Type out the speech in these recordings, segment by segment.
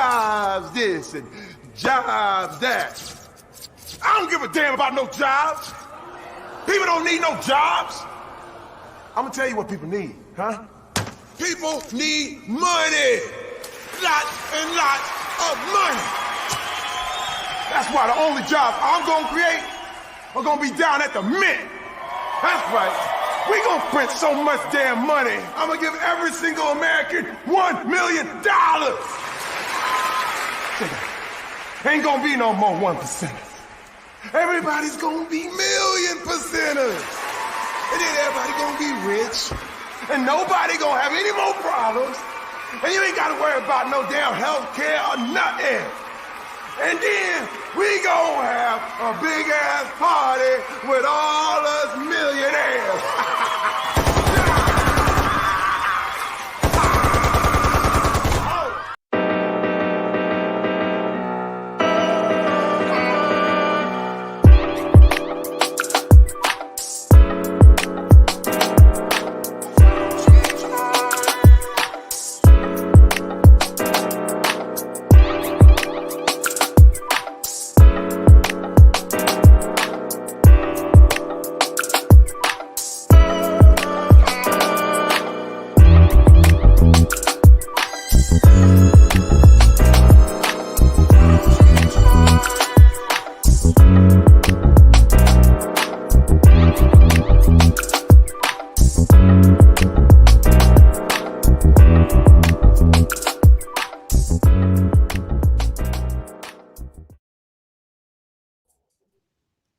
jobs this and jobs that. I don't give a damn about no jobs. People don't need no jobs. I'm gonna tell you what people need, huh? People need money. Lots and lots of money. That's why the only jobs I'm gonna create are gonna be down at the mint. That's right. We gonna print so much damn money, I'm gonna give every single American $1 million. Ain't gonna be no more 1%. Everybody's gonna be million percenters. And then everybody gonna be rich. And nobody gonna have any more problems. And you ain't gotta worry about no damn health care or nothing. And then we gonna have a big ass party with all us millionaires.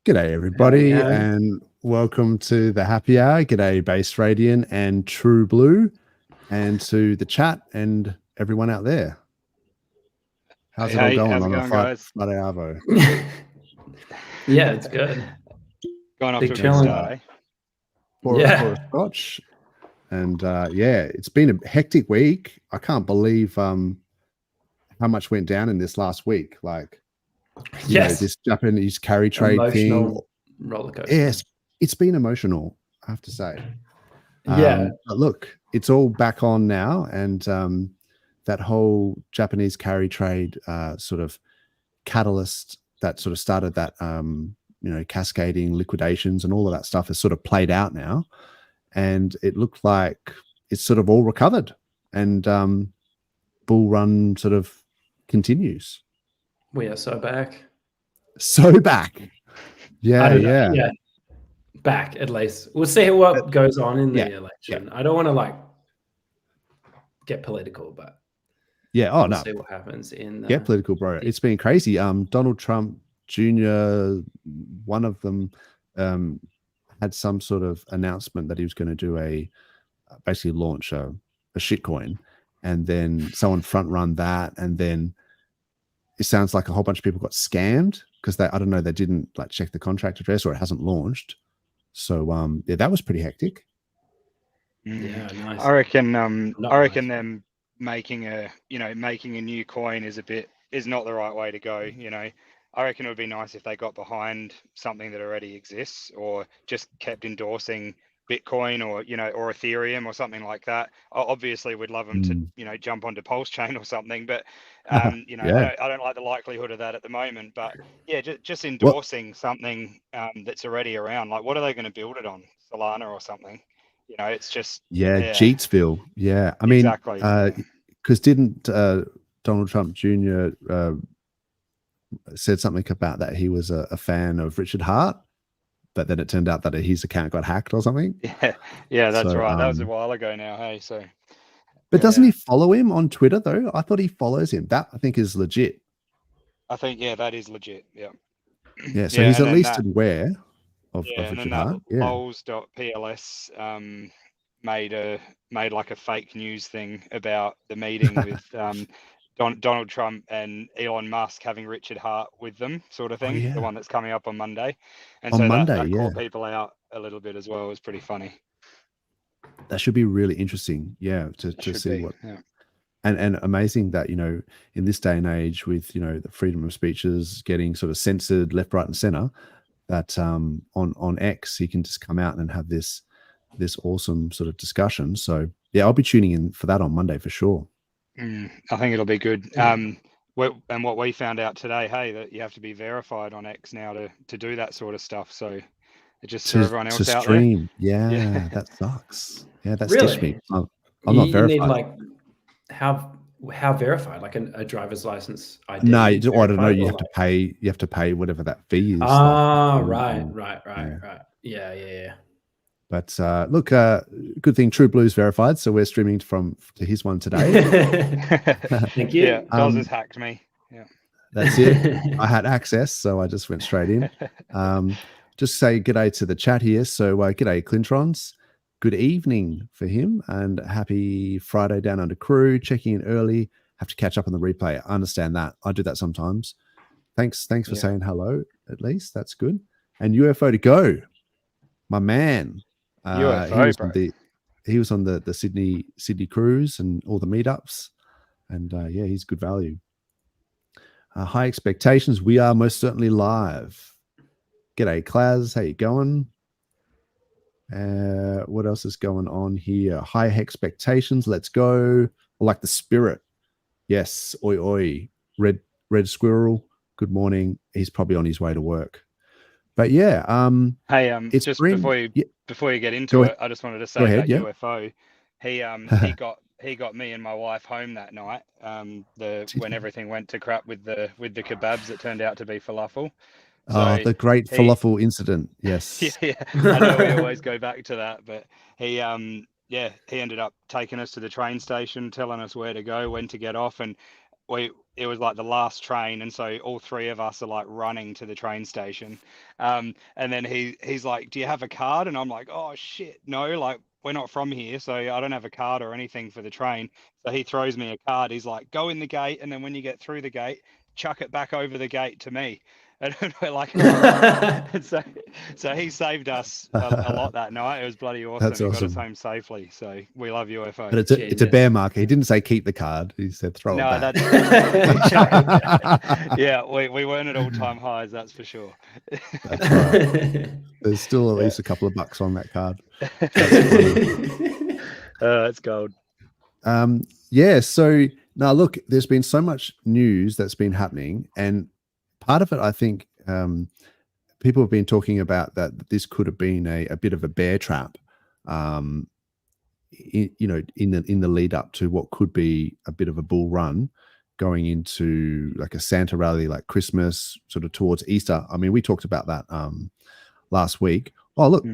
G'day everybody, and welcome to the happy hour. G'day Base Radiant and True Blue, and to the chat and everyone out there. How's it all going on a Friday Arvo? Yeah, it's good. Going off to a good start. For a scotch. And yeah, it's been a hectic week. I can't believe how much went down in this last week. Like, you know, this Japanese carry trade thing. Roller coaster. Yes, it's been emotional, I have to say. Yeah. But look, it's all back on now, and that whole Japanese carry trade sort of catalyst that sort of started that you know, cascading liquidations and all of that stuff has sort of played out now, and it looked like it's sort of all recovered, and bull run sort of continues. We are so back. So back. Yeah, yeah. Back, at least. We'll see what goes on in the election. I don't want to like get political, but we'll see what happens in get political, bro. It's been crazy. Donald Trump Jr., one of them had some sort of announcement that he was going to do basically launch a shitcoin, and then someone front run that, and then it sounds like a whole bunch of people got scammed because I don't know, they didn't like check the contract address, or it hasn't launched. So yeah, that was pretty hectic. Yeah, nice. I reckon them making a new coin is not the right way to go. You know, I reckon it would be nice if they got behind something that already exists, or just kept endorsing Bitcoin or Ethereum or something like that. Obviously, we'd love them to jump onto PulseChain or something, but I don't like the likelihood of that at the moment. But yeah, just endorsing something that's already around. Like, what are they going to build it on? Solana or something? You know, it's just Jeetsville. Yeah, I mean, exactly. Because didn't Donald Trump Jr. Said something about that he was a fan of Richard Hart? But then it turned out that his account got hacked or something. Yeah, that's right. That was a while ago now. Hey, so. But doesn't he follow him on Twitter though? I thought he follows him. That I think is legit. I think that is legit. Yeah. Yeah. So he's at least aware of Richard Hart. Yeah. Lols.pls made like a fake news thing about the meeting with Donald Trump and Elon Musk having Richard Hart with them, sort of thing. The one that's coming up on Monday, and so that caught people out a little bit as well. It was pretty funny. That should be really interesting, to see what. Yeah. And amazing that, you know, in this day and age with, you know, the freedom of speeches getting sort of censored left, right, and center, that on X he can just come out and have this awesome sort of discussion. So yeah, I'll be tuning in for that on Monday for sure. I think it'll be good. and what we found out today, hey, that you have to be verified on X now to do that sort of stuff. So it just for everyone else out stream. there. Yeah, that sucks. Yeah, that's really? stitched me. I'm not verified. You need like how verified? Like a driver's license ID? No, I don't know. You have to pay. You have to pay whatever that fee is. Right. Yeah. But look, good thing True Blue's verified, so we're streaming to his one today. Thank you. Yeah, Doz has hacked me. Yeah, that's it. I had access, so I just went straight in. Just say g'day to the chat here. So g'day, Clintrons. Good evening for him, and happy Friday Down Under crew. Checking in early. Have to catch up on the replay. I understand that. I do that sometimes. Thanks for saying hello. At least that's good. And UFO to go, my man. UFO, he was on the Sydney cruise and all the meetups, and he's good value. High expectations. We are most certainly live. G'day, Claz. How you going? What else is going on here? High expectations. Let's go. I like the spirit. Yes. Oi, oi. Red Squirrel. Good morning. He's probably on his way to work. But yeah. Hey, it's just before you get into it, I just wanted to say that UFO. He got me and my wife home that night. When everything went to crap with the kebabs that turned out to be falafel. So the great falafel incident. Yes. Yeah. I know we always go back to that, but he ended up taking us to the train station, telling us where to go, when to get off, and it was like the last train, and so all three of us are like running to the train station. And then he's like, "Do you have a card?" And I'm like, "Oh shit, no, like we're not from here, so I don't have a card or anything for the train." So he throws me a card. He's like, "Go in the gate, and then when you get through the gate, chuck it back over the gate to me." And we're like, so he saved us a lot that night. It was bloody awesome. That's he awesome. got us home safely. So we love UFO. But it's a bear market. He didn't say keep the card. He said throw it back. Yeah, we weren't at all-time highs, that's for sure. That's right. There's still at least a couple of bucks on that card. It's gold. So now look, there's been so much news that's been happening, and part of it, I think, people have been talking about that this could have been a bit of a bear trap, in the lead up to what could be a bit of a bull run going into like a Santa rally, like Christmas, sort of towards Easter. I mean, we talked about that last week. Oh, look,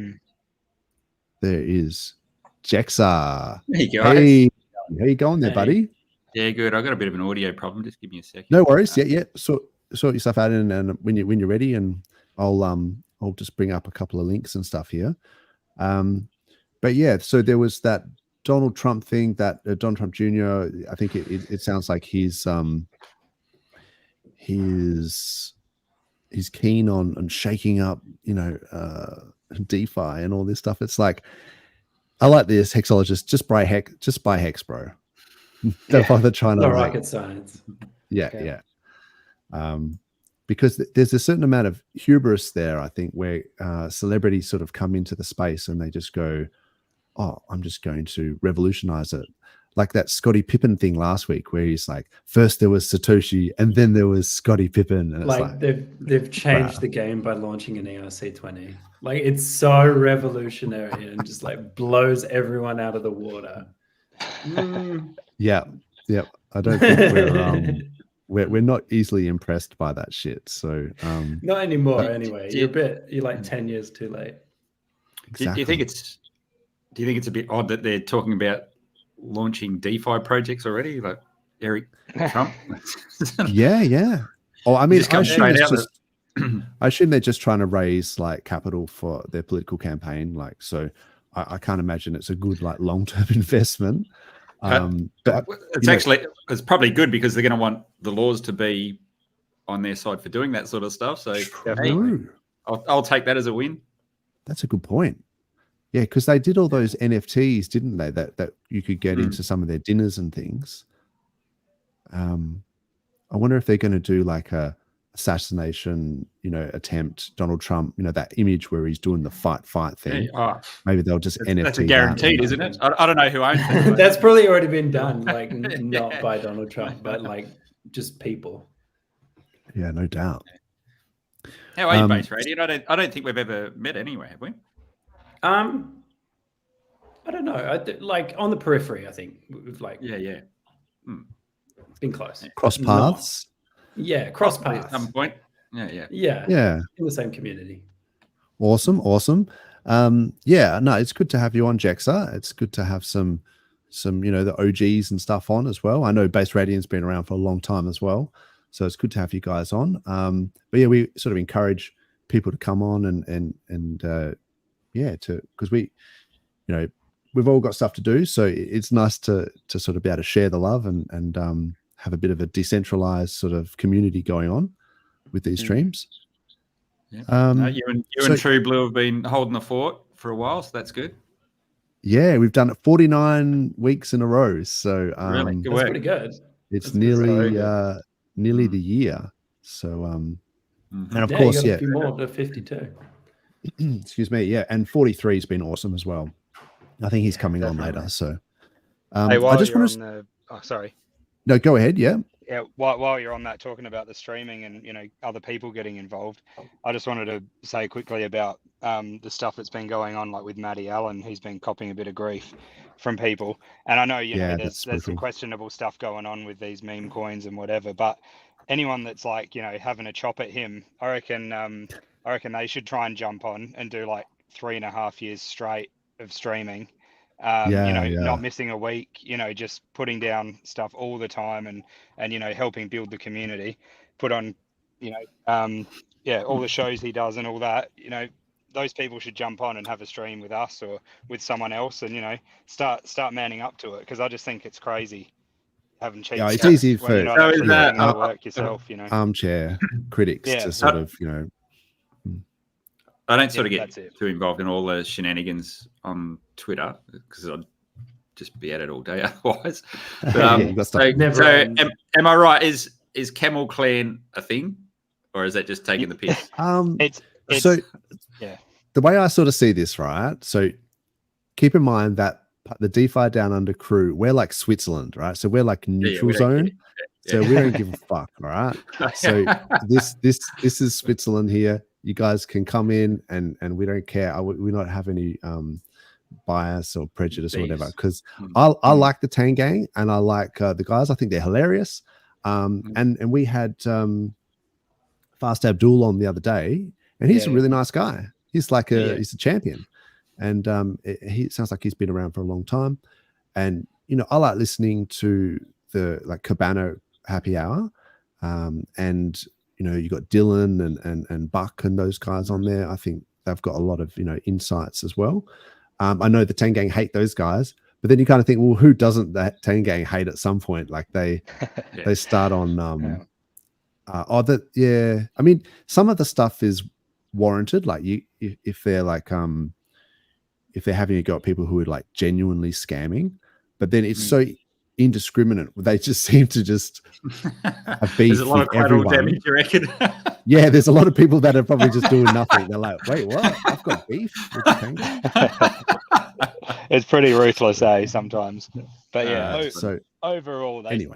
there is Jexa. Hey, guys. Hey, how you going there, buddy? Yeah, good. I've got a bit of an audio problem. Just give me a second. No worries. Yeah. Sort your stuff out, and when you're ready, and I'll just bring up a couple of links and stuff here. But yeah, so there was that Donald Trump thing, that Donald Trump Jr. I think it sounds like he's keen on shaking up, DeFi and all this stuff. It's like, I like this hexologist. Just buy hex, bro. Don't bother trying to rocket science. Yeah. Because there's a certain amount of hubris there, I think, where celebrities sort of come into the space and they just go, "Oh, I'm just going to revolutionize it." Like that Scottie Pippen thing last week, where he's like, first there was Satoshi and then there was Scottie Pippen. And like they've changed the game by launching an ERC20. Like, it's so revolutionary and just like blows everyone out of the water. Yeah. I don't think we're not easily impressed by that shit. So not anymore. Anyway, you're like 10 years too late. Exactly. Do you think it's a bit odd that they're talking about launching DeFi projects already, like Eric Trump? Yeah. Oh, I mean, I assume they're just trying to raise like capital for their political campaign. Like, so I can't imagine it's a good like long-term investment. But it's probably good, because they're going to want the laws to be on their side for doing that sort of stuff. So I'll take that as a win. That's a good point. Yeah, because they did all those NFTs, didn't they? That you could get into some of their dinners and things. I wonder if they're going to do like a assassination, attempt, Donald Trump, that image where he's doing the fight thing. Maybe they'll just NFT. That's a guaranteed, isn't it? I don't know who owns it. That's probably already been done, like not by Donald Trump, but like just people. Yeah, no doubt. How are you, Base Radio? I don't think we've ever met anywhere, have we? I don't know. Like on the periphery, I think we've like yeah. It's been close. Cross paths. Cross paths. At some point. Yeah. In the same community. Awesome. No, it's good to have you on, Jexa. It's good to have some the OGs and stuff on as well. I know Base Radiant's been around for a long time as well, so it's good to have you guys on. But yeah, we sort of encourage people to come on and because we've all got stuff to do, so it's nice to sort of be able to share the love and have a bit of a decentralized sort of community going on with these streams. Yeah. You and True Blue have been holding the fort for a while, so that's good. Yeah, we've done it 49 weeks in a row, so really? That's pretty good. It's nearly the year. So and of course, a few more to 52. Excuse me, and 43 has been awesome as well. I think he's coming on later. So hey, while I just want to. Sorry. No, go ahead. Yeah. Yeah. While you're on that, talking about the streaming and other people getting involved, I just wanted to say quickly about the stuff that's been going on, like with Matty Allen. He's been copping a bit of grief from people, and I know there's some questionable stuff going on with these meme coins and whatever. But anyone that's like having a chop at him, I reckon they should try and jump on and do like 3.5 years straight of streaming. Not missing a week, just putting down stuff all the time and helping build the community, put on, all the shows he does and all that, those people should jump on and have a stream with us or with someone else and, start manning up to it. Cause I just think it's crazy having cheap. Yeah, it's easy for work yourself, armchair critics to sort of, I don't sort of get too involved in all the shenanigans on Twitter because I'd just be at it all day otherwise. But, am I right? Is Camel Clan a thing, or is that just taking the piss? The way I sort of see this, right? So keep in mind that the DeFi Down Under crew, we're like Switzerland, right? So we're like neutral zone. So we don't give a fuck, all right? So this is Switzerland here. You guys can come in and we don't care. We don't have any bias or prejudice or whatever, because I like the Tang Gang and I like the guys. I think they're hilarious. And we had Fast Abdul on the other day, and he's a really nice guy. He's like he's a champion, and he sounds like he's been around for a long time. And I like listening to the Cabana Happy Hour, and you got Dylan and Buck and those guys on there. I think they've got a lot of insights as well. I know the Tang Gang hate those guys, but then you kind of think, well, who doesn't that Tang Gang hate at some point? Like they start on I mean, some of the stuff is warranted. Like if they're like if they're having a go at people who are like genuinely scamming, but then it's so indiscriminate. They just seem to just have beef. There's a lot of collateral damage, you reckon? Yeah, there's a lot of people that are probably just doing nothing. They're like, wait, what? I've got beef with the Tang. It's pretty ruthless, sometimes. But so overall, they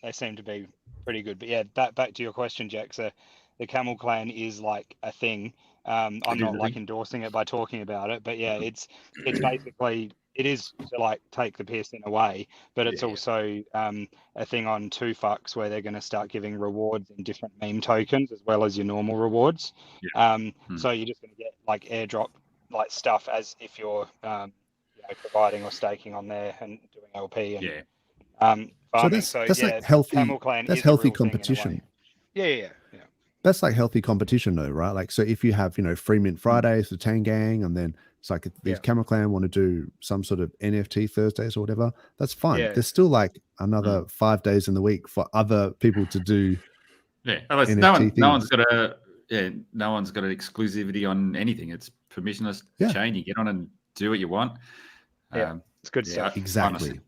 they seem to be pretty good. But yeah, back to your question, Jack. So the Camel Clan is like a thing. I'm not like endorsing it by talking about it, but yeah, it's basically. It is to like take the piss in a way, but it's also a thing on 2Fucks where they're going to start giving rewards in different meme tokens as well as your normal rewards. So you're just going to get like airdrop like stuff as if you're providing or staking on there and doing LP and that's like healthy. Camel Clan that's is healthy competition. Yeah. That's like healthy competition though, right? Like, so if you have Free Mint Fridays, the Tang Gang, and then it's like if these Camel Clan want to do some sort of NFT Thursdays or whatever, that's fine. There's still like another 5 days in the week for other people to do. Yeah, no one's got an exclusivity on anything. It's permissionless chain. You get on and do what you want. It's good stuff. Exactly. Honestly.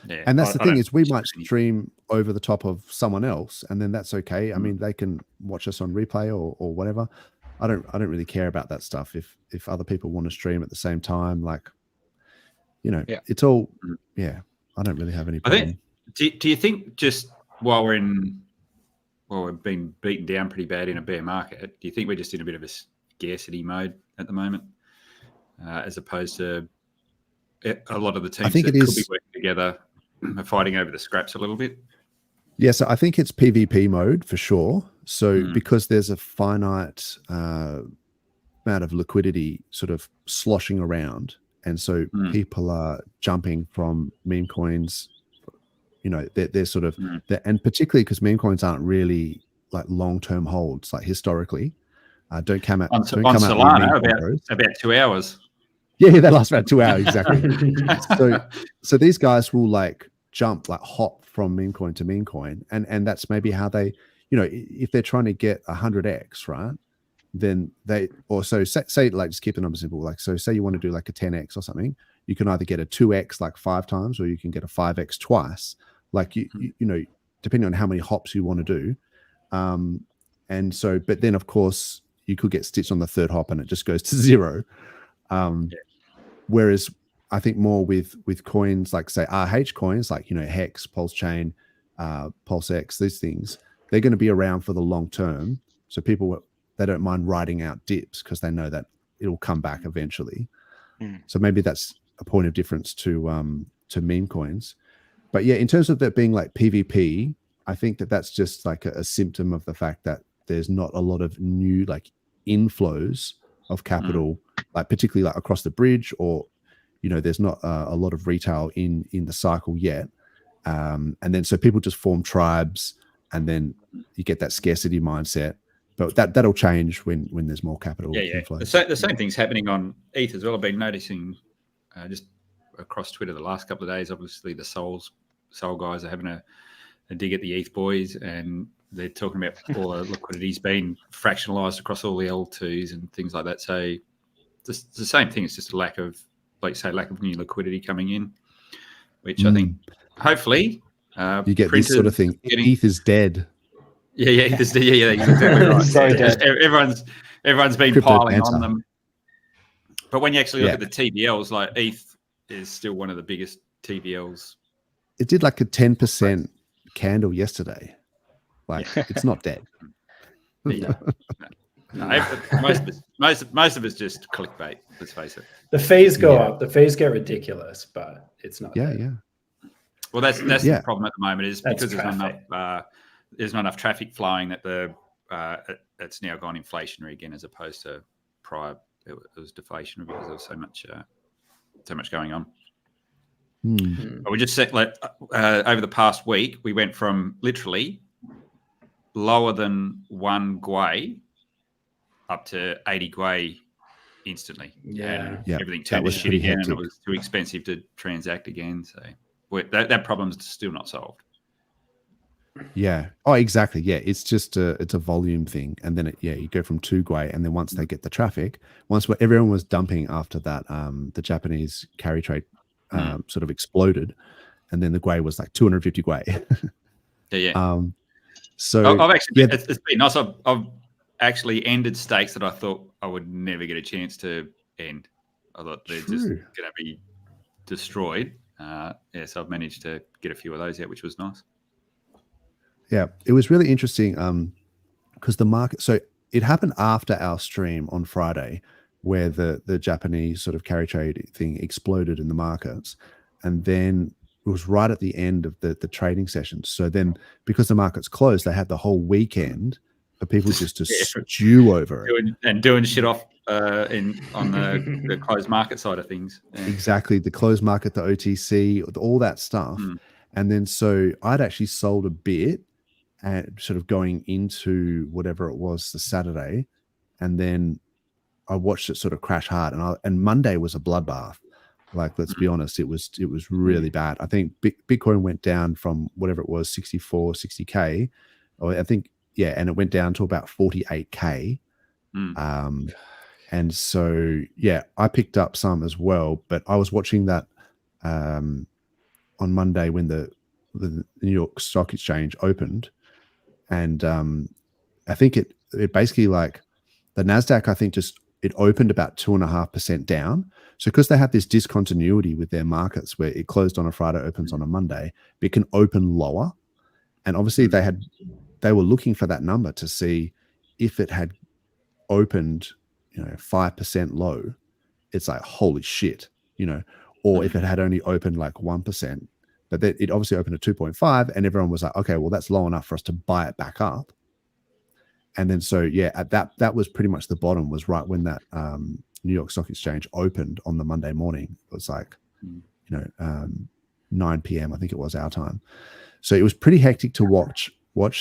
Yeah, and that's the thing is we might stream over the top of someone else, and then that's okay. I mean, they can watch us on replay or whatever. I don't really care about that stuff. If other people want to stream at the same time, like, it's all, I don't really have any problem. Do you think just while we've been beaten down pretty bad in a bear market, do you think we're just in a bit of a scarcity mode at the moment, as opposed to a lot of the teams that could be working together are fighting over the scraps a little bit? Yeah, so I think it's PvP mode for sure. So because there's a finite amount of liquidity sort of sloshing around, and so people are jumping from meme coins. You know, they're sort of, and particularly because meme coins aren't really like long-term holds, like historically. Don't come out on Solana about 2 hours. Yeah, that lasts about 2 hours exactly. so these guys will like jump, like hop from meme coin to meme coin, and that's maybe how they, you know, if they're trying to get 100x, right? Then they also say like, just keep the number simple. Like, so say you want to do like a 10x or something, you can either get a 2x like 5 times, or you can get a 5x twice. Like you know, depending on how many hops you want to do. And so, but then of course you could get stitched on the third hop and it just goes to 0. Whereas I think more with coins like say RH coins, like, you know, Hex, PulseChain, PulseX, these things, they're going to be around for the long term. So people, they don't mind riding out dips because they know that it'll come back eventually. So maybe that's a point of difference to meme coins. But yeah, in terms of that being like PvP, I think that's just like a symptom of the fact that there's not a lot of new like inflows of capital, like particularly like across the bridge, or, you know, there's not a lot of retail in the cycle yet. And then so people just form tribes, and then you get that scarcity mindset. But that'll change when there's more capital inflow. The same thing's happening on ETH as well. I've been noticing just across Twitter the last couple of days. Obviously, the Soul guys are having a dig at the ETH boys, and they're talking about all the liquidity's been fractionalized across all the L2s and things like that. So it's the same thing. It's just a lack of, like you say, lack of new liquidity coming in, which I think hopefully you get this sort of thing. ETH is dead. Yeah, ETH is dead. Yeah, exactly right. So everyone's been Crypto piling banter on them. But when you actually look at the TVLs, like ETH is still one of the biggest TVLs. It did like a 10% candle yesterday. Like it's not dead. No, most of it's just clickbait. Let's face it. The fees go up. The fees get ridiculous, but it's not. Yeah. Well, that's the problem at the moment, is because there's not enough traffic flowing that it's now gone inflationary again, as opposed to prior it was deflationary because there was so much going on. But we just said, like, over the past week, we went from literally lower than 1 gwei up to 80 gwei instantly. Yeah. Everything turned to shit again, and it was too expensive to transact again. So that problem's still not solved. Yeah. Oh, exactly. Yeah. It's just it's a volume thing. And then you go from 2 gwei, and then once they get the traffic, everyone was dumping after that, the Japanese carry trade sort of exploded, and then the gwei was like 250 gwei. So I've actually it's been nice. I've actually ended stakes that I thought I would never get a chance to end. I thought they're just going to be destroyed. So I've managed to get a few of those out, which was nice. Yeah, it was really interesting because the market. So it happened after our stream on Friday, where the Japanese sort of carry trade thing exploded in the markets, and then it was right at the end of the trading sessions. So then, because the market's closed, they had the whole weekend for people just to stew over it. Doing shit off on the closed market side of things. Yeah. Exactly, the closed market, the OTC, all that stuff. And then so I'd actually sold a bit and sort of going into whatever it was the Saturday, and then I watched it sort of crash hard, and Monday was a bloodbath. Like, let's be honest, it was really bad. I think Bitcoin went down from whatever it was, 60K, or I think, and it went down to about 48K. And so, I picked up some as well, but I was watching that on Monday when the New York Stock Exchange opened, and I think it basically, like, the NASDAQ, I think it opened about 2.5% down. So because they have this discontinuity with their markets where it closed on a Friday, opens on a Monday, but it can open lower. And obviously they were looking for that number to see if it had opened, 5% low, it's like, holy shit, or if it had only opened like 1%, but then it obviously opened at 2.5 and everyone was like, okay, well, that's low enough for us to buy it back up. And then, so yeah, at that was pretty much the bottom, was right when that New York Stock Exchange opened on the Monday morning. It was like, 9 p.m. I think it was our time. So it was pretty hectic to watch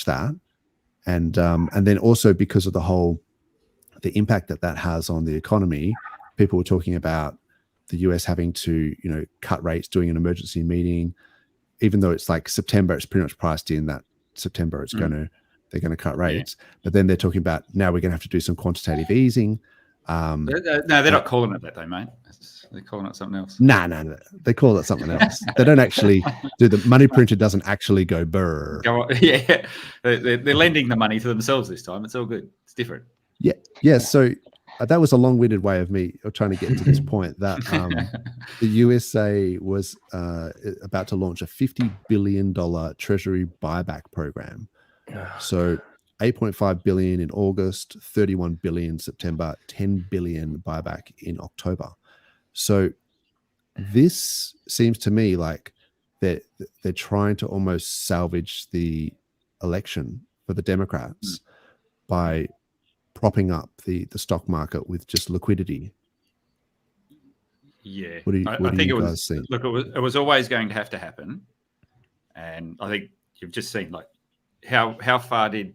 that. And then also because of the impact that has on the economy, people were talking about the US having to, cut rates, doing an emergency meeting, even though it's like September, it's pretty much priced in that September they're going to cut rates. Yeah. But then they're talking about now we're going to have to do some quantitative easing. No, they're not calling it that though, mate. They're calling it something else. No. They call it something else. They don't actually do the money printer doesn't actually go burr. Go on. Yeah. They're lending the money to themselves this time. It's all good. It's different. Yeah. Yeah. So that was a long-winded way of me trying to get to this point that the USA was about to launch a $50 billion treasury buyback program. So 8.5 billion in August, 31 billion September, 10 billion buyback in October. So this seems to me like they're trying to almost salvage the election for the Democrats by propping up the stock market with just liquidity. Yeah, I think it was. Look, it was always going to have to happen, and I think you've just seen like how far did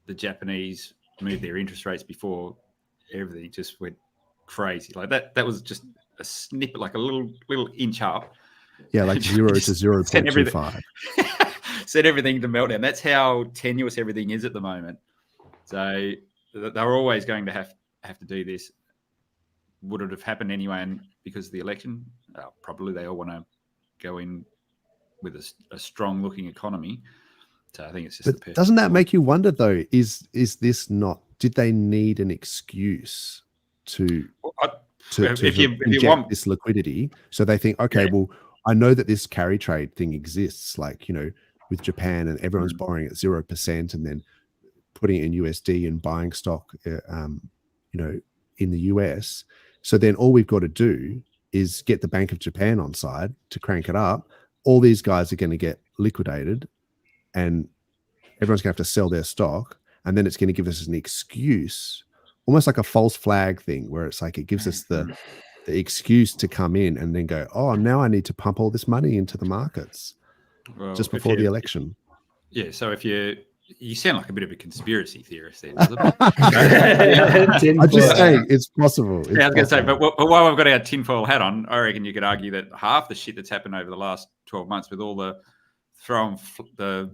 the Japanese move their interest rates before everything just went crazy like that. That was just a snippet, like a little inch up. Yeah, like 0 to 0.25. Set everything to meltdown. That's how tenuous everything is at the moment. So they're always going to have to do this. Would it have happened anyway? And because of the election, probably they all want to go in with a strong-looking economy. So I think it's just. But doesn't that make you wonder, though? Is this not? Did they need an excuse to inject this liquidity? So they think, okay, well, I know that this carry trade thing exists, like with Japan, and everyone's borrowing at 0%, and then putting it in USD and buying stock, in the US. So then all we've got to do is get the Bank of Japan on side to crank it up. All these guys are going to get liquidated, and everyone's going to have to sell their stock, and then it's going to give us an excuse, almost like a false flag thing, where it's like it gives us the excuse to come in and then go, oh, now I need to pump all this money into the markets just before the election. Yeah, so if you sound like a bit of a conspiracy theorist there, Elizabeth. I'm just saying it's possible. I was going to say, but while we've got our tinfoil hat on, I reckon you could argue that half the shit that's happened over the last 12 months with all the throwing the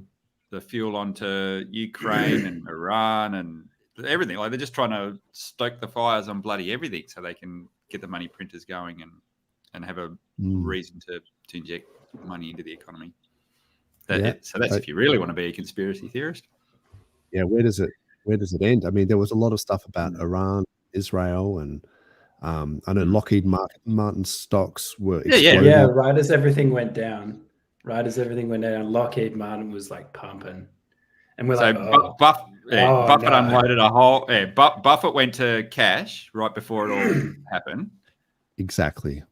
fuel onto Ukraine and Iran and everything, like they're just trying to stoke the fires on bloody everything so they can get the money printers going and have a reason to inject money into the economy. So that's if you really want to be a conspiracy theorist. Yeah, where does it end? I mean, there was a lot of stuff about Iran, Israel, and I know Lockheed Martin stocks were exploding. Yeah. Right as everything went down, Lockheed Martin was like pumping, and we're Buffett unloaded a whole. Yeah, Buffett went to cash right before it all happened. Exactly.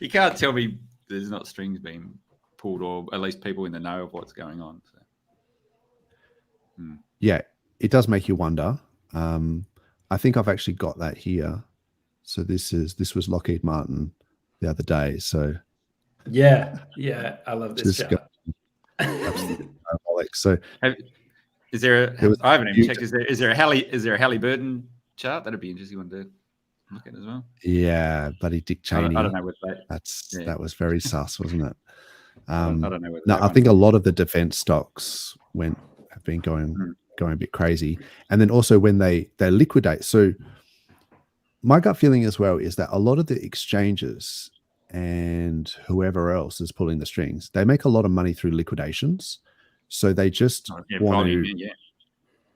You can't tell me there's not strings being pulled, or at least people in the know of what's going on. So. Yeah, it does make you wonder. I think I've actually got that here. So this was Lockheed Martin the other day. So yeah, I love this chart. Absolutely. So is there? I haven't even checked. Is there a Halliburton chart? That'd be interesting one to look at as well. Yeah, bloody Dick Cheney. I don't know what that was very sus, wasn't it? I don't know. No, I think a lot of the defense stocks have been going a bit crazy, and then also when they liquidate. So my gut feeling as well is that a lot of the exchanges and whoever else is pulling the strings, they make a lot of money through liquidations. So they just want to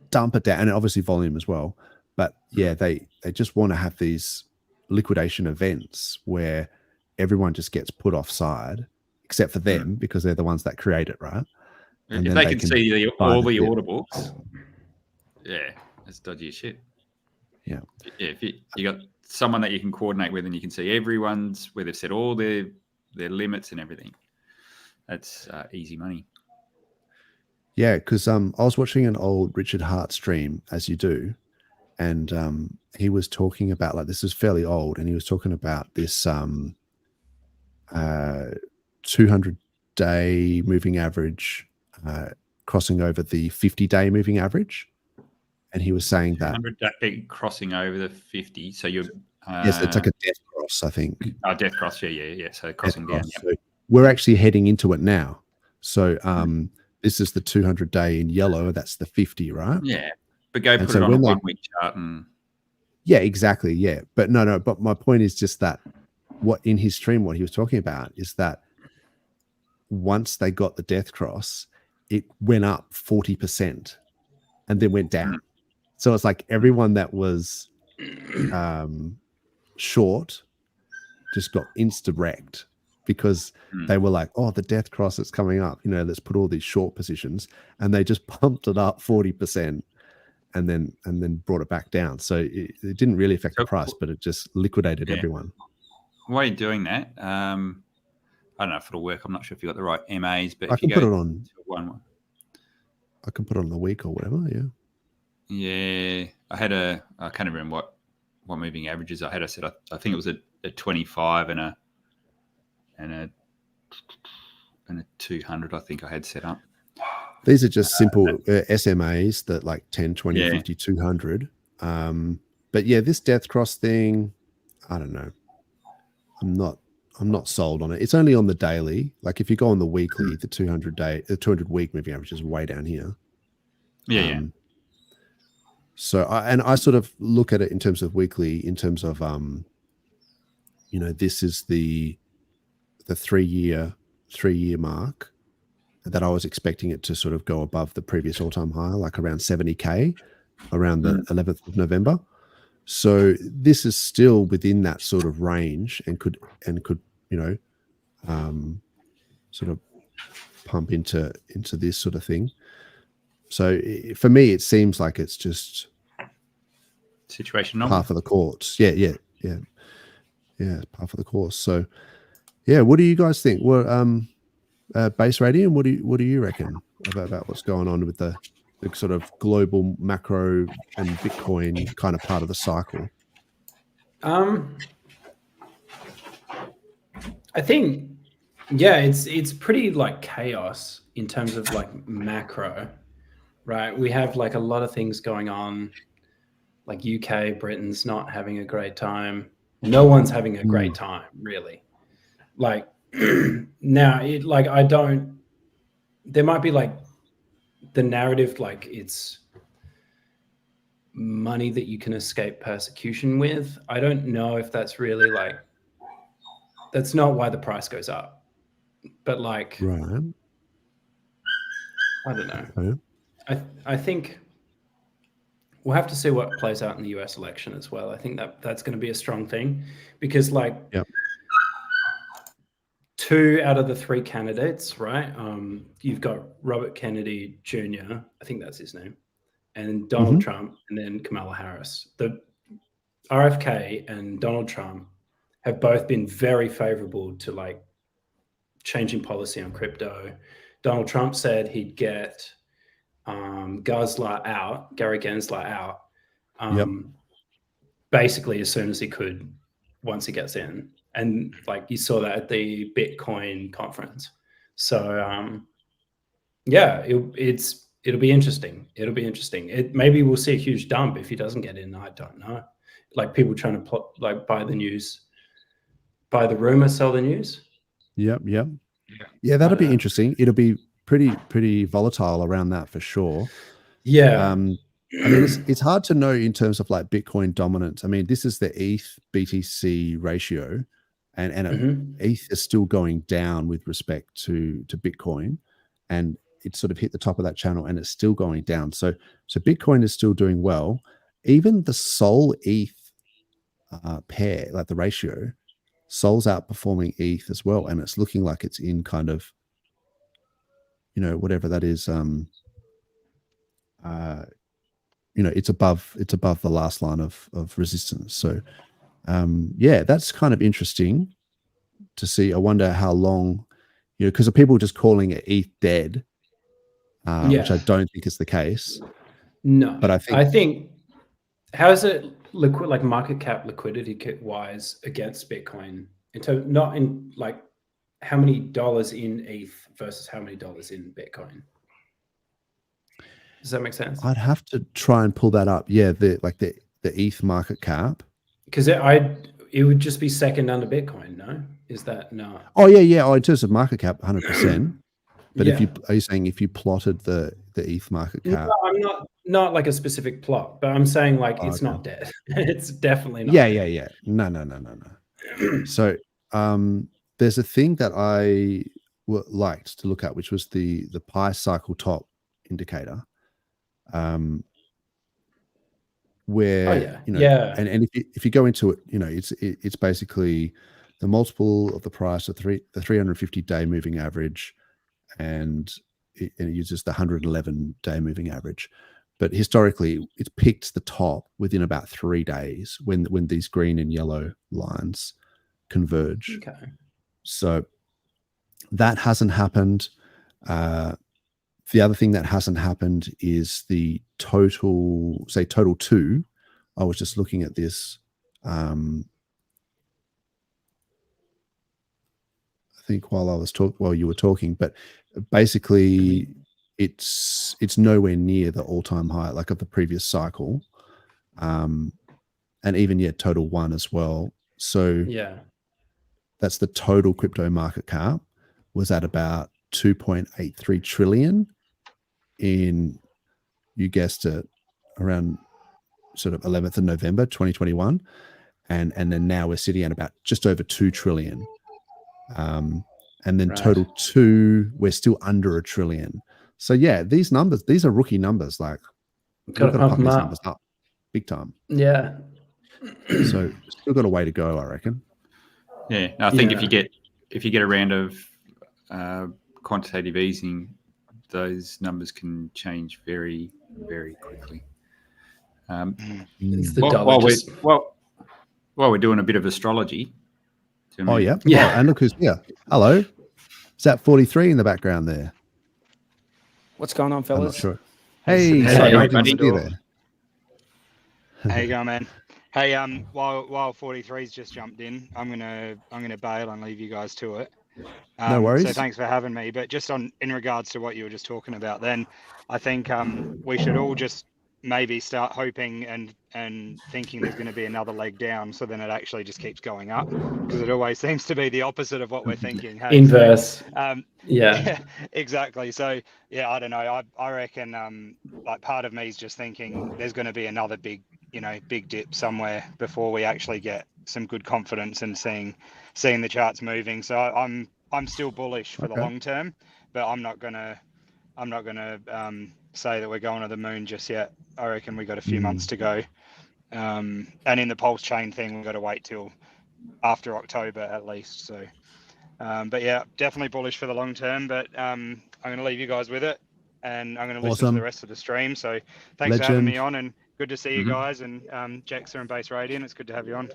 dump it down, and obviously volume as well. But yeah, they just want to have these liquidation events where everyone just gets put offside, except for them because they're the ones that create it, right? And if then they can see all the order books, yeah, that's dodgy as shit. Yeah. If you got someone that you can coordinate with and you can see everyone's where they've set all their limits and everything, that's easy money. Yeah, because I was watching an old Richard Hart stream, as you do, and he was talking about, like, this is fairly old, and he was talking about this 200-day moving average crossing over the 50-day moving average. And he was saying that 100-day crossing over the 50. So you're yes, it's like a death cross, I think. Oh, death cross, yeah. So crossing down. Yep. So we're actually heading into it now. So this is the 200-day in yellow. That's the 50, right? Yeah, but go put it on a 1 week chart and. Yeah, exactly. Yeah, but no. But my point is just that what in his stream, what he was talking about is that once they got the death cross, it went up 40% and then went down. So it's like everyone that was short just got insta-wrecked because they were like, oh, the death cross is coming up. Let's put all these short positions. And they just pumped it up 40% and then brought it back down. So it didn't really affect the price, but it just liquidated everyone. Why are you doing that? I don't know if it'll work. I'm not sure if you got the right MAs, but I if you can go put it on one. I can put it on the week or whatever, yeah. Yeah, I can't remember what moving averages I had. I said I think it was a 25 and a 200. I think I had set up. These are just simple SMAs that like 10, 20, 50, 200. But yeah, this death cross thing, I don't know. I'm not sold on it. It's only on the daily. Like if you go on the weekly, the 200 week moving average is way down here. Yeah. So I sort of look at it in terms of weekly, in terms of this is the 3 year mark that I was expecting it to sort of go above the previous all-time high, like around 70K around the 11th of November. So this is still within that sort of range and could sort of pump into this sort of thing. So for me, it seems like it's just situation par for the course. Yeah, par for the course. So yeah, what do you guys think? What base radium? What do you reckon about what's going on with the sort of global macro and Bitcoin kind of part of the cycle? I think, yeah, it's pretty like chaos in terms of like macro, right? We have like a lot of things going on, like UK, Britain's not having a great time. No one's having a great time, really. Like now, there might be like the narrative, like it's money that you can escape persecution with. I don't know if that's really like, that's not why the price goes up. But like, right. I don't know. Okay. I think we'll have to see what plays out in the US election as well. I think that's going to be a strong thing because like 2 out of the 3 candidates, right? You've got Robert Kennedy Jr., I think that's his name, and Donald Trump, and then Kamala Harris. The RFK and Donald Trump have both been very favorable to like changing policy on crypto. Donald Trump said he'd get Gary Gensler out basically as soon as he could once he gets in. And like you saw that at the Bitcoin conference. So it'll be interesting. Maybe we'll see a huge dump if he doesn't get in. I don't know. Like people trying to buy the news, buy the rumor, sell the news. Yep. Yeah, that'll be interesting. It'll be pretty volatile around that for sure. Yeah. I mean, it's hard to know in terms of like Bitcoin dominance. I mean, this is the ETH BTC ratio, and ETH is still going down with respect to Bitcoin, and it sort of hit the top of that channel, and it's still going down. So Bitcoin is still doing well. Even the Sol ETH pair, like the ratio, Sol's outperforming ETH as well, and it's looking like it's in kind of whatever that is, it's above the last line of resistance. So that's kind of interesting to see. I wonder how long, because of people just calling it ETH dead, which I don't think is the case. No, but I think how is it liquid, like market cap liquidity wise against Bitcoin? Not in like how many dollars in ETH versus how many dollars in Bitcoin. Does that make sense? I'd have to try and pull that up. Yeah, the ETH market cap. Because it would just be second under Bitcoin, no? Is that no? Oh yeah. Oh, in terms of market cap, 100%. But are you saying if you plotted the ETH market cap? No, I'm not like a specific plot, but I'm saying like it's not dead. It's definitely not. Yeah. No. So there's a thing that I liked to look at, which was the pi cycle top indicator. Where and if you go into it, it's basically the multiple of the price of the 350-day moving average, and it uses the 111-day moving average. But historically, it's picked the top within about 3 days when these green and yellow lines converge. Okay. So that hasn't happened. The other thing that hasn't happened is the total 2. I was just looking at this. I think while you were talking, but basically it's nowhere near the all-time high, like of the previous cycle. And even total 1 as well. So that's the total crypto market cap was at about 2.83 trillion in, you guessed it, around sort of 11th of November 2021, and then now we're sitting at about just over 2 trillion, and then total 2, we're still under 1 trillion. So these are rookie numbers. Like, got to pump these numbers up big time. Yeah. So still got a way to go, I reckon. Yeah, I think if you get a round of quantitative easing, those numbers can change very, very quickly. It's the while we're doing a bit of astrology. Oh yeah. Oh, and look who's here. Hello. Is that 43 in the background there? What's going on, fellas? I'm not sure. Hey, there. How you going, man? Hey, while 43's just jumped in, I'm gonna bail and leave you guys to it. No worries. So thanks for having me. But just in regards to what you were just talking about, then I think we should all just maybe start hoping and thinking there's going to be another leg down, so then it actually just keeps going up, because it always seems to be the opposite of what we're thinking. Hey? Inverse. So, yeah, exactly. So I don't know. I reckon like part of me is just thinking there's going to be another big dip somewhere before we actually get some good confidence and seeing the charts moving. So I'm still bullish for the long term, but I'm not gonna say that we're going to the moon just yet. I reckon we got a few months to go. And in the PulseChain thing, we've got to wait till after October at least. So, but definitely bullish for the long term. But I'm going to leave you guys with it, and I'm going to listen to the rest of the stream. So thanks for having me on, and good to see you guys, and Jexer and Base Radiant. It's good to have you on.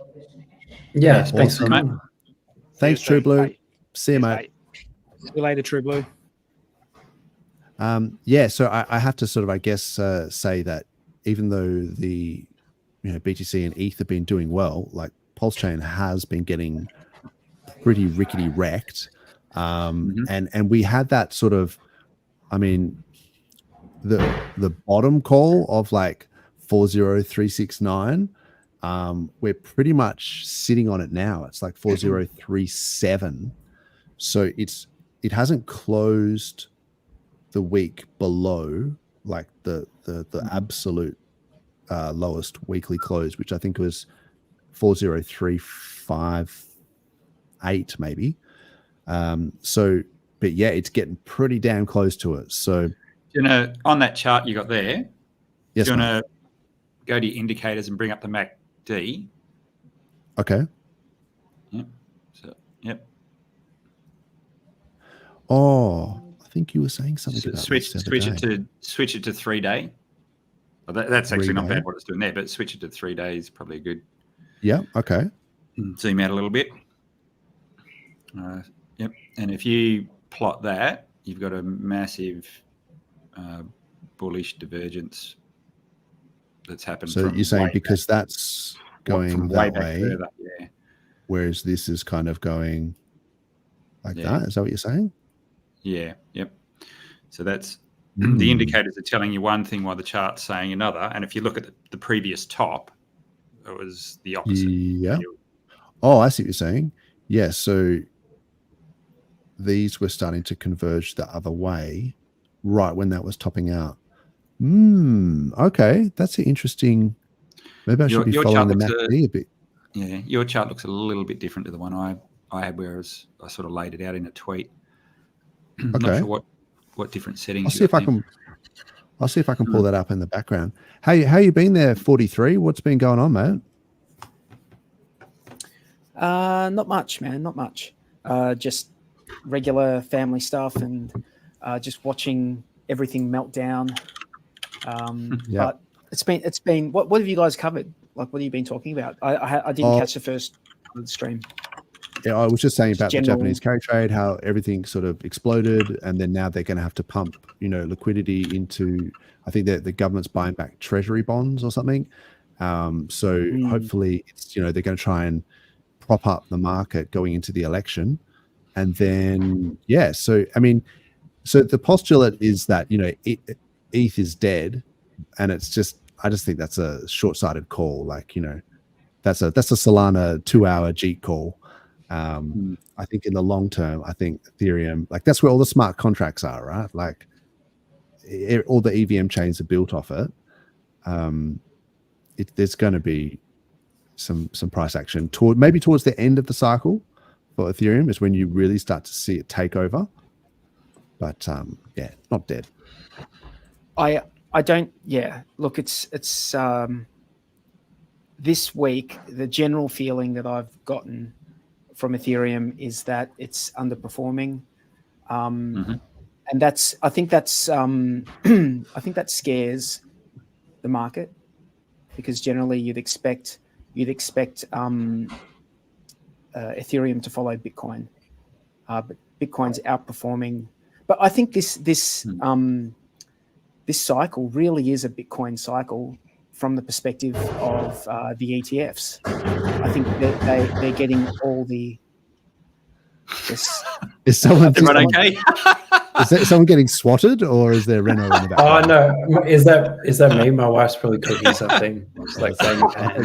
Yeah, thanks for coming. Thanks, True Blue. Hey. See you, mate. See you later, True Blue. So I have to sort of, I guess, say that even though the BTC and ETH have been doing well, like PulseChain has been getting pretty rickety wrecked, and we had that sort of, I mean, the bottom call of like 40369. We're pretty much sitting on it now. It's like 4037. So it hasn't closed the week below like the absolute lowest weekly close, which I think was 40358 maybe. But it's getting pretty damn close to it. So on that chart you got there, yes, you want to go to your indicators and bring up the MACD. Okay. Yep. So, yep. Oh, I think you were saying something about switch it to 3 day. Well, that's actually not bad what it's doing there, but switch it to 3 days probably good. Yeah. Okay. Zoom out a little bit. Yep. And if you plot that, you've got a massive bullish divergence that's happened. So you're saying because that's going that way, further, yeah. Whereas this is kind of going like that. Is that what you're saying? Yeah. Yep. So that's the indicators are telling you one thing while the chart's saying another. And if you look at the previous top, it was the opposite. Yeah. Oh, I see what you're saying. Yeah. So these were starting to converge the other way right when that was topping out. Okay. That's an interesting. Maybe I should be following the MACD a bit. Yeah. Your chart looks a little bit different to the one I had, whereas I sort of laid it out in a tweet. I'm not sure what different settings. I'll see if I can pull that up in the background. How you been there, 43? What's been going on, mate? Not much, man. Not much. Just regular family stuff and just watching everything melt down. But it's been. What have you guys covered? Like, what have you been talking about? I didn't catch the first stream. Yeah, I was just saying about the Japanese carry trade, how everything sort of exploded, and then now they're going to have to pump, liquidity into. I think that the government's buying back treasury bonds or something. So hopefully, it's they're going to try and prop up the market going into the election, and then So I mean, so the postulate is that ETH is dead, and it's just I just think that's a short-sighted call. Like that's a Solana 2-hour Jeet call. I think in the long term, I think Ethereum, like that's where all the smart contracts are, right? Like all the EVM chains are built off it. There's going to be some price action maybe towards the end of the cycle for Ethereum is when you really start to see it take over. But not dead. I don't. Yeah, look, it's this week the general feeling that I've gotten from Ethereum is that it's underperforming, and I think that scares the market because generally you'd expect Ethereum to follow Bitcoin, but Bitcoin's outperforming. But I think this cycle really is a Bitcoin cycle from the perspective of the ETFs. I think that they're getting all the. Is someone okay? Is there someone getting swatted, or is there Renault in the back? Oh no! Is that me? My wife's probably cooking something. It's like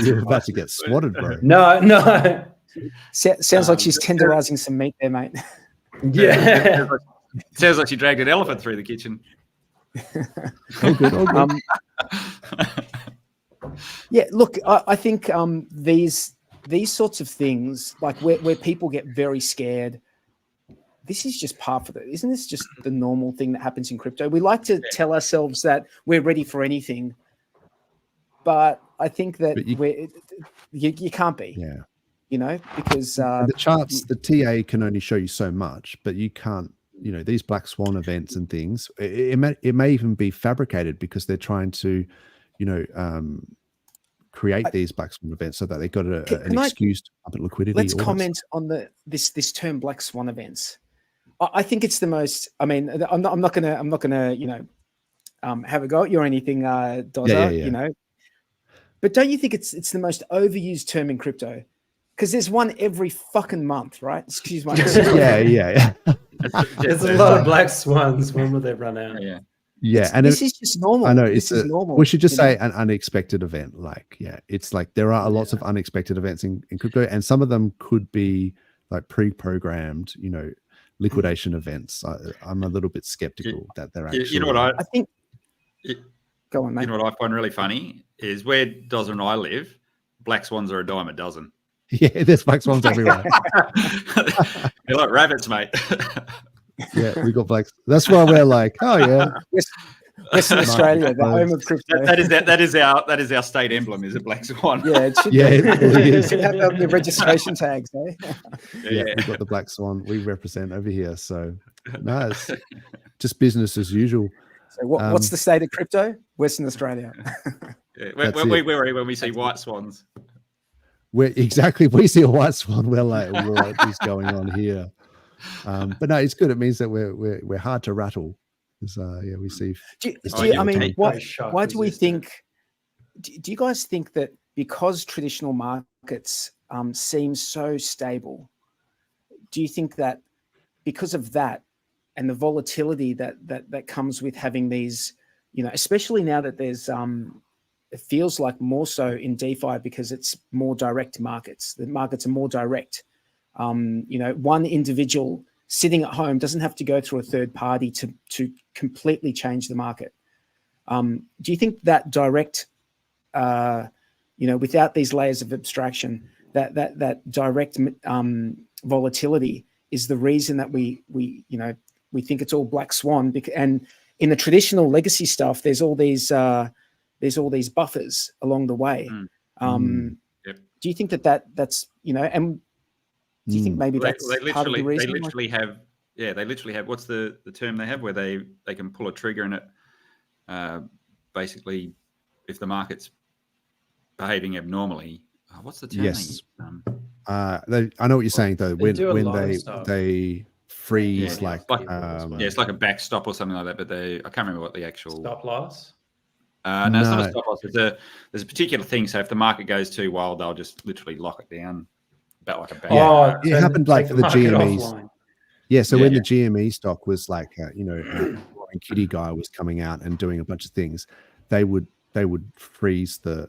you're about to get swatted, bro. No. Sounds like she's tenderizing some meat there, mate. Yeah. Sounds like she dragged an elephant through the kitchen. All good. Yeah, look, I think these sorts of things, like where people get very scared, this is just par for the. Isn't this just the normal thing that happens in crypto? We like to tell ourselves that we're ready for anything, but I think that you can't be. Yeah. Because the charts, the TA can only show you so much, but you can't. These black swan events and things. It may even be fabricated because they're trying to, create these black swan events so that they got an excuse to pump liquidity. Let's comment on this term black swan events. I think it's the most. I mean, I'm not gonna have a go at you or anything, Dozer. Yeah. But don't you think it's the most overused term in crypto? Because there's one every fucking month, right? Excuse my. Yeah. There's a lot of black swans. When will they run out? Yeah, this is just normal. I know this is normal. We should just say an unexpected event. Like, it's like there are lots of unexpected events in crypto, and some of them could be like pre-programmed, liquidation events. I'm a little bit skeptical that they're actually. You know what I think. Go on, mate. You know what I find really funny is where Dozer and I live, black swans are a dime a dozen. Yeah, there's black swans everywhere. They're like rabbits, mate. Yeah, we got blacks. That's why we're like, oh yeah, Western Australia, the home of crypto. That is our state emblem. Is a black swan? Yeah, it should. Yeah, it really is. It have the registration tags, eh? Yeah, we've got the black swan. We represent over here. So, No, it's just business as usual. So what's the state of crypto? Western Australia. Yeah, when we see white swans. We see a white swan. We're like, what is going on here? But no, it's good. It means that we're hard to rattle. We see. Why do we think? Do you guys think that because traditional markets seem so stable, do you think that because of that and the volatility that comes with having these, especially now that there's it feels like more so in DeFi because it's more direct markets. The markets are more direct. One individual sitting at home doesn't have to go through a third party to completely change the market. Do you think that direct, without these layers of abstraction, that direct volatility is the reason that we think it's all black swan? And in the traditional legacy stuff, there's all these buffers along the way. Yep. Do you think that's and do you think maybe that's part of the reason? They literally have what's the term they have where they can pull a trigger and it basically if the market's behaving abnormally. What's the term? Yes. I know what you're saying though. When they freeze, it's like a backstop or something like that. But I can't remember what the actual stop loss. No, it's not a stop loss. There's a particular thing. So if the market goes too wild, they'll just literally lock it down, about like a bank. It happened like for the GMEs. Yeah, so when the GME stock was like, Kitty guy was coming out and doing a bunch of things, they would freeze the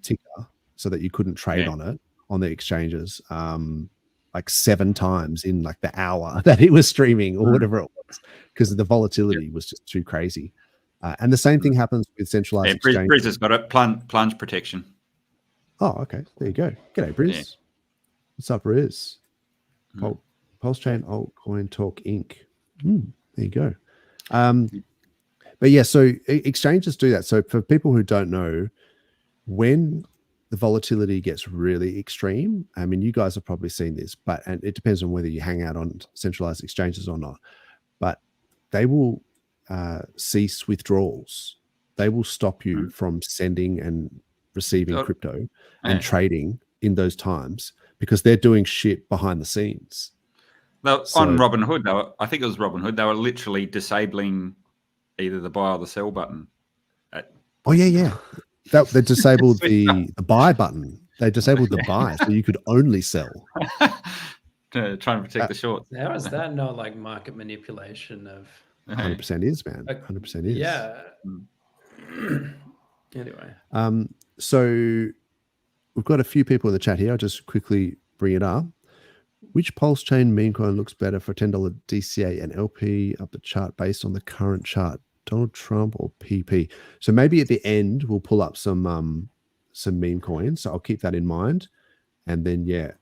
ticker so that you couldn't trade on it on the exchanges, like 7 times in like the hour that it was streaming or whatever it was, because the volatility was just too crazy. And the same thing happens with centralized exchanges. Briz has got it, plunge protection. Oh, okay. There you go. G'day, Briz. Yeah. What's up, Briz? PulseChain Altcoin Talk Inc. There you go. But yeah, so exchanges do that. So for people who don't know, when the volatility gets really extreme, I mean, you guys have probably seen this, and it depends on whether you hang out on centralized exchanges or not, but they will cease withdrawals. They will stop you from sending and receiving crypto and trading in those times because they're doing shit behind the scenes. On Robinhood, I think it was Robinhood, they were literally disabling either the buy or the sell button. They disabled the buy button. They disabled the buy, so you could only sell. To try and protect the shorts. How is that not like market manipulation of... 100% is, man. 100% is. Yeah. Anyway. So we've got a few people in the chat here. I'll just quickly bring it up. Which PulseChain meme coin looks better for $10 DCA and LP up the chart based on the current chart? Donald Trump or PP? So maybe at the end we'll pull up some meme coins. So I'll keep that in mind. And then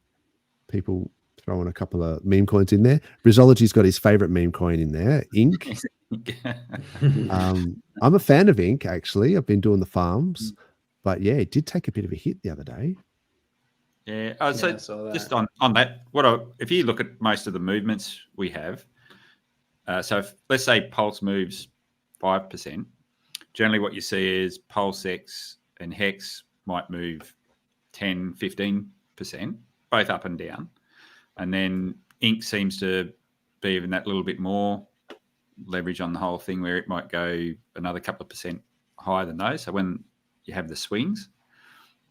people throwing a couple of meme coins in there. Brizology's got his favorite meme coin in there, Ink. I'm a fan of Ink, actually. I've been doing the farms, but it did take a bit of a hit the other day. Yeah. So just on that, if you look at most of the movements we have, so if, let's say Pulse moves 5%, generally what you see is PulseX and Hex might move 10, 15%, both up and down. And then Ink seems to be even that little bit more leverage on the whole thing where it might go another couple of percent higher than those. So when you have the swings,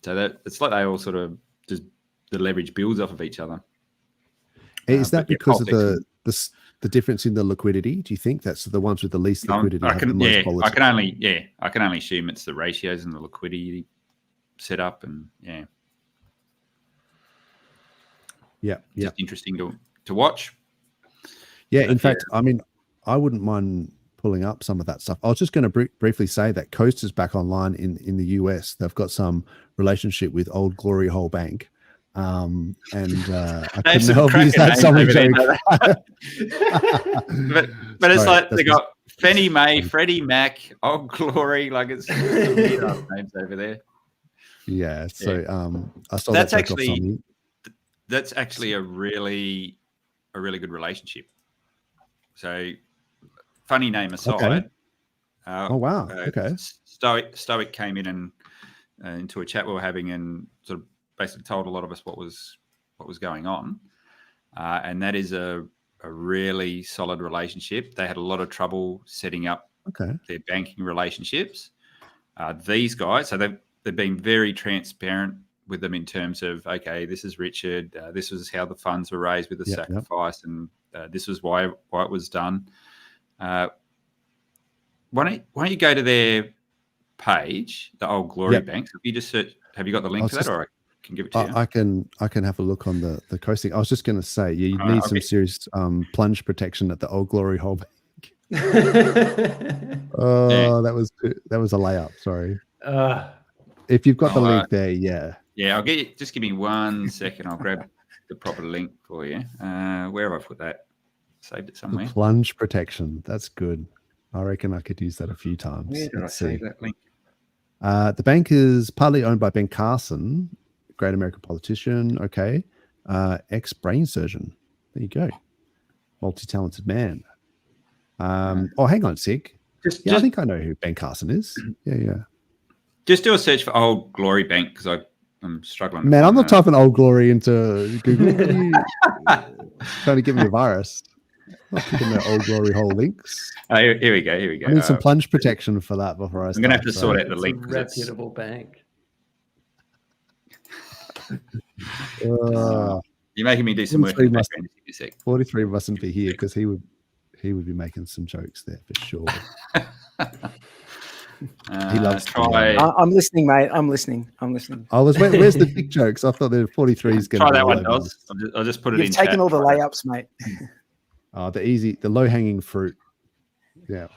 so that it's like they all sort of just the leverage builds off of each other. Is that because of the difference in the liquidity? Do you think that's the ones with the least liquidity? I can only assume it's the ratios and the liquidity set up, and just interesting to watch. In fact, I mean, I wouldn't mind pulling up some of that stuff. I was just going to briefly say that Coast is back online in the US. They've got some relationship with Old Glory Hole Bank. I couldn't help you that someone joke. but it's like they got Fannie Mae, Freddie Mac, Old Glory, like it's names over there. Yeah. So I saw that's actually a really good relationship. So, funny name aside. Okay. Oh wow. Okay. Stoic came in and into a chat we were having and sort of basically told a lot of us what was going on, and that is a really solid relationship. They had a lot of trouble setting up their banking relationships. These guys, so they've been very transparent with them in terms of, okay, this is Richard, this was how the funds were raised with the sacrifice, and this was why it was done. Why don't you go to their page, the Old Glory Bank? If you just search, have you got the link to that, or I can give it to you? I can have a look on the coasting. I was just going to say, you need some serious plunge protection at the Old Glory Hole Bank. That was a layup. Sorry. If you've got the link there, I'll get you. Just give me 1 second. I'll grab the proper link for you. Where have I put that? Saved it somewhere. The plunge protection. That's good. I reckon I could use that a few times. Where did I save that link? The bank is partly owned by Ben Carson, great American politician. Okay. Ex-brain surgeon. There you go. Multi-talented man. Hang on a sec. I think I know who Ben Carson is. Yeah. Just do a search for Old Glory Bank because I'm struggling. Man, I'm not typing Old Glory into Google. Trying to give me a virus. I'm not picking the Old Glory hole links. Here we go. I need some plunge protection for that before I start. I'm going to have to sort out the link. Reputable bank. You're making me do some work. 43 mustn't be here because he would be making some jokes there for sure. He loves try. I'm listening, mate. I'm listening. Where's the big jokes? I thought the 43 is going to try that one, Doz. I'll just put it in. You've taken all the layups, mate. The low hanging fruit. Yeah.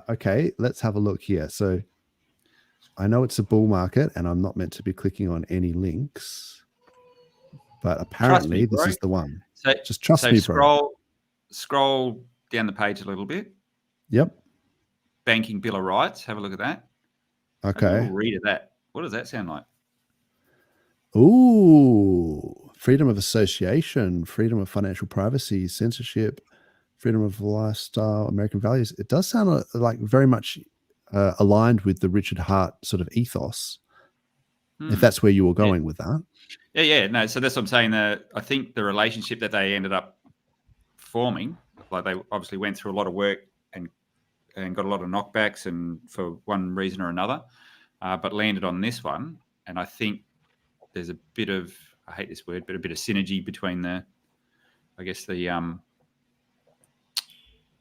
Okay, let's have a look here. So I know it's a bull market and I'm not meant to be clicking on any links, but apparently this is the one. So, just trust me, bro. Scroll down the page a little bit. Yep. Banking Bill of Rights. Have a look at that. Okay. Read of that. What does that sound like? Ooh, freedom of association, freedom of financial privacy, censorship, freedom of lifestyle, American values. It does sound like very much aligned with the Richard Hart sort of ethos, if that's where you were going with that. Yeah. No, so that's what I'm saying. I think the relationship that they ended up forming, like they obviously went through a lot of work and got a lot of knockbacks and for one reason or another, but landed on this one. And I think there's a bit of, I hate this word, but a bit of synergy between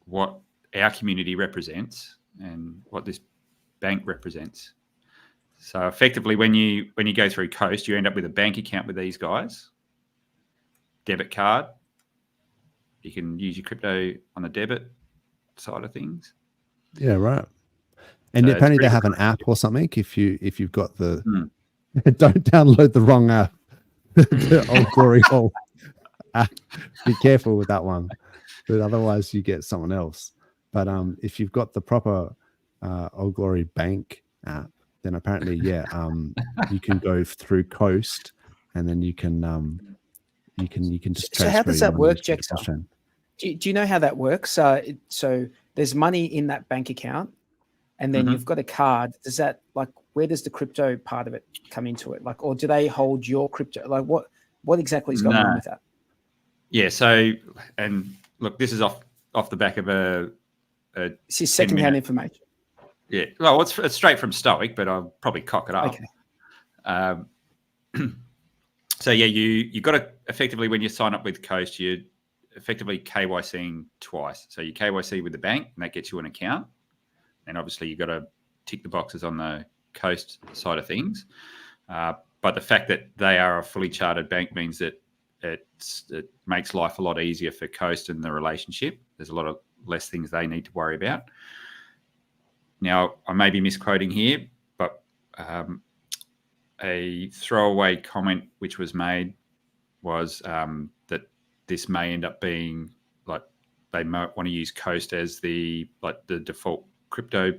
what our community represents and what this bank represents. So effectively, when you go through Coast, you end up with a bank account with these guys, debit card. You can use your crypto on the debit side of things. Yeah, right. And so apparently they have an app or something. If you've got the don't download the wrong app. The Old Glory Hole app. Be careful with that one, but otherwise you get someone else. But if you've got the proper Old Glory Bank app, then apparently you can go through Coast, and then you can just. So how does that work, Jexar? Do you know how that works? So there's money in that bank account, and then you've got a card. Does that, like, where does the crypto part of it come into it? Like, or do they hold your crypto? Like, what exactly is going on with that? Yeah. So, and look, this is off the back of this is secondhand information. Yeah. Well, it's straight from Stoic, but I'll probably cock it up. Okay. So yeah, you got to effectively, when you sign up with Coast, you effectively KYCing twice. So you KYC with the bank, and that gets you an account. And obviously you got to tick the boxes on the Coast side of things. But the fact that they are a fully chartered bank means that it makes life a lot easier for Coast and the relationship. There's a lot of less things they need to worry about. Now, I may be misquoting here, but a throwaway comment which was made was that this may end up being like they might want to use Coast as the default crypto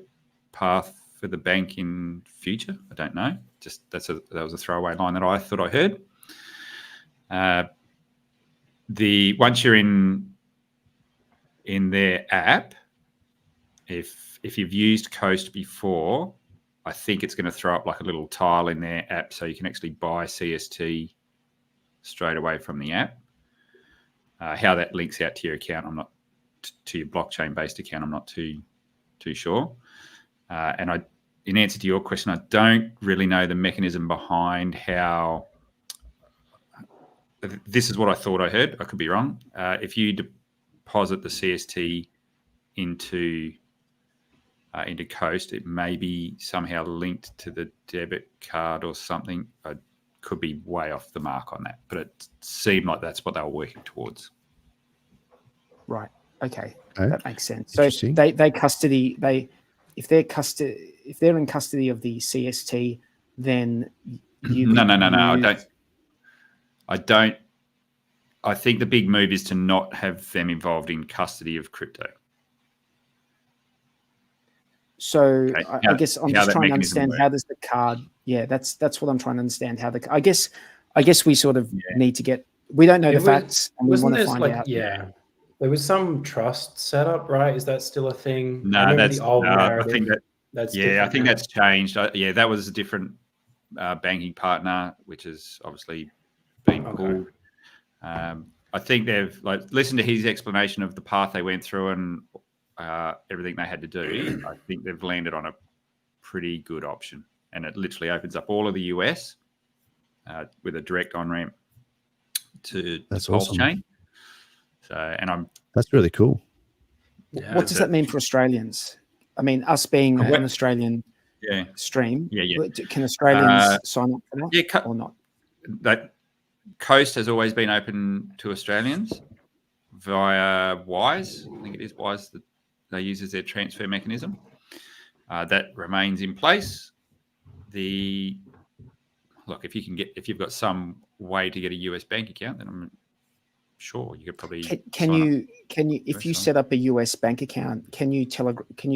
path for the bank in future. I don't know. Just that was a throwaway line that I thought I heard. Once you're in in their app, if you've used Coast before, I think it's going to throw up like a little tile in their app so you can actually buy CST straight away from the app. How that links out to your account, I'm not to your blockchain-based account. I'm not too sure. And in answer to your question, I don't really know the mechanism behind how. This is what I thought I heard. I could be wrong. If you deposit the CST into Coast, it may be somehow linked to the debit card or something. I could be way off the mark on that, but it seemed like that's what they were working towards. Right. Okay. That makes sense. So if they're in custody of the CST, then No. I don't. I think the big move is to not have them involved in custody of crypto. So okay. I guess I'm just trying to understand how does the card. Yeah, that's what I'm trying to understand. How I guess we sort of need to get. We don't know the facts, and we want to find out. Yeah, there was some trust set up, right? Is that still a thing? No, that's the old narrative. I think that's I think that's changed. That was a different banking partner, which has obviously been pulled. I think they've listened to his explanation of the path they went through and everything they had to do. I think they've landed on a pretty good option, and it literally opens up all of the US with a direct on ramp to PulseChain. So, that's really cool. Yeah, what does that mean for Australians? I mean, us being an Australian stream, can Australians sign up for that or not? That Coast has always been open to Australians via Wise. I think it is Wise that they use as their transfer mechanism. That remains in place. If you've got some way to get a US bank account, then I'm sure you could probably can you if you set up a US bank account, can you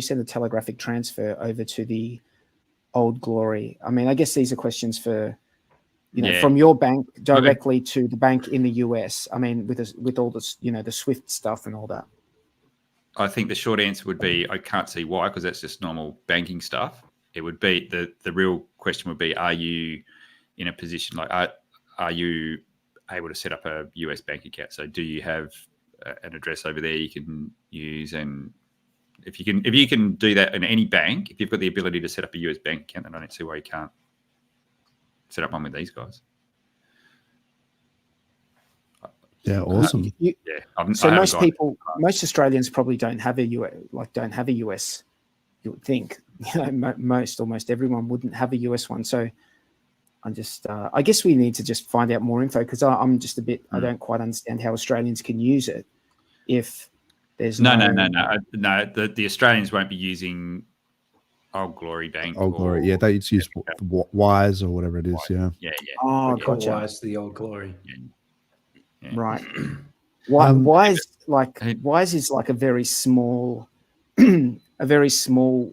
send a telegraphic transfer over to the Old Glory? I mean, I guess these are questions for from your bank directly to the bank in the US. I mean, with all this, the SWIFT stuff and all that. I think the short answer would be I can't see why, because that's just normal banking stuff. It would be the real question would be, are you in a position are you able to set up a US bank account? So do you have an address over there you can use? And if you can do that in any bank, if you've got the ability to set up a US bank account, then I don't see why you can't set up one with these guys. Yeah, awesome. So most Australians probably don't have a US. You would think, almost everyone wouldn't have a US one. So I guess we need to just find out more info, because I'm just a bit. I don't quite understand how Australians can use it if there's no. The Australians won't be using Old Glory Bank. Old Glory, they use Wise or whatever it is. Yeah. Oh, gotcha. Wise to the Old Glory. Yeah. Right. Wise is like a very small,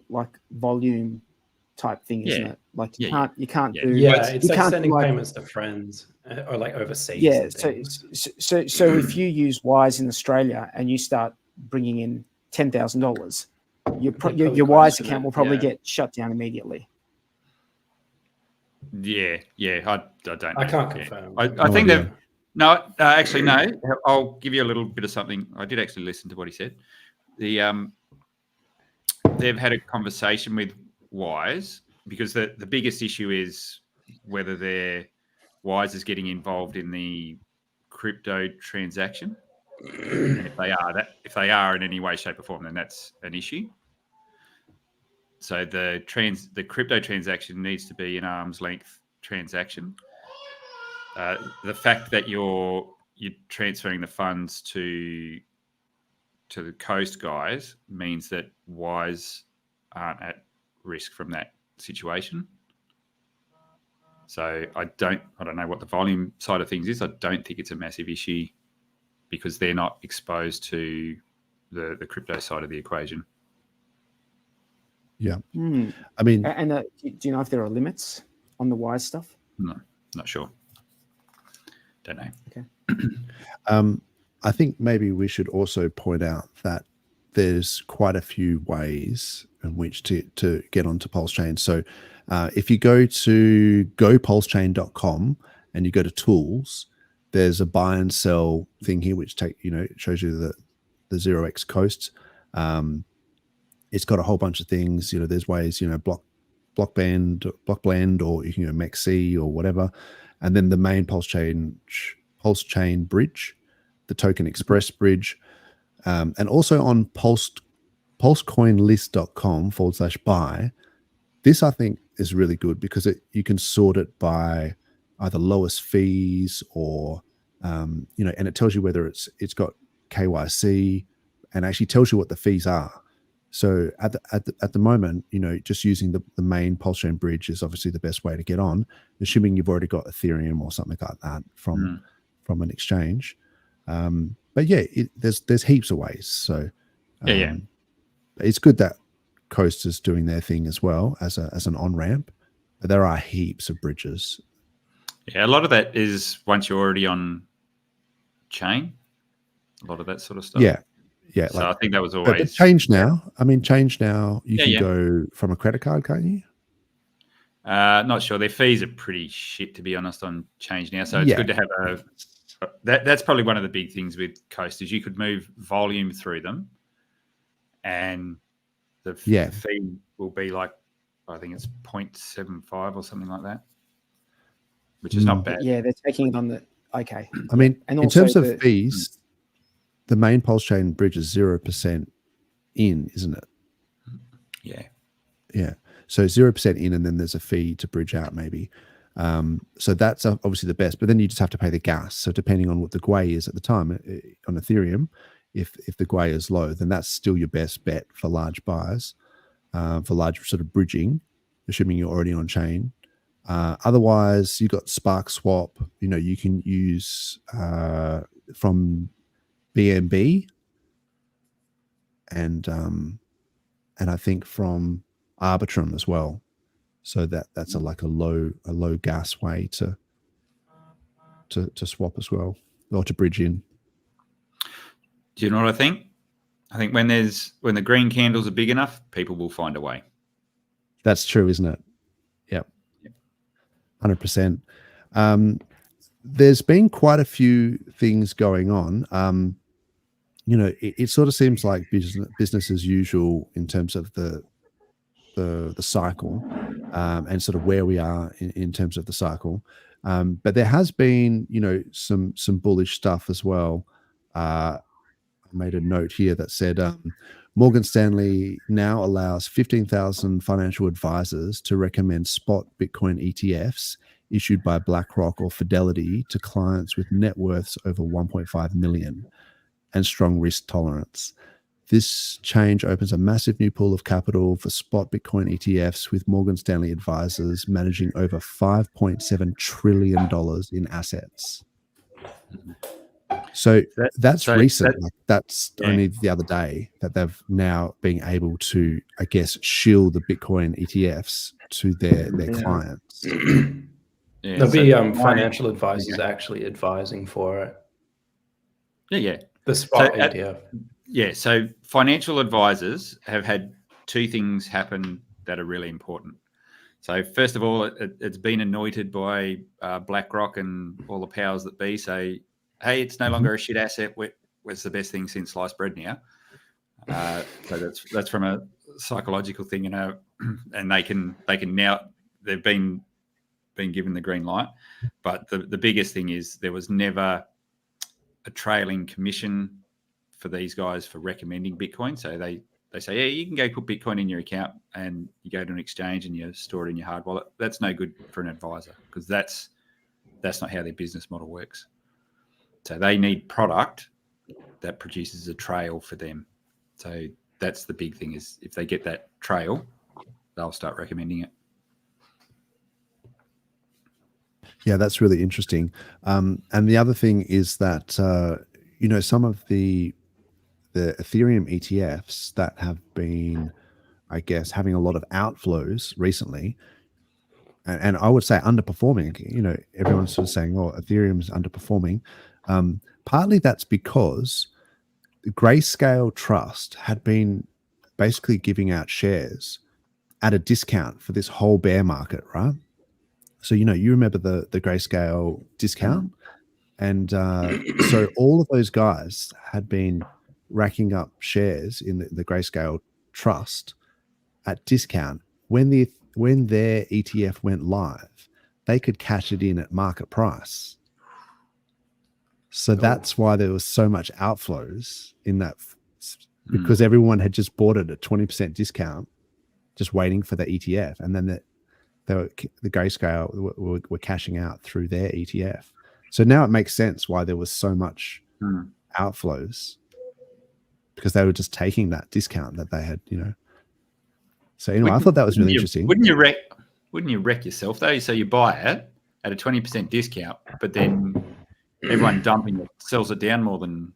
like volume type thing, isn't it? Like you can't do. Yeah, it's like sending payments to friends or like overseas. Yeah. So if you use Wise in Australia and you start bringing in $10,000, your Wise account will probably get shut down immediately. Yeah. I don't know. I can't confirm. I think they've. No, actually, no. I'll give you a little bit of something. I did actually listen to what he said. They've had a conversation with Wise, because the biggest issue is whether their Wise is getting involved in the crypto transaction. And if they are in any way, shape, or form, then that's an issue. So the crypto transaction needs to be an arm's length transaction. The fact that you're transferring the funds to the Coast guys means that Wise aren't at risk from that situation. So I don't know what the volume side of things is. I don't think it's a massive issue because they're not exposed to the crypto side of the equation. Yeah. I mean, and do you know if there are limits on the Wise stuff? No, not sure. Don't know. Okay. I think maybe we should also point out that there's quite a few ways in which to get onto PulseChain. So if you go to gopulsechain.com and you go to tools, there's a buy and sell thing here, which it shows you the 0x coast. It's got a whole bunch of things. There's ways, block blend, or you can go MEXC or whatever. And then the main PulseChain bridge, the Token Express bridge, and also on pulsecoinlist.com/buy. This I think is really good because you can sort it by either lowest fees or and it tells you whether it's got KYC, and actually tells you what the fees are. So at the moment, just using the main PulseChain bridge is obviously the best way to get on, assuming you've already got Ethereum or something like that from an exchange. But yeah, there's heaps of ways. So it's good that Coast is doing their thing as well as an on ramp. But there are heaps of bridges. Yeah, a lot of that is once you're already on chain. A lot of that sort of stuff. Yeah. So I think that was always but change now. You can go from a credit card, can't you? Not sure. Their fees are pretty shit, to be honest, on change now. So it's good to have that's probably one of the big things with Coast is you could move volume through them, and the fee will be like, I think it's 0.75 or something like that, which is not bad. Yeah, they're taking it on the okay. I mean, and in terms of fees, the main PulseChain bridge is 0% in, isn't it? Yeah. Yeah. So 0% in, and then there's a fee to bridge out maybe. So that's obviously the best, but then you just have to pay the gas. So depending on what the GUI is at the time on Ethereum, if the GUI is low, then that's still your best bet for large buys, for large sort of bridging, assuming you're already on chain. Otherwise, you got Spark Swap. You can use from BNB and I think from Arbitrum as well. So that's a low gas way to swap as well, or to bridge in. Do you know what I think? I think when the green candles are big enough, people will find a way. That's true, isn't it? Yep. 100%. There's been quite a few things going on. It sort of seems like business as usual in terms of the cycle, and sort of where we are in terms of the cycle. But there has been, some bullish stuff as well. I made a note here that said Morgan Stanley now allows 15,000 financial advisors to recommend spot Bitcoin ETFs issued by BlackRock or Fidelity to clients with net worths over 1.5 million and strong risk tolerance. This change opens a massive new pool of capital for spot Bitcoin ETFs, with Morgan Stanley advisors managing over $5.7 trillion in assets. So that's recent. That's only the other day that they've now been able to, I guess, shield the Bitcoin ETFs to their clients. There'll be financial advisors actually advising for it. Yeah. The spot ETF. So financial advisors have had two things happen that are really important. So first of all, it's been anointed by BlackRock and all the powers that be say, hey, it's no longer a shit asset. It's the best thing since sliced bread now. So that's from a psychological thing, and they can now, they've been given the green light. But the biggest thing is there was never a trailing commission for these guys for recommending Bitcoin. So they say, yeah, you can go put Bitcoin in your account, and you go to an exchange and you store it in your hard wallet. That's no good for an advisor, because that's not how their business model works. So they need product that produces a trail for them. So that's the big thing, is if they get that trail, they'll start recommending it. Yeah, that's really interesting. And the other thing is that, some of the Ethereum ETFs that have been, I guess, having a lot of outflows recently, and I would say underperforming, everyone's sort of saying, oh, Ethereum's underperforming. Partly that's because Grayscale Trust had been basically giving out shares at a discount for this whole bear market, right? So, you remember the Grayscale discount? And so all of those guys had been racking up shares in the Grayscale Trust at discount. When their ETF went live, they could cash it in at market price. So that's why there was so much outflows in that, because everyone had just bought it at 20% discount, just waiting for the ETF, and then the Grayscale were cashing out through their ETF. So now it makes sense why there was so much outflows, because they were just taking that discount that they had, So anyway, I thought that was really interesting. Wouldn't you wreck yourself though? So you buy it at a 20% discount, but then everyone dumping it sells it down more than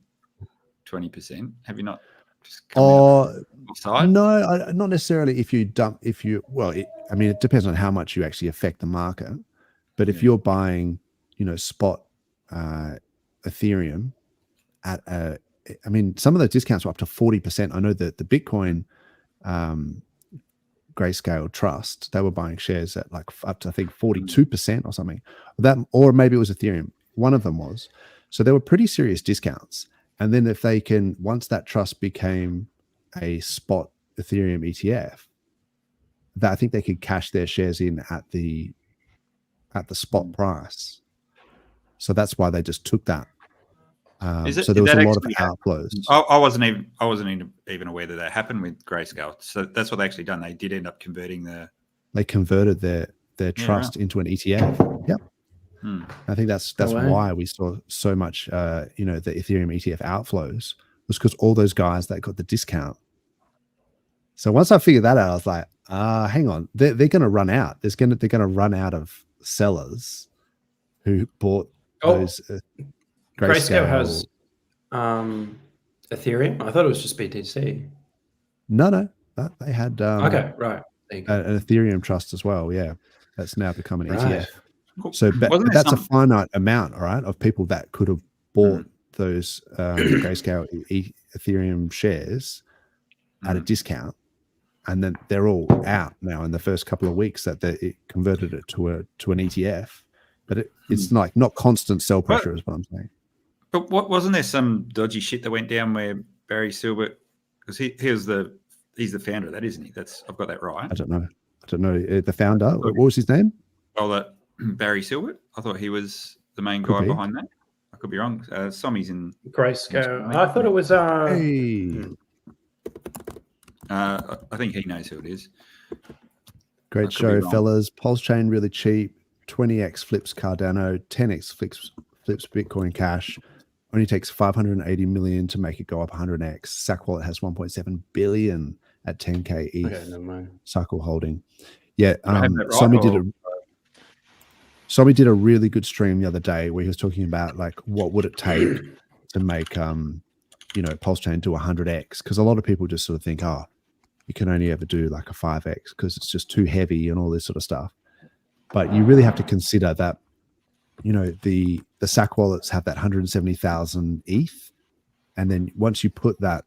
20%. Have you not just come outside? No, not necessarily. If you dump, it depends on how much you actually affect the market. But if you're buying, spot Ethereum at some of those discounts were up to 40%. I know that the Bitcoin Grayscale Trust, they were buying shares at like up to, I think, 42% or something. Or maybe it was Ethereum. One of them was. So they were pretty serious discounts. And then if they can, once that trust became a spot Ethereum ETF, I think they could cash their shares in at the spot price. So that's why they just took that. So there was a lot of outflows. I wasn't even aware that happened with Grayscale. So that's what they actually done. They did end up converting They converted their trust into an ETF. Yep. I think that's why we saw so much, the Ethereum ETF outflows, was because all those guys that got the discount. So once I figured that out, I was like, hang on, they're going to run out. They're going to run out of sellers who bought those. Grayscale has Ethereum. I thought it was just BTC. No, they had okay, right. There you go. An Ethereum trust as well. Yeah, that's now become an ETF. So that's a finite amount, all right, of people that could have bought those Grayscale Ethereum shares at a discount, and then they're all out now in the first couple of weeks that it converted it to an ETF. But it's like not constant sell pressure, is what I'm saying. But wasn't there some dodgy shit that went down where Barry Silbert, because he's the founder of that, isn't he? I've got that right. I don't know. The founder. What was his name? Oh, that Barry Silbert. I thought he was the main guy behind that. I could be wrong. Sommy's in Grayscale. I thought it was. I think he knows who it is. Great show, fellas. PulseChain really cheap. 20x flips Cardano. 10x flips Bitcoin Cash. Only takes 580 million to make it go up 100x. Sack Wallet has 1.7 billion at 10k ETH. Okay, never mind. Cycle holding. Yeah. Somebody did a really good stream the other day where he was talking about like what would it take to make PulseChain do 100x, because a lot of people just sort of think, you can only ever do like a 5x because it's just too heavy and all this sort of stuff. But you really have to consider that the Sack wallets have that 170,000 ETH, and then once you put that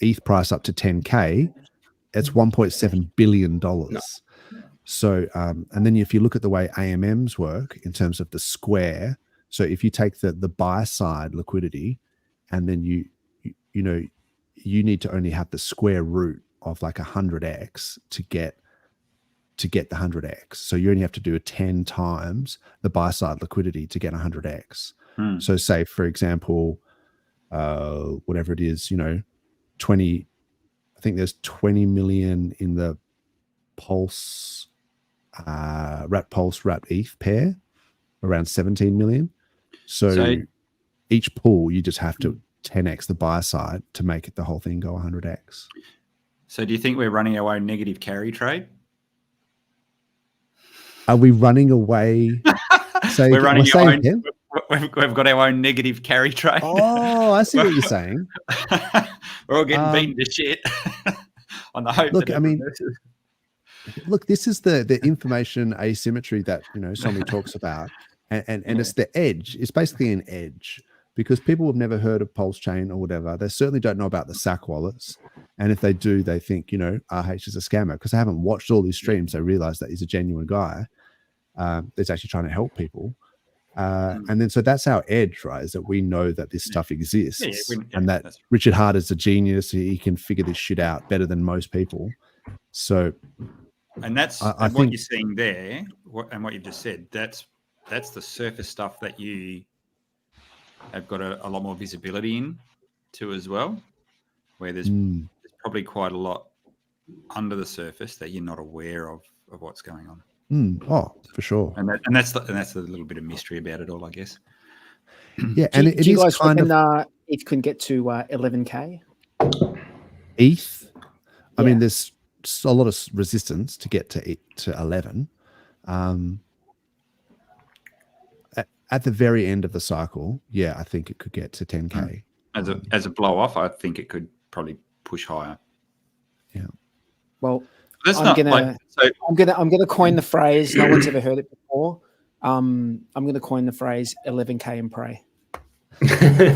ETH price up to 10k, it's $1.7 billion. No. So, and then if you look at the way AMMs work in terms of the square, so if you take the buy side liquidity, and then you need to only have the square root of like 100x to get the 100x. So you only have to do 10 times the buy side liquidity to get 100x. So say, for example, whatever it is, 20, I think there's 20 million in the Pulse, wrap ETH pair, around 17 million. So each pool, you just have to 10x the buy side to make it the whole thing go 100x. So do you think we're running our own negative carry trade? Are we running away? We're running our own. We've got our own negative carry trade. Oh, I see what you're saying. We're all getting beaten to shit on the hope. Look, this is the information asymmetry that Sommy talks about, and it's the edge. It's basically an edge. because people have never heard of PulseChain or whatever. They certainly don't know about the SAC wallets. And if they do, they think, RH is a scammer because they haven't watched all these streams. They realize that he's a genuine guy that's actually trying to help people. And then so that's our edge, right? Is that we know that this stuff exists and that Richard Hart is a genius. He can figure this shit out better than most people. So, and that's I think what you're seeing there, and what you've just said. That's the surface stuff that you have got a lot more visibility in to as well, where there's probably quite a lot under the surface that you're not aware of what's going on. Oh, for sure. And that's the little bit of mystery about it all, I guess. Yeah, and it you is guys kind of it can get to 11K ETH. I mean, there's a lot of resistance to get to 11. At the very end of the cycle, I think it could get to 10K. As a blow off, I think it could probably push higher. Yeah. Well, I'm gonna coin the phrase. No one's ever heard it before. I'm gonna coin the phrase 11K and pray. That's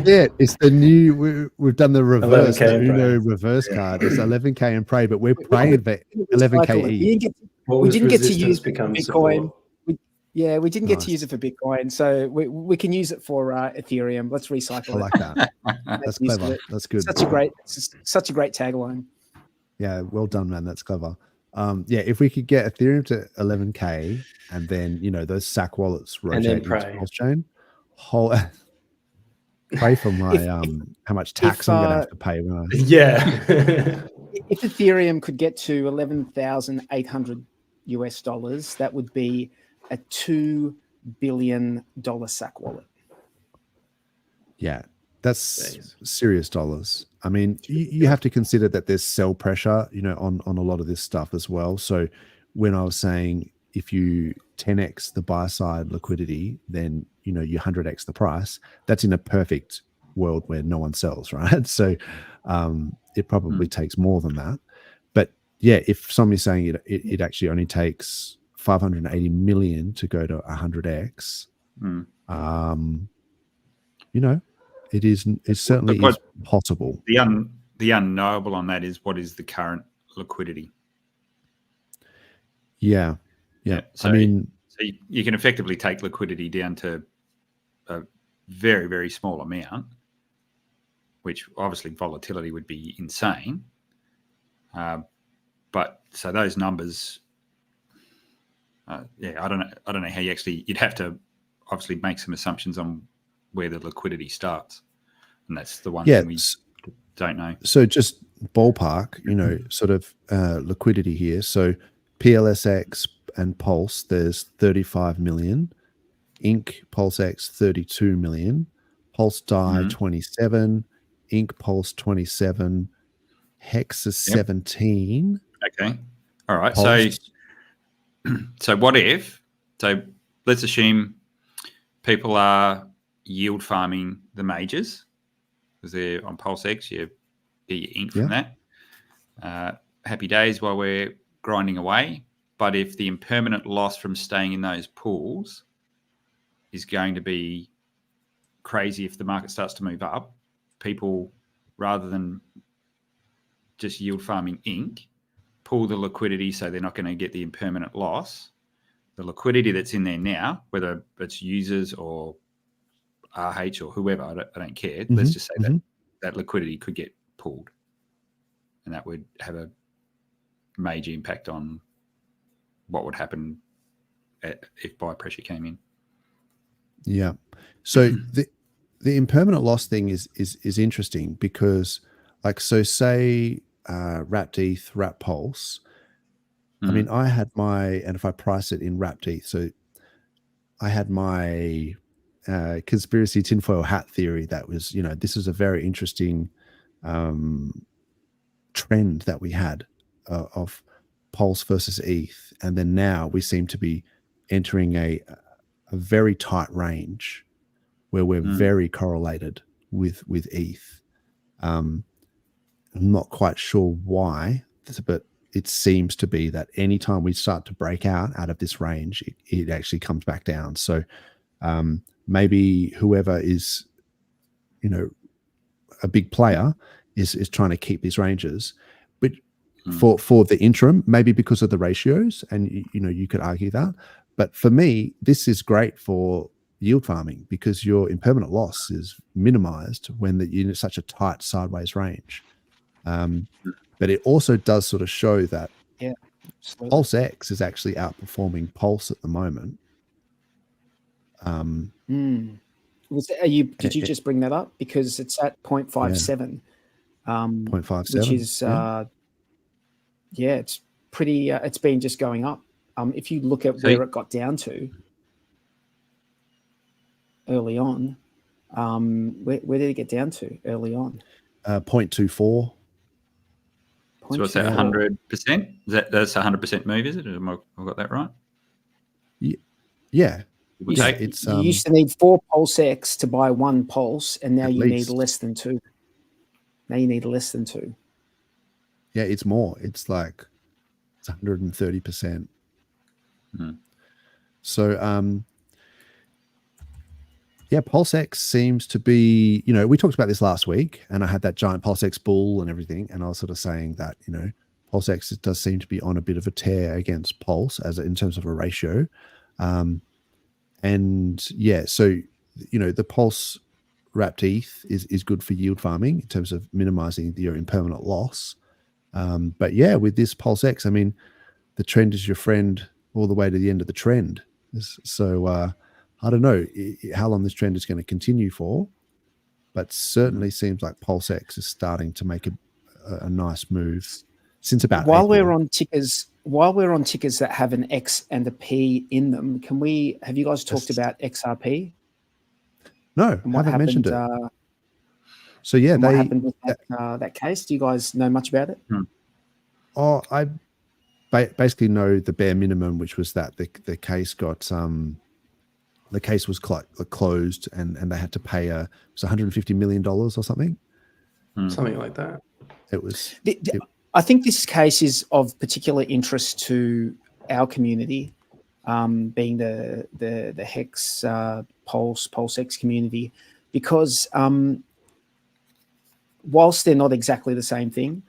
it. It's the new. We've done the reverse. Reverse card. It's 11K and pray, but we're praying for 11K. We didn't get to use Bitcoin. We didn't get to use it for Bitcoin, so we can use it for Ethereum. Let's recycle it. I like that. That's clever. That's good. Such a great tagline. Yeah, well done, man. That's clever. If we could get Ethereum to 11K and then those SAC wallets rotate into PulseChain, pray for my how much tax I'm gonna have to pay. If Ethereum could get to $11,800 US, that would be a $2 billion SAC wallet. Yeah, that's serious dollars. I mean, you have to consider that there's sell pressure, on a lot of this stuff as well. So when I was saying if you 10x the buy side liquidity, then you 100x the price. That's in a perfect world where no one sells, right? So it probably takes more than that. But if somebody's saying it actually only takes 580 million to go to 100x, it certainly is possible. The unknowable on that is what is the current liquidity. Yeah. So, I mean, so you can effectively take liquidity down to a very, very small amount, which obviously volatility would be insane. But so those numbers, I don't know how you'd have to obviously make some assumptions on where the liquidity starts, and that's the one thing we don't know. So just ballpark, sort of liquidity here. So PLSX and Pulse, there's 35 million. Inc. PulseX 32 million. Pulse Die 27. Inc. Pulse 27. Hex is 17. Okay. All right. Pulse. So what if? So let's assume people are yield farming the majors because they're on PulseX. You get your ink from that. Happy days while we're grinding away. But if the impermanent loss from staying in those pools is going to be crazy if the market starts to move up, people, rather than just yield farming ink, pull the liquidity so they're not going to get the impermanent loss. The liquidity that's in there now, whether it's users or RH or whoever, I don't care. Let's just say that liquidity could get pulled, and that would have a major impact on what would happen if buy pressure came in. Yeah. So the impermanent loss thing is interesting because, say wrapped ETH, wrapped Pulse. I mean, I had and if I price it in wrapped ETH, so I had my conspiracy tinfoil hat theory that was, this is a very interesting trend that we had of Pulse versus ETH, and then now we seem to be entering a very tight range where we're very correlated with ETH. I'm not quite sure why, but it seems to be that anytime we start to break out of this range, it actually comes back down. So Maybe whoever is, a big player is trying to keep these ranges, but for the interim, maybe because of the ratios, and you could argue that. But for me, this is great for yield farming because your impermanent loss is minimized when you're in such a tight sideways range. But it also does sort of show that PulseX is actually outperforming Pulse at the moment. Did you just bring that up? Because it's at 0.57. 0.57, which is it's pretty. It's been just going up. If you look at where it got down to early on, where did it get down to early on? 0.24. So what's that? 100%? That's 100% move, is it? Have I got that right? Yeah. You used to need 4 PulseX to buy 1 Pulse, and now you need less than 2. Now you need less than 2. Yeah, it's more. It's like 130%. So, PulseX seems to be, we talked about this last week, and I had that giant PulseX bull and everything, and I was sort of saying that, PulseX does seem to be on a bit of a tear against Pulse in terms of a ratio. So, the Pulse wrapped ETH is good for yield farming in terms of minimizing your impermanent loss. But with this PulseX, I mean, the trend is your friend all the way to the end of the trend. So I don't know how long this trend is going to continue for, but certainly seems like PulseX is starting to make a nice move since about While April. we're on tickers that have an X and a P in them, have you guys talked about XRP? No, haven't mentioned it. So what happened with that case? Do you guys know much about it? Oh, I basically know the bare minimum, which was that the case got the case was closed, and they had to pay it was $150 million or something. Something like that. It was. I think this case is of particular interest to our community, being the Hex PulseX community, because whilst they're not exactly the same thing,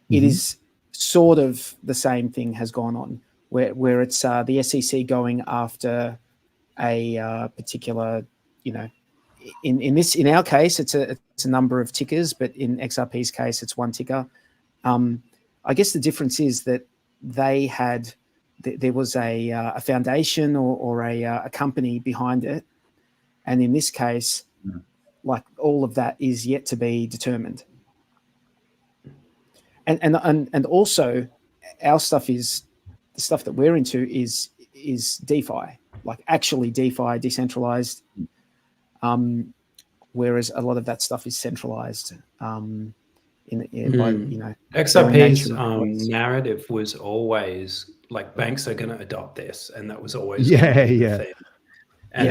it is sort of the same thing has gone on, where it's the SEC going after a particular, in our case it's a number of tickers, but in XRP's case it's 1 ticker. I guess the difference is that they had there was a foundation or a company behind it, and in this case, like all of that is yet to be determined. And also, our stuff is the stuff that we're into is DeFi, like actually DeFi, decentralized. Whereas a lot of that stuff is centralized. XRP's narrative was always like banks are going to adopt this, and that was always the thing. And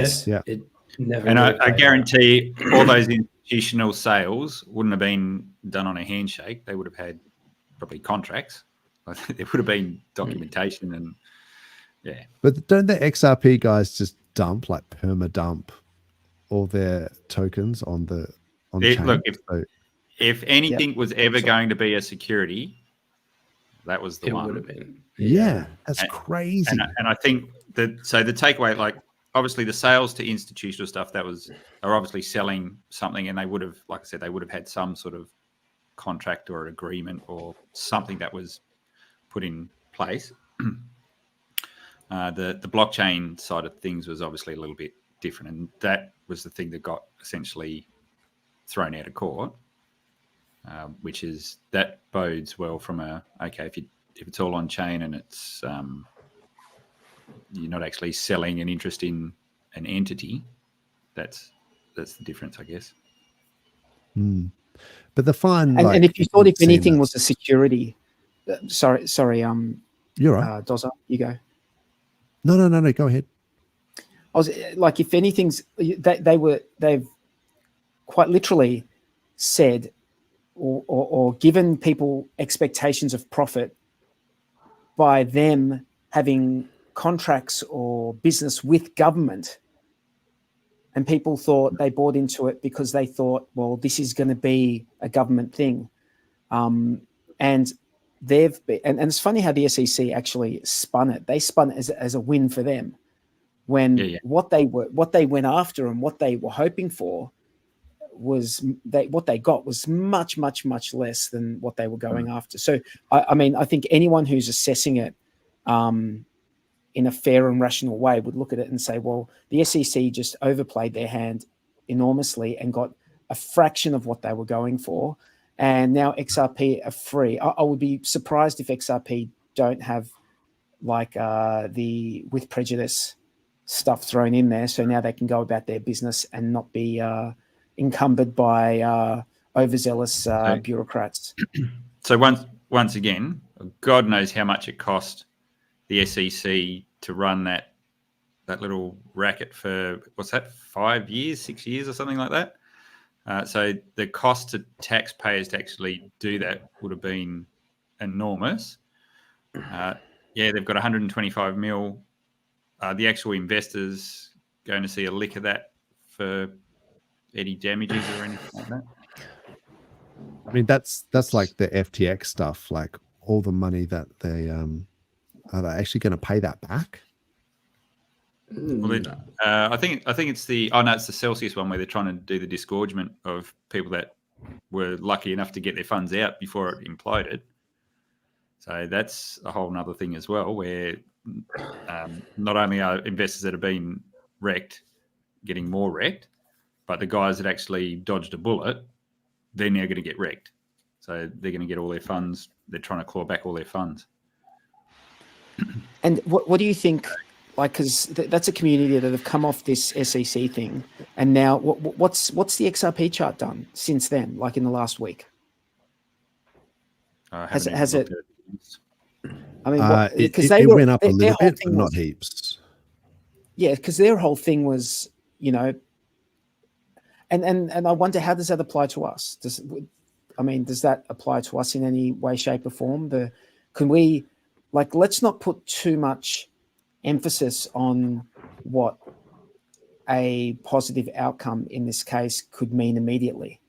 it never. And I guarantee all those institutional sales wouldn't have been done on a handshake. They would have had probably contracts. There would have been documentation and But don't the XRP guys just dump, like perma dump, all their tokens on chain? Look, if anything was ever going to be a security, that was the one. Would have been. Yeah, that's crazy. And I think the takeaway, like obviously the sales to institutional stuff, are obviously selling something, and they would have, like I said, they would have had some sort of contract or an agreement or something that was put in place. The blockchain side of things was obviously a little bit different, and that was the thing that got essentially thrown out of court, which is that bodes well from if it's all on chain and it's you're not actually selling an interest in an entity, that's the difference, I guess. But the fine, and if you thought if anything was a security, sorry, you're right. Doza, you go. No, go ahead. I was like, if anything's, they've quite literally said or given people expectations of profit by them having contracts or business with government and people thought they bought into it because they thought, well, this is going to be a government thing. And it's funny how the SEC actually spun it. They spun it as a win for them, when what they went after and what they were hoping for was what they got was much, much, much less than what they were going after. So, I mean, I think anyone who's assessing it in a fair and rational way would look at it and say, well, the SEC just overplayed their hand enormously and got a fraction of what they were going for. And now XRP are free. I would be surprised if XRP don't have like the with prejudice stuff thrown in there. So now they can go about their business and not be encumbered by overzealous bureaucrats. So once again, God knows how much it cost the SEC to run that little racket for, what's that, 5 years, 6 years or something like that. So the cost to taxpayers to actually do that would have been enormous. They've got 125 mil. The actual investors going to see a lick of that for any damages or anything like that? I mean, that's like the FTX stuff, like all the money that they are they actually going to pay that back? Well, I think it's it's the Celsius one where they're trying to do the disgorgement of people that were lucky enough to get their funds out before it imploded. So that's a whole other thing as well, where not only are investors that have been wrecked getting more wrecked, but the guys that actually dodged a bullet, they're now going to get wrecked. So they're going to get all their funds. They're trying to claw back all their funds. And what do you think? Like, because that's a community that have come off this SEC thing, and now what's the XRP chart done since then? Like in the last week, has it? I mean, because it went up a little bit, but not heaps. Yeah, because their whole thing was, and I wonder, how does that apply to us? Does that apply to us in any way, shape, or form? Can we, like, let's not put too much emphasis on what a positive outcome in this case could mean immediately.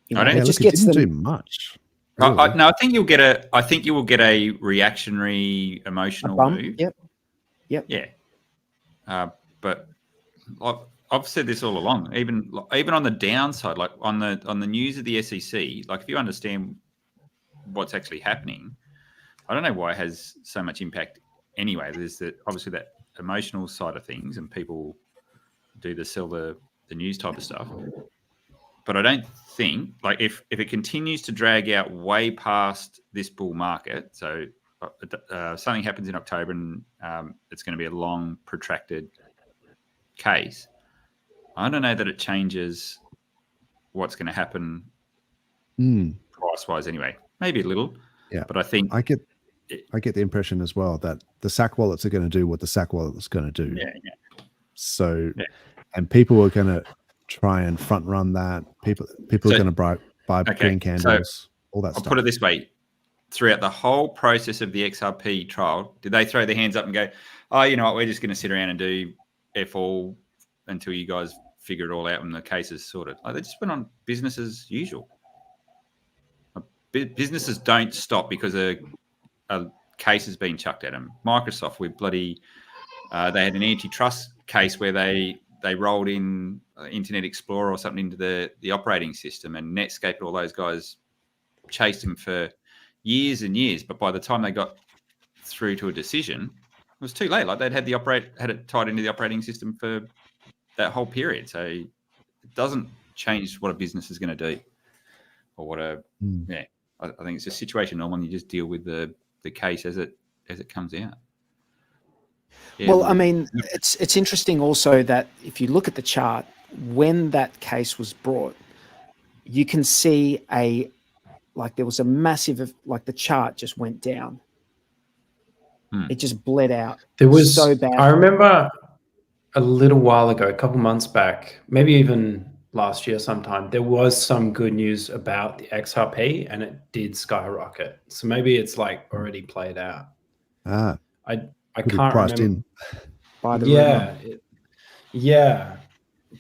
It just gets them, do much. Really. No, I think you will get a reactionary, emotional move. Yep. Yeah. But I've said this all along. Even on the downside, like on the news of the SEC, like if you understand what's actually happening, I don't know why it has so much impact. Anyway, there's obviously that emotional side of things, and people do sell the news type of stuff. But I don't think, like, if it continues to drag out way past this bull market, so something happens in October and it's going to be a long, protracted case, I don't know that it changes what's going to happen price-wise anyway. Maybe a little. Yeah. But I think I get the impression as well that the SAC wallets are going to do what the SAC wallet's going to do. Yeah. So, and people are going to try and front run that. People are going to buy green candles, all that stuff. I'll put it this way. Throughout the whole process of the XRP trial, did they throw their hands up and go, oh, you know what, we're just going to sit around and do F all until you guys figure it all out when the case is sorted? Like, they just went on business as usual. Businesses don't stop because a case has been chucked at them. Microsoft, with bloody, they had an antitrust case where they rolled in Internet Explorer or something into the operating system, and Netscape and all those guys chased them for years and years. But by the time they got through to a decision, it was too late. Like, they'd had it tied into the operating system for that whole period. So it doesn't change what a business is going to do, or what I think it's a situation normal. You just deal with the case as it comes out. Yeah, well, I mean, it's interesting also that if you look at the chart, when that case was brought, you can see there was a massive, like, the chart just went down. It just bled out. There was so bad. I remember a little while ago, a couple months back, maybe even last year sometime, there was some good news about the XRP, and it did skyrocket. So maybe it's like already played out. I can't priced remember. in by the rumor. Yeah.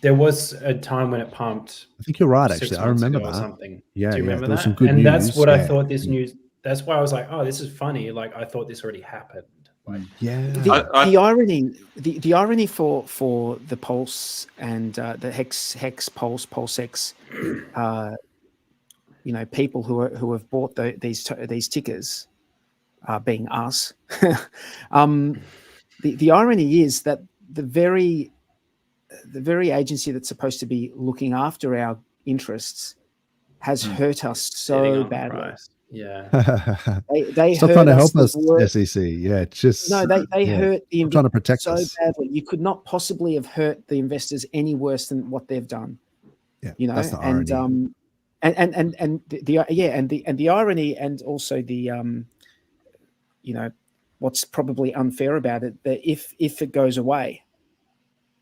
There was a time when it pumped. I think you're right. 6 Actually, I months remember ago or that. something. Yeah, do you remember there was that? some good and news. That's what I Yeah. thought this news. That's why I was like, oh, this is funny. Like I thought this already happened. Like, the irony for the Pulse and the Hex Pulse PulseX, people who have bought these tickers, being us. The irony is that the very agency that's supposed to be looking after our interests has hurt us so badly. Yeah, they stop hurt trying to us help us, SEC. Yeah, just they hurt the investors trying to protect so us badly. You could not possibly have hurt the investors any worse than what they've done. Yeah, that's the irony. And the irony, and also the what's probably unfair about it, that if it goes away,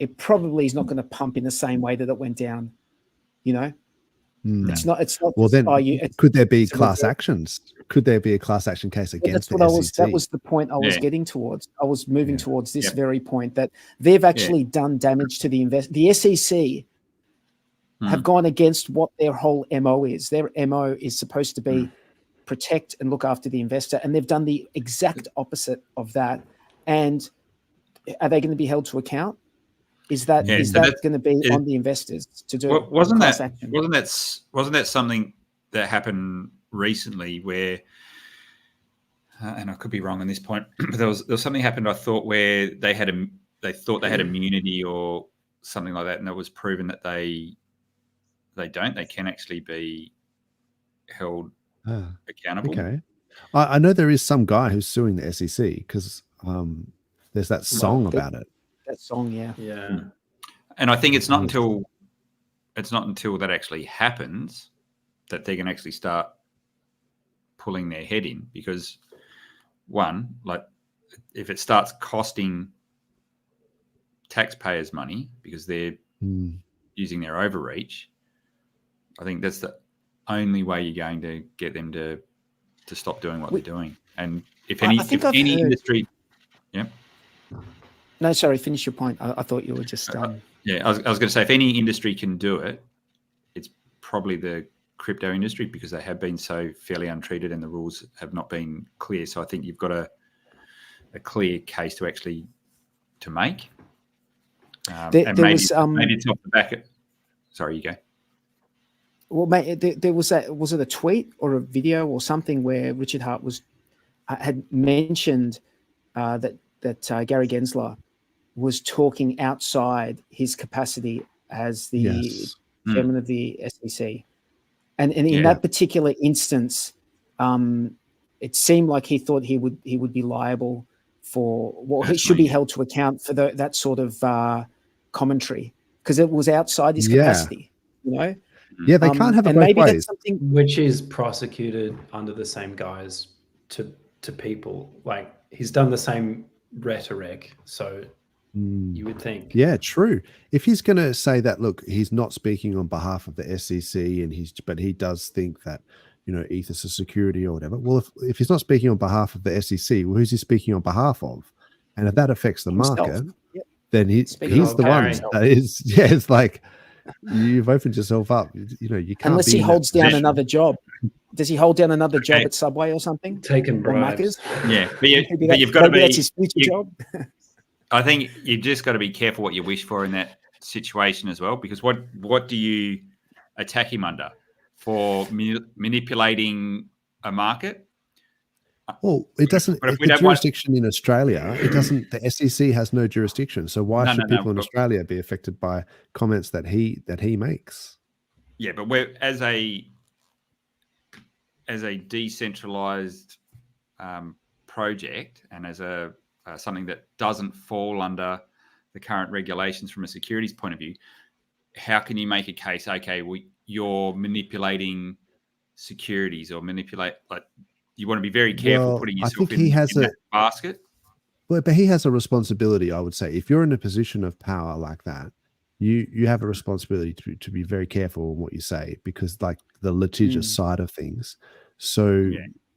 it probably is not going to pump in the same way that it went down. It's not. Well, then, could there be class actions? Could there be a class action case against the SEC? That was the point I was getting towards. I was moving towards this very point, that they've actually done damage to the The SEC have gone against what their whole MO is. Their MO is supposed to be protect and look after the investor, and they've done the exact opposite of that. And are they going to be held to account? Is that going to be on the investors to do? Wasn't that something that happened recently where, and I could be wrong on this point, but there was something happened, I thought, where they thought they had immunity or something like that, and it was proven that they don't. They can actually be held accountable. Okay, I know there is some guy who's suing the SEC because there's that song about it. That song, yeah. And I think it's not until that actually happens that they can actually start pulling their head in, because one, like if it starts costing taxpayers money because they're using their overreach, I think that's the only way you're going to get them to stop doing what they're doing. And if any industry, No, sorry, finish your point. I thought you were just... I was going to say, if any industry can do it, it's probably the crypto industry, because they have been so fairly untreated and the rules have not been clear. So I think you've got a clear case to make. Maybe it's off the back of... Sorry, you go. Well, mate, there was was it a tweet or a video or something where Richard Hart had mentioned that Gary Gensler was talking outside his capacity as the chairman of the SEC, and in that particular instance, it seemed like he thought he would be liable for he should be held to account for that sort of commentary, because it was outside his capacity. Yeah, they can't have it both ways. That's something which is prosecuted under the same guise to people. Like, he's done the same rhetoric, so you would think. Yeah, true. If he's going to say that, look, he's not speaking on behalf of the SEC, but he does think that ETH's a security or whatever. Well, if he's not speaking on behalf of the SEC, well, who's he speaking on behalf of? And if that affects the market, then he's the one that is. Yeah, it's like you've opened yourself up. You can't. Unless he holds down another job. Does he hold down another job at Subway or something? Taking bribes. Yeah, but you've got to be. That's his future job. I think you just got to be careful what you wish for in that situation as well, because what do you attack him under? For manipulating a market? Well, it doesn't. The jurisdiction in Australia, it doesn't. The SEC has no jurisdiction. So why should people in Australia be affected by comments that he makes? Yeah, but we're as a decentralized project, and as a something that doesn't fall under the current regulations from a securities point of view, how can you make a case? Okay, you're manipulating securities or you want to be very careful putting yourself in that basket. Well, but he has a responsibility, I would say. If you're in a position of power like that, you have a responsibility to be very careful in what you say, because like the litigious side of things. So,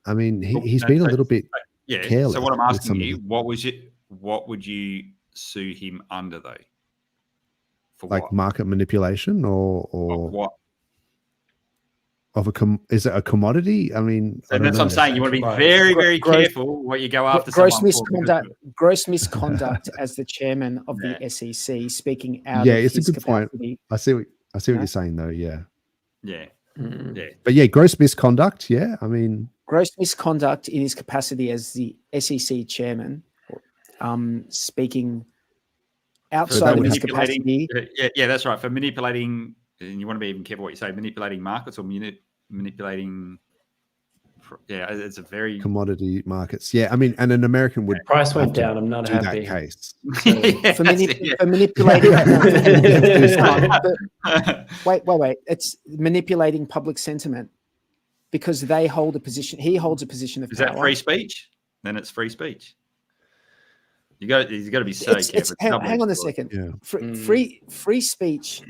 I mean, he's been a little bit careless. So what I'm asking you, what would you sue him under though? like what? market manipulation or What? Is it a commodity? I mean, And that's what I'm saying. You want to be Right. very, very careful what you go after. Gross someone for, gross misconduct as the chairman of the SEC, speaking out yeah, of it's a his good point. capacity. I see what you're saying, though. Yeah, yeah. but yeah, gross misconduct. Yeah, I mean, gross misconduct in his capacity as the SEC chairman, speaking outside of his capacity. Yeah, that's right. For manipulating, and you want to be even careful what you say, manipulating markets or manipulating. Yeah, it's a very commodity markets. Yeah, I mean, and an American would price went down. I'm not do happy. that case. For manipulating. Wait. It's manipulating public sentiment because they hold a position. He holds a position of Is power. that free speech? Then it's free speech. You got to be so careful. Hang on a second. Yeah. Free speech.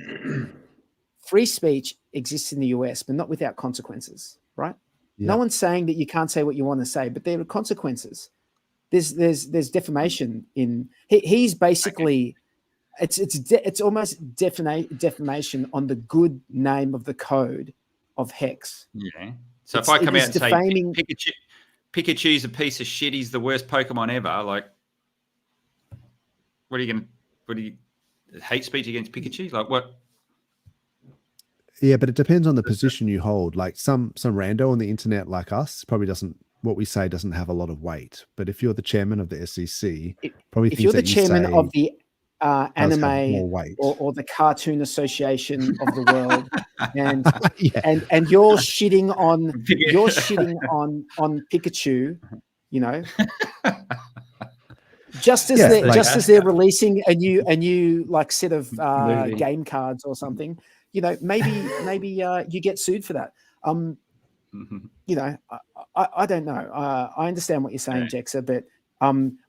Free speech exists in the US, but not without consequences, right? Yeah. No one's saying that you can't say what you want to say, but there are consequences. There's defamation in. He's basically, it's almost defamation on the good name of the code of Hex. Yeah. So if I come out and defaming, say Pikachu's a piece of shit, he's the worst Pokemon ever, like, what are you hate speech against Pikachu? Like what? Yeah, but it depends on the position you hold. Like some rando on the internet like us probably what we say doesn't have a lot of weight. But if you're the chairman of the SEC, probably if you're the chairman of the anime or the cartoon association of the world, and and you're shitting on Pikachu, you know. Just as they're releasing a new like set of game cards or something, you know, maybe you get sued for that. You know, I don't know. I understand what you're saying, Jexa, but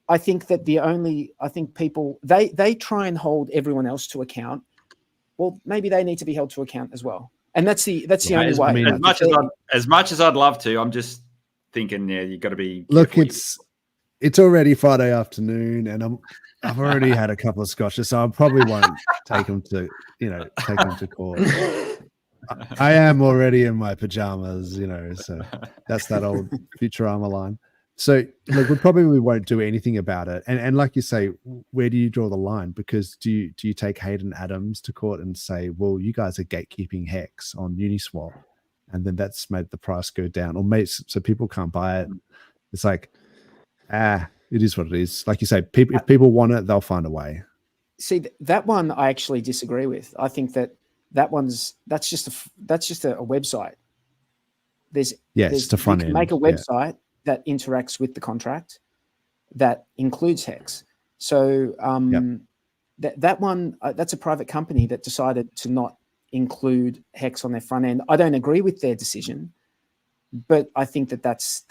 I think that people they try and hold everyone else to account. Well, maybe they need to be held to account as well, and that's the only way. I mean, as much as I'd love to, I'm just thinking, you got to be. Look, it's already Friday afternoon, and I've already had a couple of scotches, so I probably won't take them to court. I am already in my pajamas, you know, so that's that old Futurama line. So look, we probably won't do anything about it. And like you say, where do you draw the line? Because do you take Hayden Adams to court and say, well, you guys are gatekeeping Hex on Uniswap, and then that's made the price go down, or so people can't buy it? It's like, it is what it is. Like you say, if people want it, they'll find a way. See, that one I actually disagree with. I think that's just a website. It's a front end. Make a website that interacts with the contract that includes Hex. So that one, that's a private company that decided to not include Hex on their front end. I don't agree with their decision, but I think that's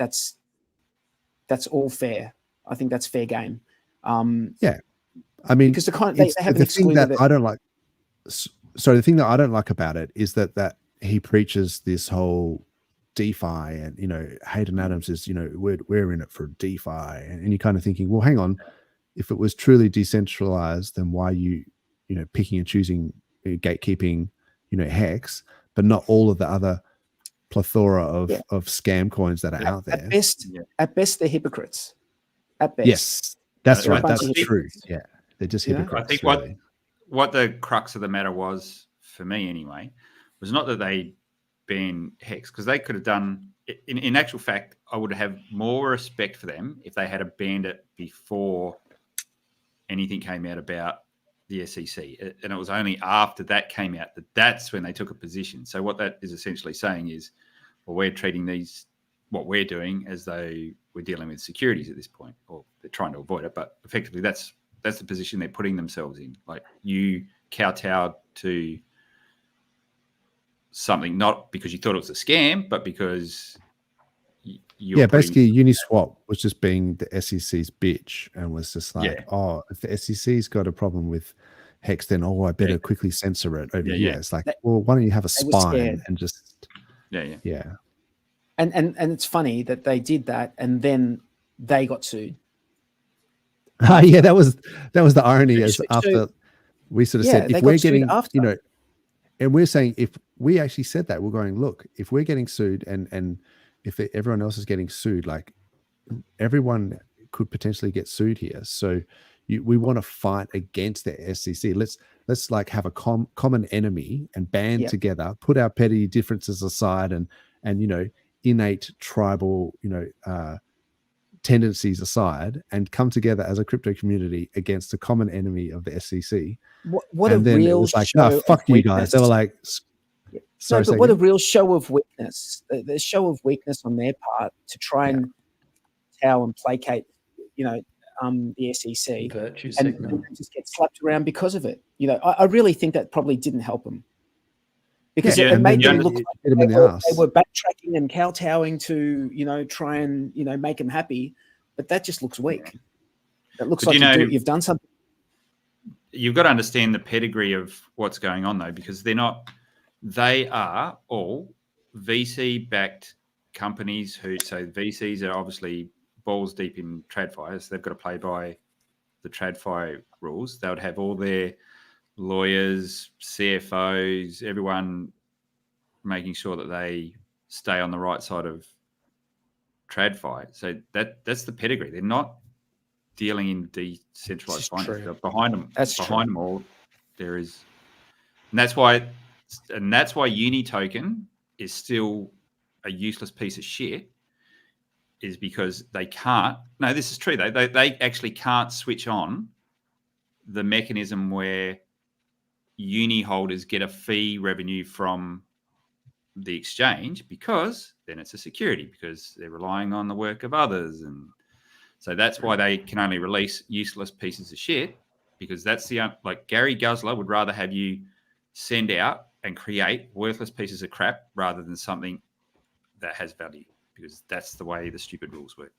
all fair. I think that's fair game. I mean, because they have the thing that I don't like. So the thing that I don't like about it is that he preaches this whole DeFi, and you know, Hayden Adams is, you know, we're in it for DeFi, and you're kind of thinking, well, hang on, if it was truly decentralized, then why are you know, picking and choosing, gatekeeping, you know, Hex, but not all of the other plethora of scam coins that are out there? At best, they're hypocrites. At best, yes, that's right. That's the truth. Yeah, they're just hypocrites. I think what the crux of the matter was, for me anyway, was not that they banned Hex, because they could have done. In actual fact, I would have more respect for them if they had banned it before anything came out about the SEC, and it was only after that came out that's when they took a position. So what that is essentially saying is, well, we're treating what we're doing as though we're dealing with securities at this point, or they're trying to avoid it, but effectively that's the position they're putting themselves in. Like, you kowtowed to something not because you thought it was a scam, but because basically Uniswap was just being the SEC's bitch, and was just like, oh, if the SEC's got a problem with Hex, then I better quickly censor it over here. It's like, well, why don't you have a spine and just And it's funny that they did that, and then they got sued. Yeah, that was the irony. Is after We sort of Yeah, said they if we're got sued getting, after. you know, and we're saying if we actually said that, we're going, look, if we're getting sued and if everyone else is getting sued, like everyone could potentially get sued here. So we want to fight against the SEC. Let's like have a common enemy and band together, put our petty differences aside and you know, innate tribal, you know, tendencies aside and come together as a crypto community against the common enemy of the SEC. What and a then real it was like, show no, fuck of you weakness. guys. They were like, sorry, no, but what a real show of weakness. The show of weakness on their part to try and towel and placate, you know, the SEC Virtue and signal. just get slapped around because of it. You know, I really think that probably didn't help them. Because it made them look like they were backtracking and kowtowing to, you know, try and, you know, make them happy. But that just looks weak. That looks like you've done something. You've got to understand the pedigree of what's going on, though, because they are all VC-backed companies so VCs are obviously balls deep in TradFi, so they've got to play by the TradFi rules. They would have all their lawyers, CFOs, everyone making sure that they stay on the right side of TradFi. So that's the pedigree. They're not dealing in decentralized finance. Behind them all, there is, and that's why Uni token is still a useless piece of shit. Is because they can't. No, this is true. They actually can't switch on the mechanism where Uni holders get a fee revenue from the exchange, because then it's a security, because they're relying on the work of others, and so that's why they can only release useless pieces of shit, because that's like Gary Gensler would rather have you send out and create worthless pieces of crap rather than something that has value, because that's the way the stupid rules work.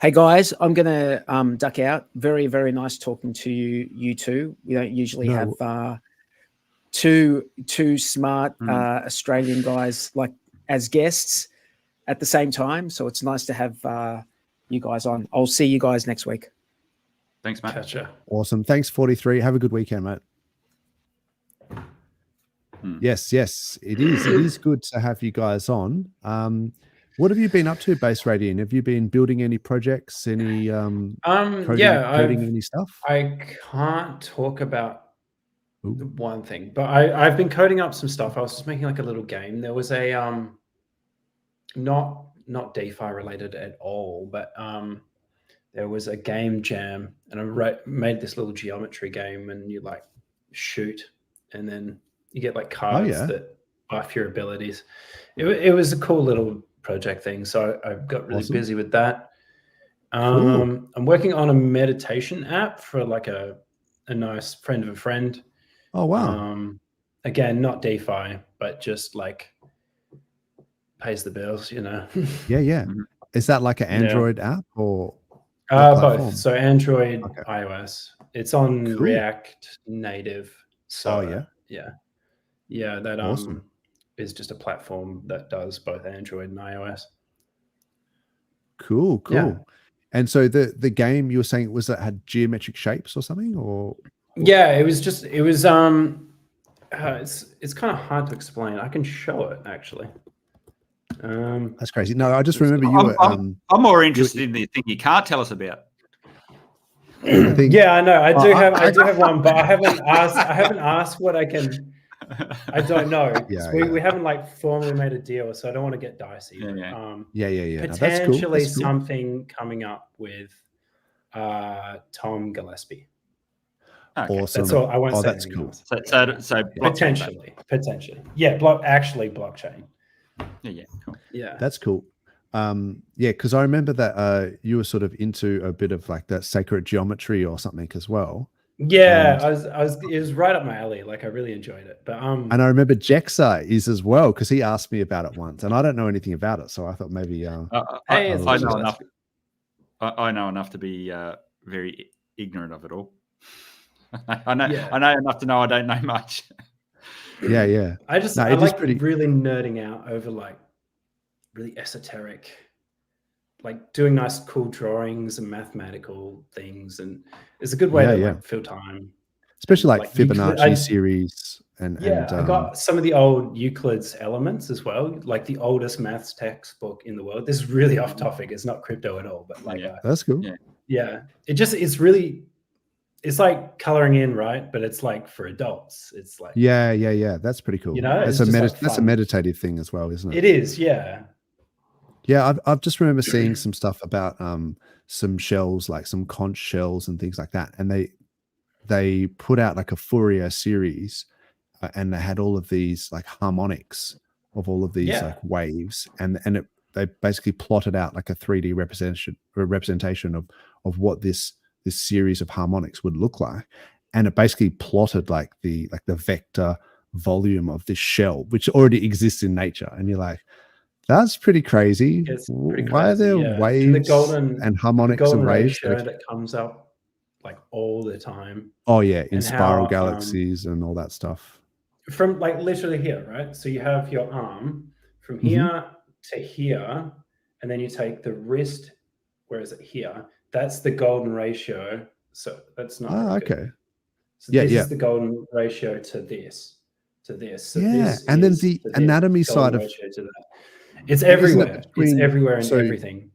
Hey guys, I'm gonna duck out. Very, very nice talking to you two. We don't usually have two smart Australian guys like as guests at the same time, so it's nice to have you guys on. I'll see you guys next week. Thanks, mate. Gotcha. Awesome. Thanks, 43. Have a good weekend, mate. Yes, it is. It is good to have you guys on. What have you been up to, Base Radiant? Have you been building any projects, any coding any stuff? I can't talk about one thing, but I've been coding up some stuff. I was just making like a little game. There was a not DeFi related at all, but there was a game jam, and I made this little geometry game, and you like shoot, and then you get like cards that buff your abilities. It was a cool little project thing, so I got really busy with that. I'm working on a meditation app for like a nice friend of a friend. Oh wow! Again, not DeFi, but just like pays the bills, you know. Yeah. Is that like an Android app or both? So Android, iOS. It's on React Native. So yeah. That is just a platform that does both Android and iOS. Cool. Yeah. And so the game you were saying had geometric shapes or something, or? Yeah, it was it's kind of hard to explain. I can show it actually. That's crazy. No, I just remember I'm more interested in the thing you can't tell us about. Yeah, I know. I do have one, but I haven't asked what I can. I don't know. We haven't like formally made a deal, so I don't want to get dicey. Yeah. Potentially that's cool. Something coming up with Tom Gillespie. Okay. Awesome. That's all. I won't say that's cool. So potentially. Yeah, blockchain. Yeah, cool. Yeah, that's cool. Because I remember that you were sort of into a bit of like that sacred geometry or something as well. Yeah, it was right up my alley. Like I really enjoyed it. But and I remember Jexa is as well, because he asked me about it once, and I don't know anything about it, so I thought maybe I know enough to be very ignorant of it all. I know enough to know I don't know much. Yeah. I like really nerding out over like really esoteric like doing nice, cool drawings and mathematical things, and it's a good way to like fill time. Especially like Fibonacci series and I got some of the old Euclid's Elements as well, like the oldest maths textbook in the world. This is really off topic. It's not crypto at all, but like that's cool. It's like coloring in, right? But it's like for adults. It's like that's pretty cool. You know, that's a meditative thing as well, isn't it? It is, yeah. Yeah, I've just remember seeing some stuff about some shells, like some conch shells and things like that, and they put out like a Fourier series, and they had all of these like harmonics of all of these like waves, and they basically plotted out like a 3D representation of what this series of harmonics would look like, and it basically plotted like the vector volume of this shell, which already exists in nature, and you're like, that's pretty crazy. Why are there waves and harmonics and waves that comes up like all the time? Oh yeah, in spiral galaxies and all that stuff. From like literally here, right? So you have your arm from here to here, and then you take the wrist. Where is it here? That's the golden ratio. So that's not okay. So this is the golden ratio to this. So and then the anatomy side of it's everywhere. It's everywhere and everything.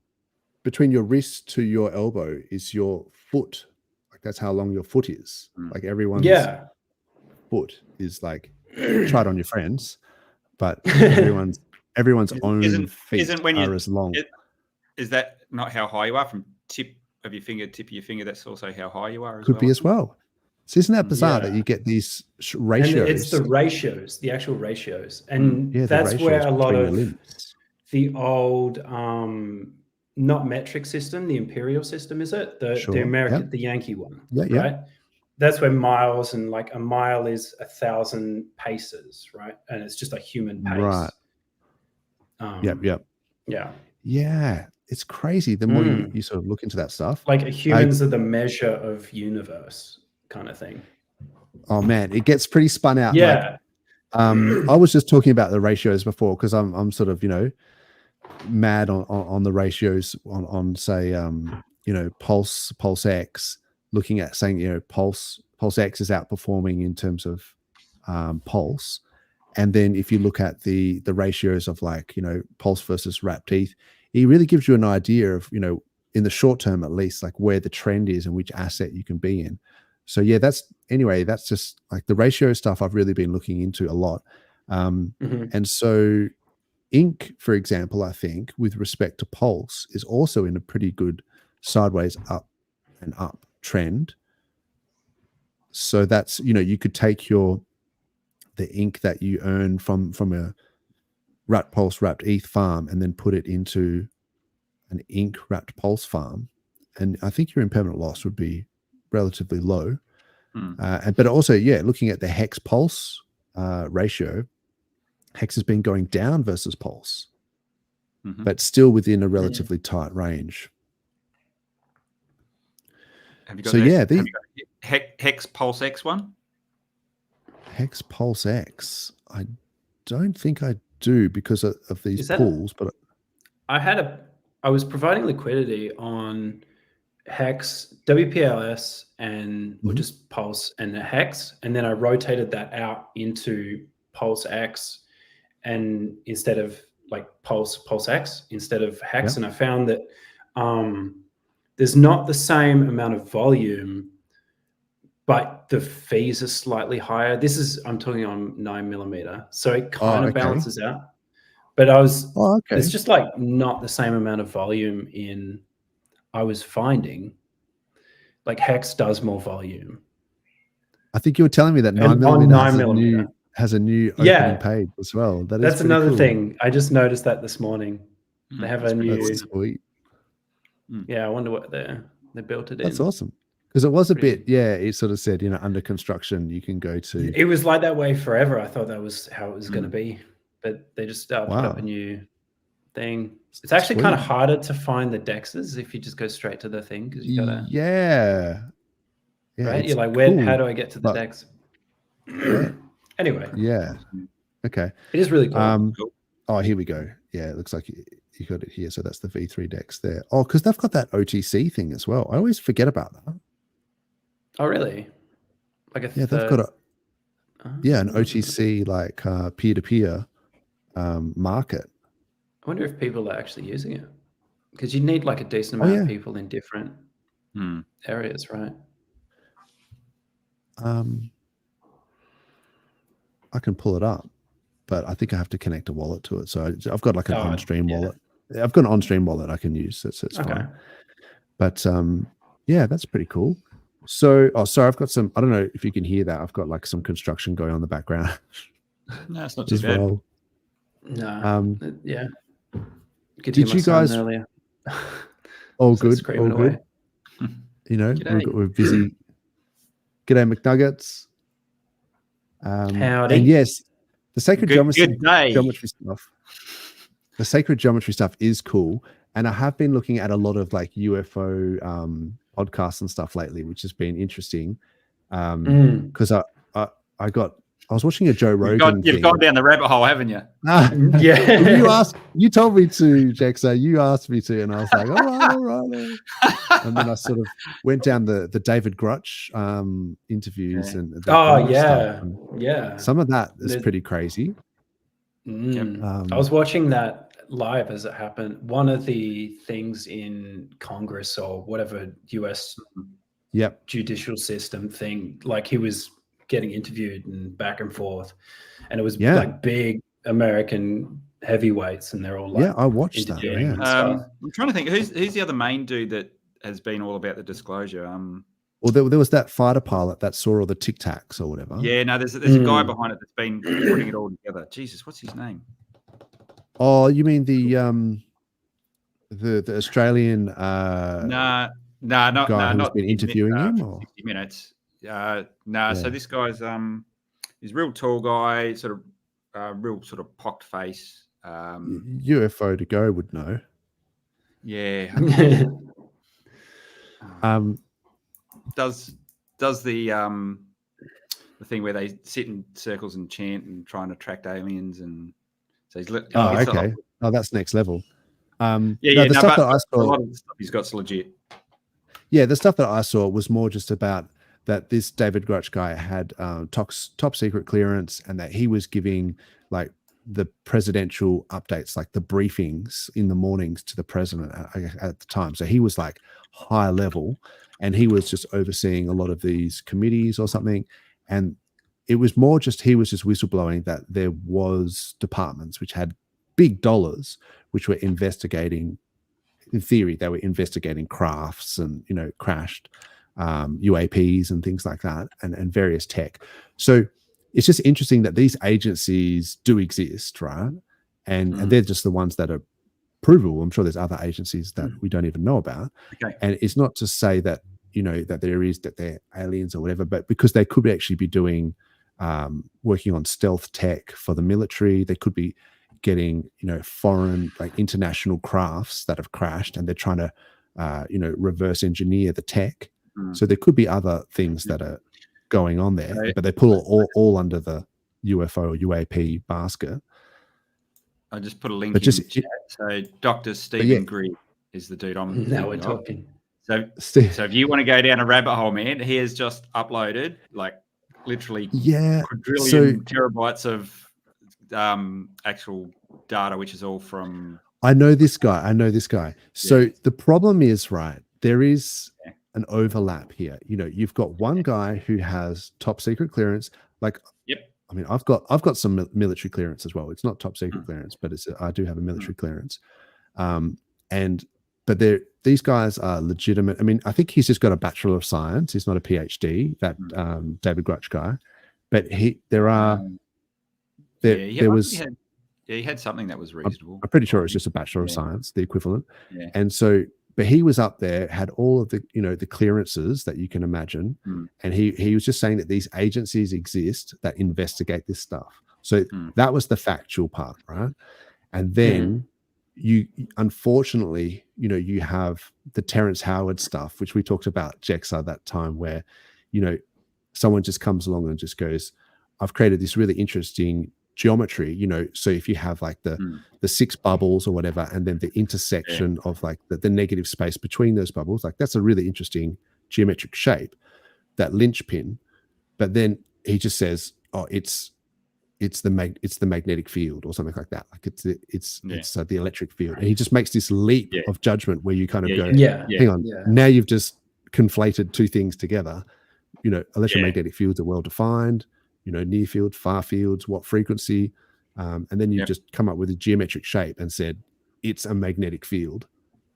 Between your wrist to your elbow is your foot. Like that's how long your foot is. Like everyone's foot is like, try it on your friends, but everyone's own feet are as long. Is that not how high you are from tip of your finger, tip of your finger? That's also how high you are. Could be as well. So isn't that bizarre that you get these ratios? And it's the ratios, the actual ratios, and that's where a lot of the old, not metric system, the imperial system, is it? The American, the Yankee one, right? That's where miles, and like a mile is 1,000 paces, right? And it's just a human pace. Right. Yeah. It's crazy. The more you sort of look into that stuff. Like humans are the measure of universe kind of thing. Oh man, it gets pretty spun out. Yeah. I was just talking about the ratios before because I'm sort of, mad on the ratios on say, PulseX, looking at saying, PulseX is outperforming in terms of Pulse. And then if you look at the ratios of like, Pulse versus wrapped ETH, it really gives you an idea of, in the short term, at least, like where the trend is and which asset you can be in. So yeah, that's just like the ratio stuff I've really been looking into a lot. And so Inc, for example, I think with respect to Pulse is also in a pretty good sideways up and up trend. So that's, you could take the Inc that you earn from a wrapped Pulse, wrapped ETH farm and then put it into an Inc wrapped Pulse farm. And I think your impermanent loss would be relatively low. But also, looking at the Hex Pulse ratio, Hex has been going down versus Pulse, but still within a relatively tight range. Have you got Hex PulseX one? Hex PulseX. I don't think I do because of these pools, but I was providing liquidity on Hex, WPLS, and or just Pulse and the Hex, and then I rotated that out into PulseX, and instead of like PulseX instead of Hex, and I found that there's not the same amount of volume, but the fees are slightly higher. I'm talking on 9mm, so it kind of balances out. But it's just like not the same amount of volume I was finding. Like Hex does more volume. I think you were telling me that 9mm has a new opening page as well. That's another cool thing. I just noticed that this morning. They have a new. That's sweet. Yeah, I wonder what they built it in. That's awesome. Because it was a bit, it sort of said, under construction, you can go to. It was like that way forever. I thought that was how it was going to be, but they just put up a new thing. It's actually kind of harder to find the dexes if you just go straight to the thing because you gotta. Right, you're like, how do I get to the dex? Anyway. Yeah. Okay. It is really cool. Oh, here we go. Yeah, it looks like You got it here. So that's the V3 DEX there. Oh, because they've got that OTC thing as well. I always forget about that. Oh, really? Like a they've got an OTC like peer-to-peer market. I wonder if people are actually using it, because you need like a decent amount of people in different areas, right? I can pull it up, but I think I have to connect a wallet to it. So I've got like an on-stream wallet. I've got an on-stream wallet I can use. So it's fine. But that's pretty cool. So, sorry, I've got some, I don't know if you can hear that. I've got like some construction going on in the background. No, it's not too bad. Well. No. Did you guys earlier? All good. All good. You know, we're busy. G'day, McNuggets. Howdy. And yes, the sacred geometry stuff. The sacred geometry stuff is cool. And I have been looking at a lot of like UFO podcasts and stuff lately, which has been interesting. Because I was watching a Joe Rogan. You've gone down the rabbit hole, haven't you? Yeah. You told me to, Jexa. You asked me to, and I was like, all right. And then I sort of went down the David Grutch interviews and some of that is pretty crazy. I was watching that live as it happened. One of the things in Congress or whatever US judicial system thing, like he was getting interviewed and back and forth, and it was like big American heavyweights, and they're all like, I watched that. I'm trying to think who's the other main dude that has been all about the disclosure. Well, there was that fighter pilot that saw all the Tic Tacs or whatever. Yeah, no, there's a guy behind it that's been putting it all together. Jesus, what's his name? Oh, you mean the Australian not who's been interviewing him? Or? 50 minutes. So this guy's he's a real tall guy, sort of real sort of pocked face. UFO to go would know. Yeah. Does the thing where they sit in circles and chant and try and attract aliens, and so he's okay. That's next level. The stuff that I saw, a lot of the stuff he's got's legit. Yeah, the stuff that I saw was more just about that this David Grutch guy had top secret clearance, and that he was giving like the presidential updates, like the briefings in the mornings to the president at the time. So he was like high level, and he was just overseeing a lot of these committees or something. And it was more just, he was just whistleblowing that there was departments which had big dollars, which were investigating, in theory, they were investigating crafts and, crashed UAPs and things like that, and various tech. So it's just interesting that these agencies do exist, right? And they're just the ones that are provable. I'm sure there's other agencies that we don't even know about. Okay. And it's not to say that, that they're aliens or whatever, but because they could actually be doing, working on stealth tech for the military. They could be getting, foreign, like international crafts that have crashed, and they're trying to, reverse engineer the tech. So there could be other things that are going on there, but they put all under the UFO or UAP basket. I just put a link in the chat. So Dr. Stephen Greer is the dude I'm now we're talking. So if you want to go down a rabbit hole, man, he has just uploaded like literally quadrillion terabytes of actual data, which is all from. I know this guy. So the problem is, right, there is an overlap here. You've got one guy who has top secret clearance. Like, I mean, I've got some military clearance as well. It's not top secret clearance, but I do have a military clearance. But these guys are legitimate. I mean, I think he's just got a Bachelor of Science. He's not a PhD, that David Grutch guy. But he had something that was reasonable. I'm pretty sure it's just a Bachelor of Science, the equivalent. Yeah. And so, but he was up there, had all of the, the clearances that you can imagine. And he was just saying that these agencies exist that investigate this stuff. So that was the factual part, right? And then you, unfortunately, you have the Terrence Howard stuff, which we talked about, Jexa, that time where, someone just comes along and just goes, I've created this really interesting geometry, you know, so if you have like the 6 bubbles or whatever, and then the intersection of like the negative space between those bubbles, like that's a really interesting geometric shape, that linchpin. But then he just says, oh, it's the magnetic field or something like that. Like it's the electric field. And he just makes this leap of judgment where you kind of go, hang on, now you've just conflated two things together. You know, electromagnetic fields are well defined, you know, near field, far fields, what frequency, and then you just come up with a geometric shape and said it's a magnetic field.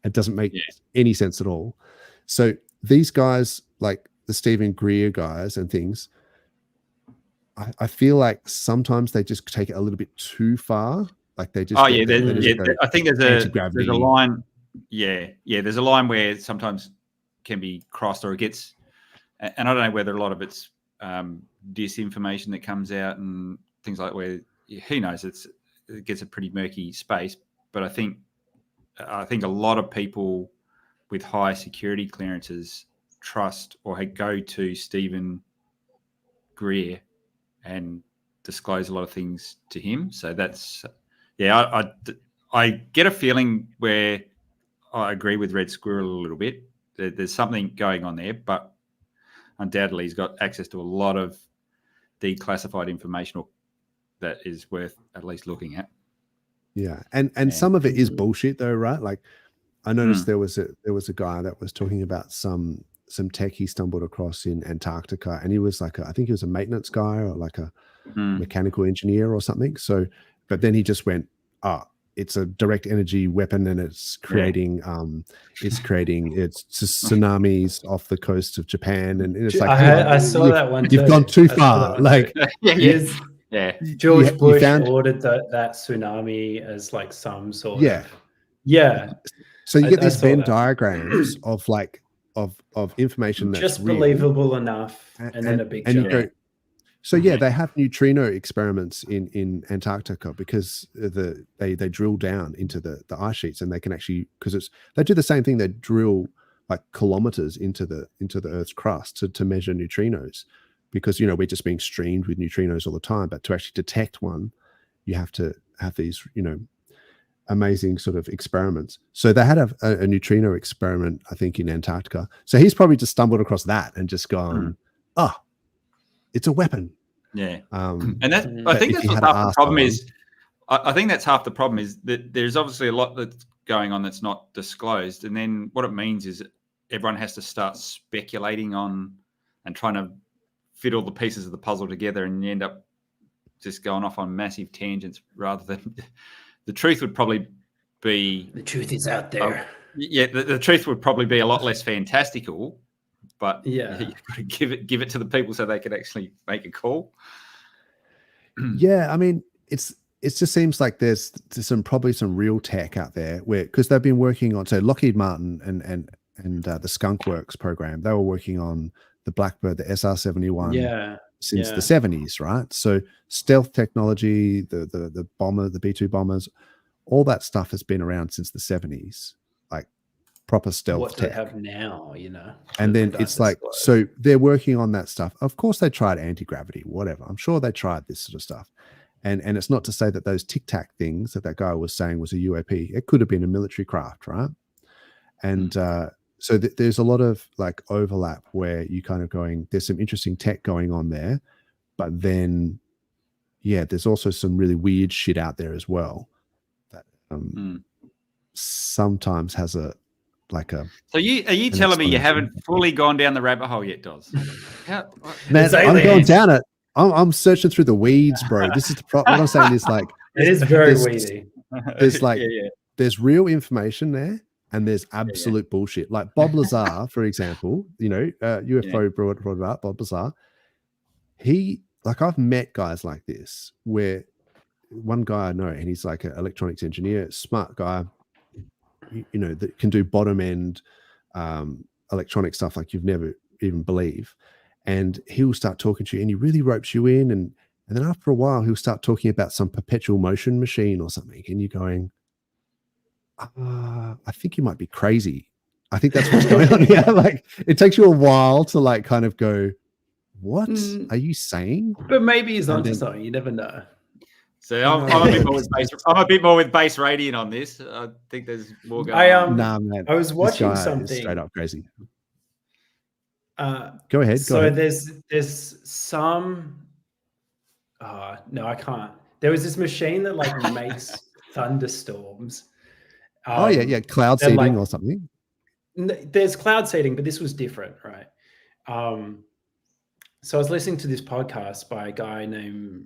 It doesn't make any sense at all. So these guys, like the Stephen Greer guys and things, I feel like sometimes they just take it a little bit too far. Like they just I think there's a line. There's a line where sometimes can be crossed, or it gets, and I don't know whether a lot of it's disinformation that comes out and things like where, who knows, it gets a pretty murky space. But I think a lot of people with high security clearances trust or go to Stephen Greer and disclose a lot of things to him. So that's, I get a feeling where I agree with Red Squirrel a little bit. There's something going on there, but undoubtedly he's got access to a lot of declassified information that is worth at least looking at. Yeah, and some of it is bullshit though, right? Like I noticed there was a guy that was talking about some tech he stumbled across in Antarctica, and he was like I think he was a maintenance guy or like a mechanical engineer or something. So, but then he just went, it's a direct energy weapon, and it's creating tsunamis off the coast of Japan, and it's like I saw that one. You've gone too far. Like George Bush ordered that tsunami as like some sort of So you get these Venn diagrams of like of information that's just real, believable enough, and then a big jump. So they have neutrino experiments in Antarctica because they drill down into the ice sheets, and they can actually, because they do the same thing, they drill like kilometers into the Earth's crust to measure neutrinos, because you know we're just being streamed with neutrinos all the time, but to actually detect one, you have to have these amazing sort of experiments. So they had a neutrino experiment, I think, in Antarctica. So he's probably just stumbled across that and just gone, it's a weapon. Yeah. And that, I think that's what half the problem is. I think that's half the problem is that there's obviously a lot that's going on that's not disclosed. And then what it means is everyone has to start speculating on and trying to fit all the pieces of the puzzle together, and you end up just going off on massive tangents rather than the truth would probably be... The truth is out there. The truth would probably be a lot less fantastical, but you've got to give it to the people so they can actually make a call. Yeah, I mean, it just seems like there's probably some real tech out there where, because they've been working on, so Lockheed Martin and the Skunk Works program, they were working on the Blackbird, the SR-71 since the 70s, right? So stealth technology, the bomber, the B-2 bombers, all that stuff has been around since the 70s, like proper stealth what tech. They have now, And then it's like, so they're working on that stuff. Of course they tried anti-gravity, whatever. I'm sure they tried this sort of stuff. And it's not to say that those Tic Tac things that guy was saying was a UAP. It could have been a military craft, right? And so there's a lot of like overlap where you kind of going, there's some interesting tech going on there, but then, there's also some really weird shit out there as well that sometimes has So are you telling me you haven't fully gone down the rabbit hole yet, Doz? Man, I'm going down it. I'm searching through the weeds, bro. This is the problem. What I'm saying is like it is very weedy. There's like there's real information there, and there's absolute bullshit. Like Bob Lazar, for example, UFO brought it up. Bob Lazar, I've met guys like this where one guy I know, and he's like an electronics engineer, smart guy, that can do bottom end electronic stuff like you've never even believe. And he'll start talking to you, and he really ropes you in, and then after a while he'll start talking about some perpetual motion machine or something, and you're going, I think you might be crazy. I think that's what's going on here. Like it takes you a while to like kind of go, what are you saying? But maybe he's onto something. You never know. So I'm a bit more with base radiant on this. I think there's more going on. Nah, man. I was watching this guy something is straight up crazy. Go ahead. So there's some. No, I can't. There was this machine that like makes thunderstorms. Cloud seeding or something. There's cloud seeding, but this was different, right? So I was listening to this podcast by a guy named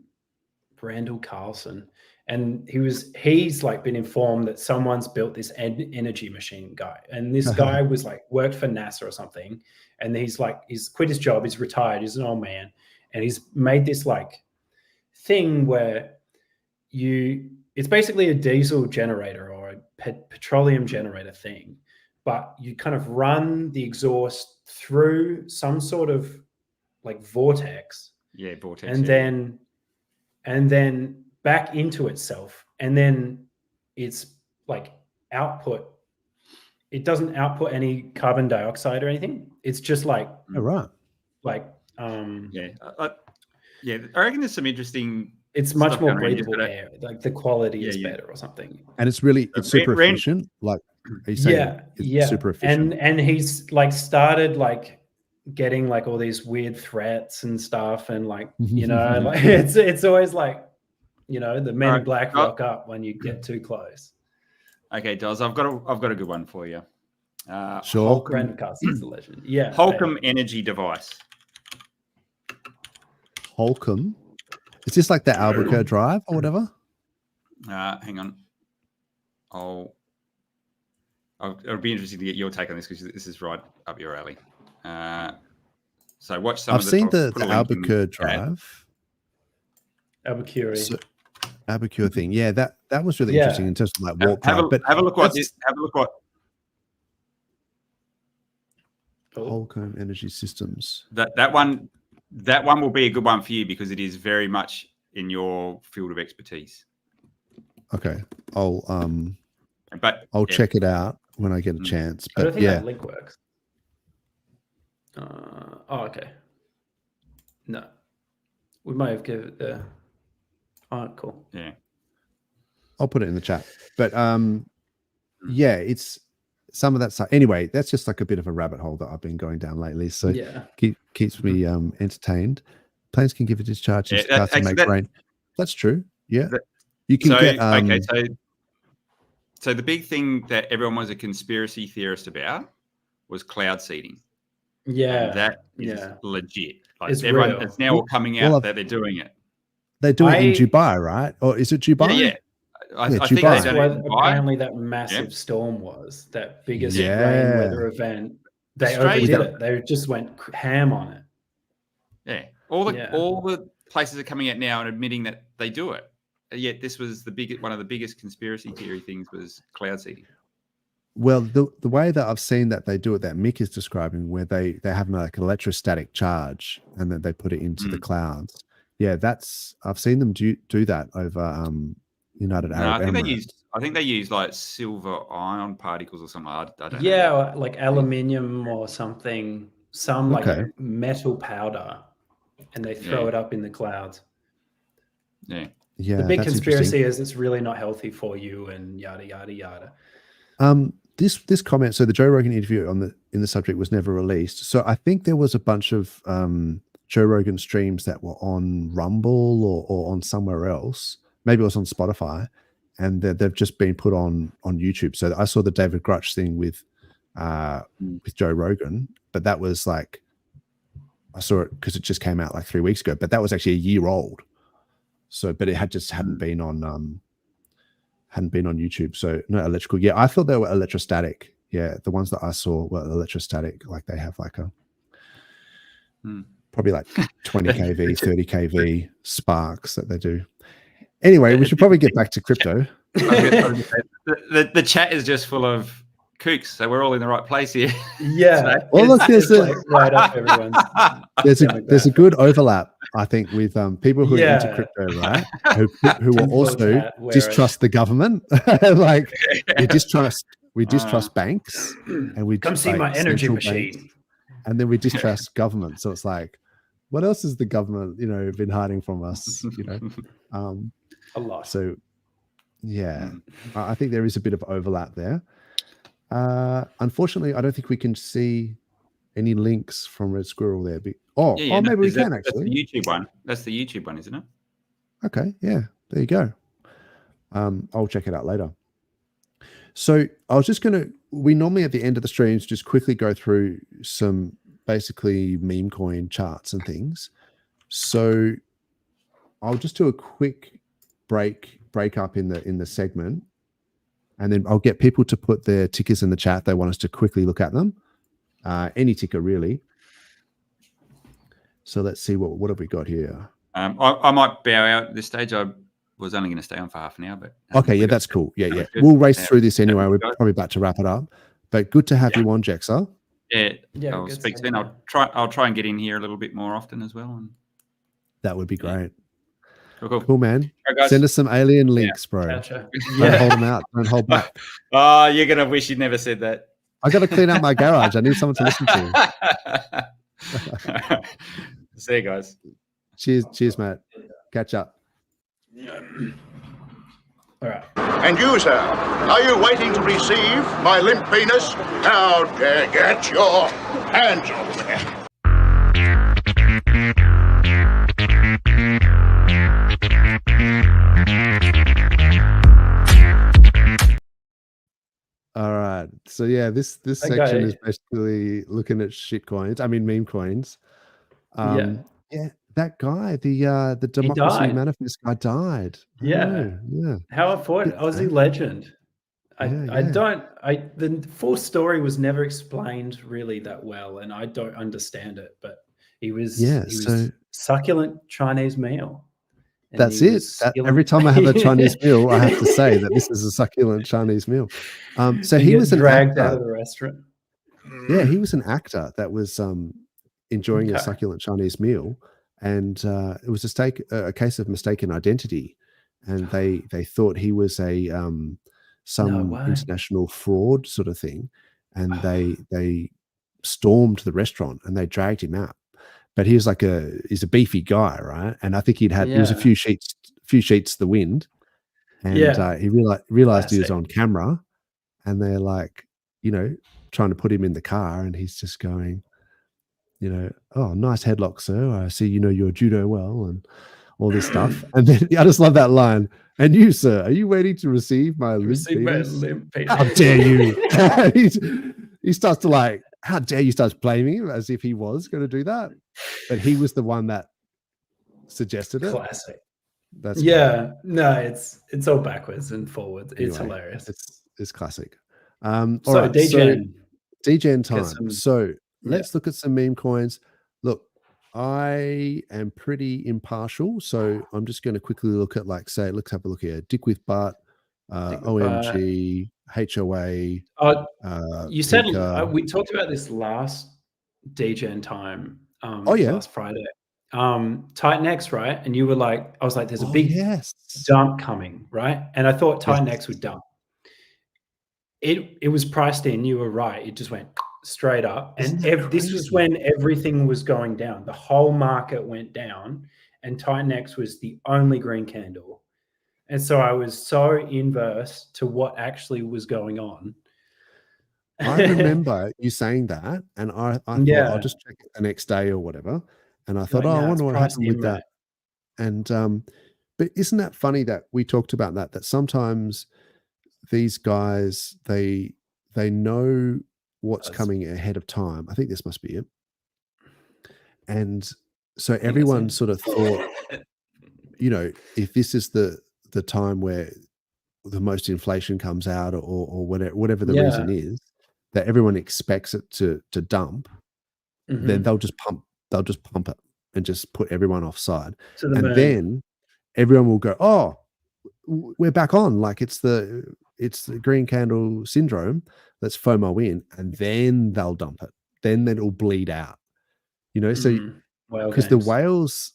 Randall Carlson, and he's like been informed that someone's built this energy machine guy, and this guy was like worked for NASA or something, and he's quit his job, he's retired, he's an old man, and he's made this like thing where it's basically a diesel generator or a petroleum generator thing, but you kind of run the exhaust through some sort of like vortex. Yeah, vortex. And then back into itself. And then it's like output. It doesn't output any carbon dioxide or anything. It's just like, right. Like, I reckon there's some interesting. It's much more breathable air. Like the quality is better or something. And it's super efficient. Like, it's super efficient. And he's like started like getting like all these weird threats and stuff, and like like it's always like the men in black rock up when you get too close. Okay, Doz, I've got a good one for you. Sure. Brandon Carson's the legend. Yeah. Holcomb energy device. Holcomb. Is this like the Albuquerque drive or whatever? Hang on. It'll be interesting to get your take on this because this is right up your alley. So watch some. I've seen the Albuquerque drive. Albuquerque thing. Yeah, that was really interesting in terms of like warp drive. But have a look what this. Have a look what. Holcomb Energy Systems. That one will be a good one for you because it is very much in your field of expertise. Okay, I'll check it out when I get a chance. But I don't think that link works. Okay. No, we might have given it the. Oh, cool. Yeah, I'll put it in the chat. But it's some of that stuff. Anyway, that's just like a bit of a rabbit hole that I've been going down lately. So keeps me entertained. Planes can give a discharge and make rain. That's true. Yeah, you can get. So the big thing that everyone was a conspiracy theorist about was cloud seeding. Yeah, and that is legit. Like it's now all coming out that they're doing it. They're doing it in Dubai, right? Or is it Dubai? Yeah. I think that's where apparently that massive storm was, that biggest rain weather event. They overdid it. They just went ham on it. Yeah. All the places are coming out now and admitting that they do it. Yet this was one of the biggest conspiracy theory things was cloud seeding. Well, the way that I've seen that they do it, that Mick is describing, where they have like an electrostatic charge and then they put it into the clouds. Yeah, I've seen them do that over United Arab Emirates. I think they use like silver ion particles or something. I don't know. Yeah, like aluminium or something, like metal powder, and they throw it up in the clouds. Yeah. Yeah. The big conspiracy is it's really not healthy for you and yada yada yada. This comment, so the Joe Rogan interview in the subject was never released. So I think there was a bunch of Joe Rogan streams that were on Rumble or on somewhere else. Maybe it was on Spotify, and they've just been put on YouTube. So I saw the David Grutch thing with Joe Rogan, but that was like, I saw it because it just came out like 3 weeks ago, but that was actually a year old. So, but it hadn't been on YouTube. So no electrical. Yeah, I thought they were electrostatic. Yeah, the ones that I saw were electrostatic. Like they have like a probably like 20 kV, 30 kV sparks that they do. Anyway, we should probably get back to crypto. The chat is just full of kooks, so we're all in the right place here. Yeah. Well, look, there's right up everyone. There's a good overlap, I think, with people who are into crypto, right? Who will also distrust the government. Like we distrust banks, and we come see my energy machine, and then we distrust government. So it's like, what else has the government, been hiding from us? A lot. So, yeah, I think there is a bit of overlap there. Unfortunately, I don't think we can see any links from Red Squirrel there. Maybe we can actually. That's the YouTube one. That's the YouTube one, isn't it? Okay, yeah, there you go. I'll check it out later. So I was just we normally at the end of the streams just quickly go through some basically meme coin charts and things. So I'll just do a quick break up in the segment, and then I'll get people to put their tickers in the chat. They want us to quickly look at them. Any ticker really. So let's see what have we got here. I might bow out at this stage. I was only going to stay on for half an hour, but okay, yeah, that's cool. Yeah. We'll race through this anyway. We're probably about to wrap it up, but good to have you on, Jexa. Yeah, I'll speak soon. I'll try and get in here a little bit more often as well. And that would be great. Cool, man. Right, send us some alien links, bro. Gotcha. Don't hold them out. Don't hold back. Oh, you're gonna wish you'd never said that. I got to clean out my garage. I need someone to listen to. See you guys. Cheers, mate. Catch up. All right. And you, sir, are you waiting to receive my limp penis? Now, get your hands over there. All right. So yeah, this section is basically looking at meme coins. Yeah, that guy, the Democracy Manifest guy died. Yeah. How important? Aussie legend. The full story was never explained really that well, and I don't understand it, but he was succulent Chinese meal. That's it. Every time I have a Chinese meal, I have to say that this is a succulent Chinese meal. So he was dragged out of the restaurant. Yeah, he was an actor that was enjoying a succulent Chinese meal, and it was a case of mistaken identity, and they thought he was some international fraud sort of thing, and they stormed the restaurant and they dragged him out. But he was he's a beefy guy, right? And I think he was a few sheets to the wind, and he realized he was on camera, and they're trying to put him in the car, and he's just going, oh, nice headlock, sir. I see you're judo well, and all this stuff. And then I just love that line. And you, sir, are you waiting to receive my limp penis? How dare you? he starts to how dare you? Starts blaming him as if he was going to do that, but he was the one that suggested it. Classic. That's no, it's all backwards and forwards. Anyway, it's hilarious. It's classic. DGen time. So let's look at some meme coins. Look, I am pretty impartial, so I'm just going to quickly look at let's have a look here. Dick with butt, OMG. HOA. You said we talked about this last DGen time. Last Friday. Titan-X, right? And you were I was like, there's a big dump coming, right? And I thought Titan-X would dump. It was priced in. You were right. It just went straight up, and this was when everything was going down. The whole market went down, and Titan-X was the only green candle. And so I was so inverse to what actually was going on. I remember you saying that, and I thought I'll just check it the next day or whatever. And I thought, I wonder what happened with that. And but isn't that funny that we talked about that sometimes these guys they know what's coming ahead of time. I think this must be it. And so everyone sort of thought, if this is the time where the most inflation comes out or whatever the reason is, that everyone expects it to dump, then they'll just pump it and just put everyone offside. And then everyone will go, oh, we're back on. It's the green candle syndrome. Let's FOMO in, and then they'll dump it. Then it'll bleed out. So because the whales,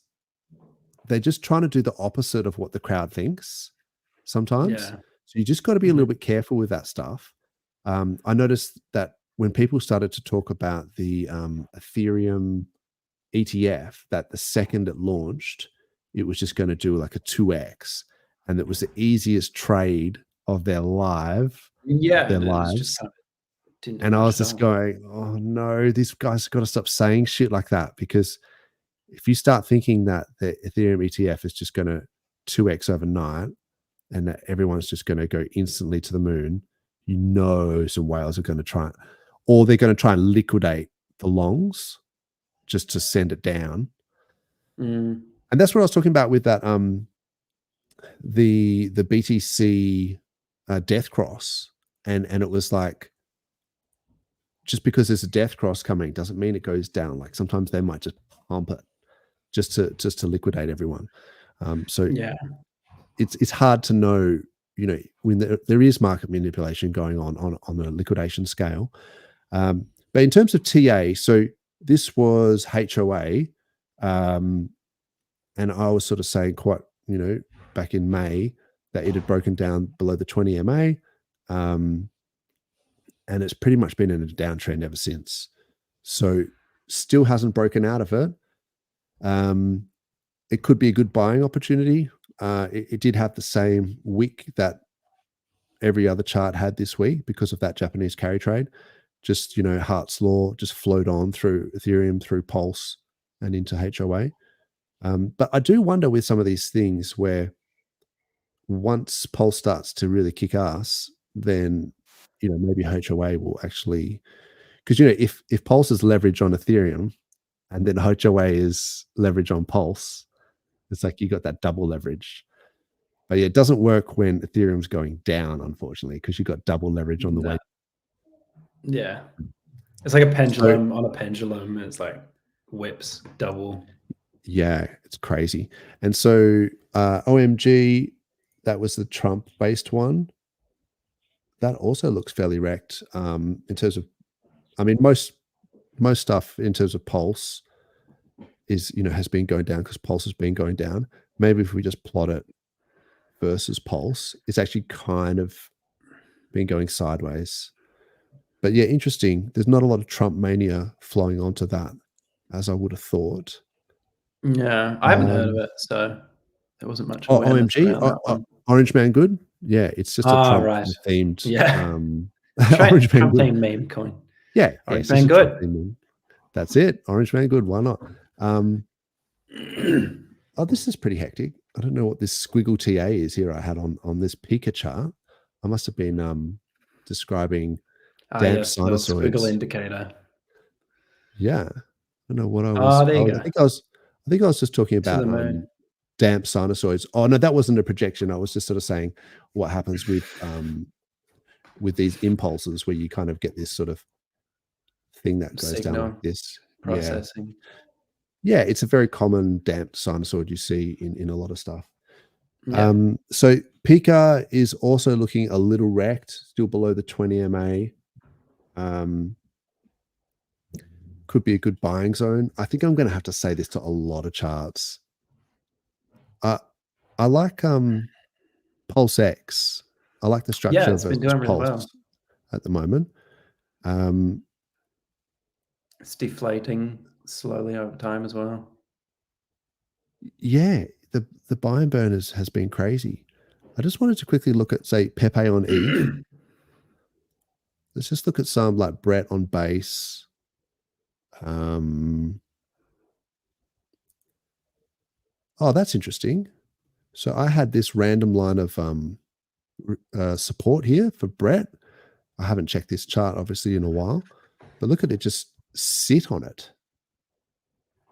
they're just trying to do the opposite of what the crowd thinks sometimes. So you just got to be a little bit careful with that stuff. I noticed that when people started to talk about the Ethereum ETF that the second it launched, it was just going to do like a 2x, and it was the easiest trade of their lives. And I was just going, oh no, these guys got to stop saying shit like that, because if you start thinking that the Ethereum ETF is just going to 2x overnight and that everyone's just going to go instantly to the moon, you know some whales are going to try, or they're going to try and liquidate the longs just to send it down. And that's what I was talking about with that the BTC death cross, and it was like, just because there's a death cross coming doesn't mean it goes down. Like sometimes they might just pump it just to liquidate everyone. So yeah, it's hard to know, you know, when there is market manipulation going on a liquidation scale. But in terms of TA, so this was HOA, and I was sort of saying quite, you know, back in May that it had broken down below the 20 MA. And it's pretty much been in a downtrend ever since. So still hasn't broken out of it. It could be a good buying opportunity. It did have the same wick that every other chart had this week because of that Japanese carry trade. Just, you know, Hart's law just flowed on through Ethereum, through Pulse and into HOA. But I do wonder with some of these things where once Pulse starts to really kick ass, then, you know, maybe HOA will actually, because, you know, if Pulse is leverage on Ethereum and then HOA is leverage on Pulse, it's like you got that double leverage. But yeah, it doesn't work when Ethereum's going down, unfortunately, because you got double leverage on the way. Yeah. It's like a pendulum on a pendulum. It's like whips double. Yeah, it's crazy. And so OMG, that was the Trump-based one. That also looks fairly wrecked in terms of, I mean, most stuff in terms of Pulse is, you know, has been going down because Pulse has been going down. Maybe if we just plot it versus Pulse, it's actually kind of been going sideways. But yeah, interesting. There's not a lot of Trump mania flowing onto that, as I would have thought. Yeah, I haven't heard of it, so there wasn't much. OMG, Orange Man Good. Yeah, it's just a Trump themed. Yeah, Orange Man Good meme coin. Yeah, Orange Man Good. That's it. Orange Man Good. Why not? Oh, this is pretty hectic. I don't know what this squiggle TA is here. I had on this Pika chart. I must have been describing damp sinusoids. Squiggle indicator. Yeah, I don't know what I was. There you go. I think I was just talking about damp sinusoids. Oh no, that wasn't a projection. I was just sort of saying what happens with these impulses where you kind of get this sort of thing that goes down like this. Processing. Yeah, it's a very common damp sinusoid you see in a lot of stuff. Yeah. So Pika is also looking a little wrecked, still below the 20 MA. Could be a good buying zone. I think I'm going to have to say this to a lot of charts. I like PulseX. I like the structure of been doing really well at the moment. It's deflating slowly over time as well. Yeah, the buy and burn has been crazy. I just wanted to quickly look at, say, Pepe on ETH. Let's just look at some like Brett on base. Oh, that's interesting. So I had this random line of support here for Brett. I haven't checked this chart obviously in a while, but look at it just sit on it.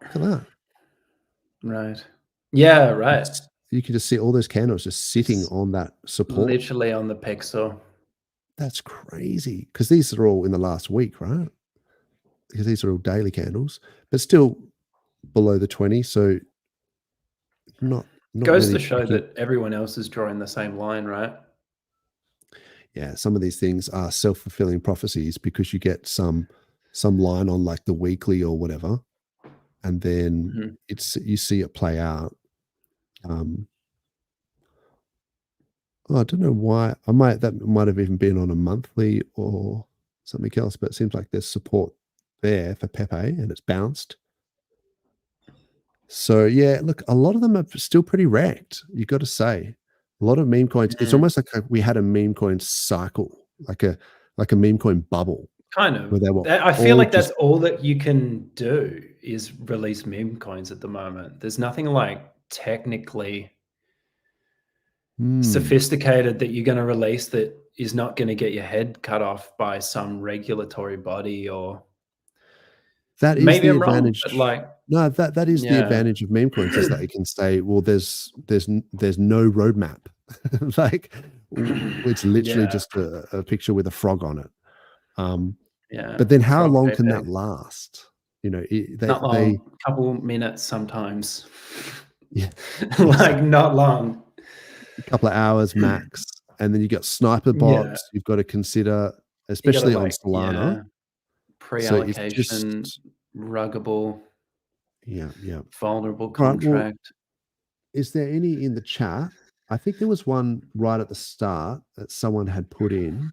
Look at that. Right. Yeah, right. You can just see all those candles just sitting on that support. Literally on the pixel. That's crazy, because these are all in the last week, right? Because these are all daily candles, but still below the 20. So not goes really to show that everyone else is drawing the same line, right? Yeah, some of these things are self-fulfilling prophecies because you get some line on like the weekly or whatever, and then you see it play out. I don't know why. That might have even been on a monthly or something else, but it seems like there's support there for Pepe and it's bounced. So yeah, look, a lot of them are still pretty wrecked. You got to say, a lot of meme coins. It's almost like we had a meme coin cycle, like a meme coin bubble. Kind of. Where they were I feel like that's all that you can do is release meme coins at the moment. There's nothing like technically sophisticated that you're going to release that is not going to get your head cut off by some regulatory body or. That is maybe the I'm advantage. Wrong, but like, no, that is the advantage of meme coins is that you can say, well, there's no roadmap. Like it's literally just a picture with a frog on it. But then how long can that last? You know, not long, a couple minutes sometimes. Yeah, like not long. A couple of hours max, and then you got sniper bots. You've got to consider, especially on Solana. Pre-allocation, ruggable, vulnerable contract. Right, well, is there any in the chat? I think there was one right at the start that someone had put in.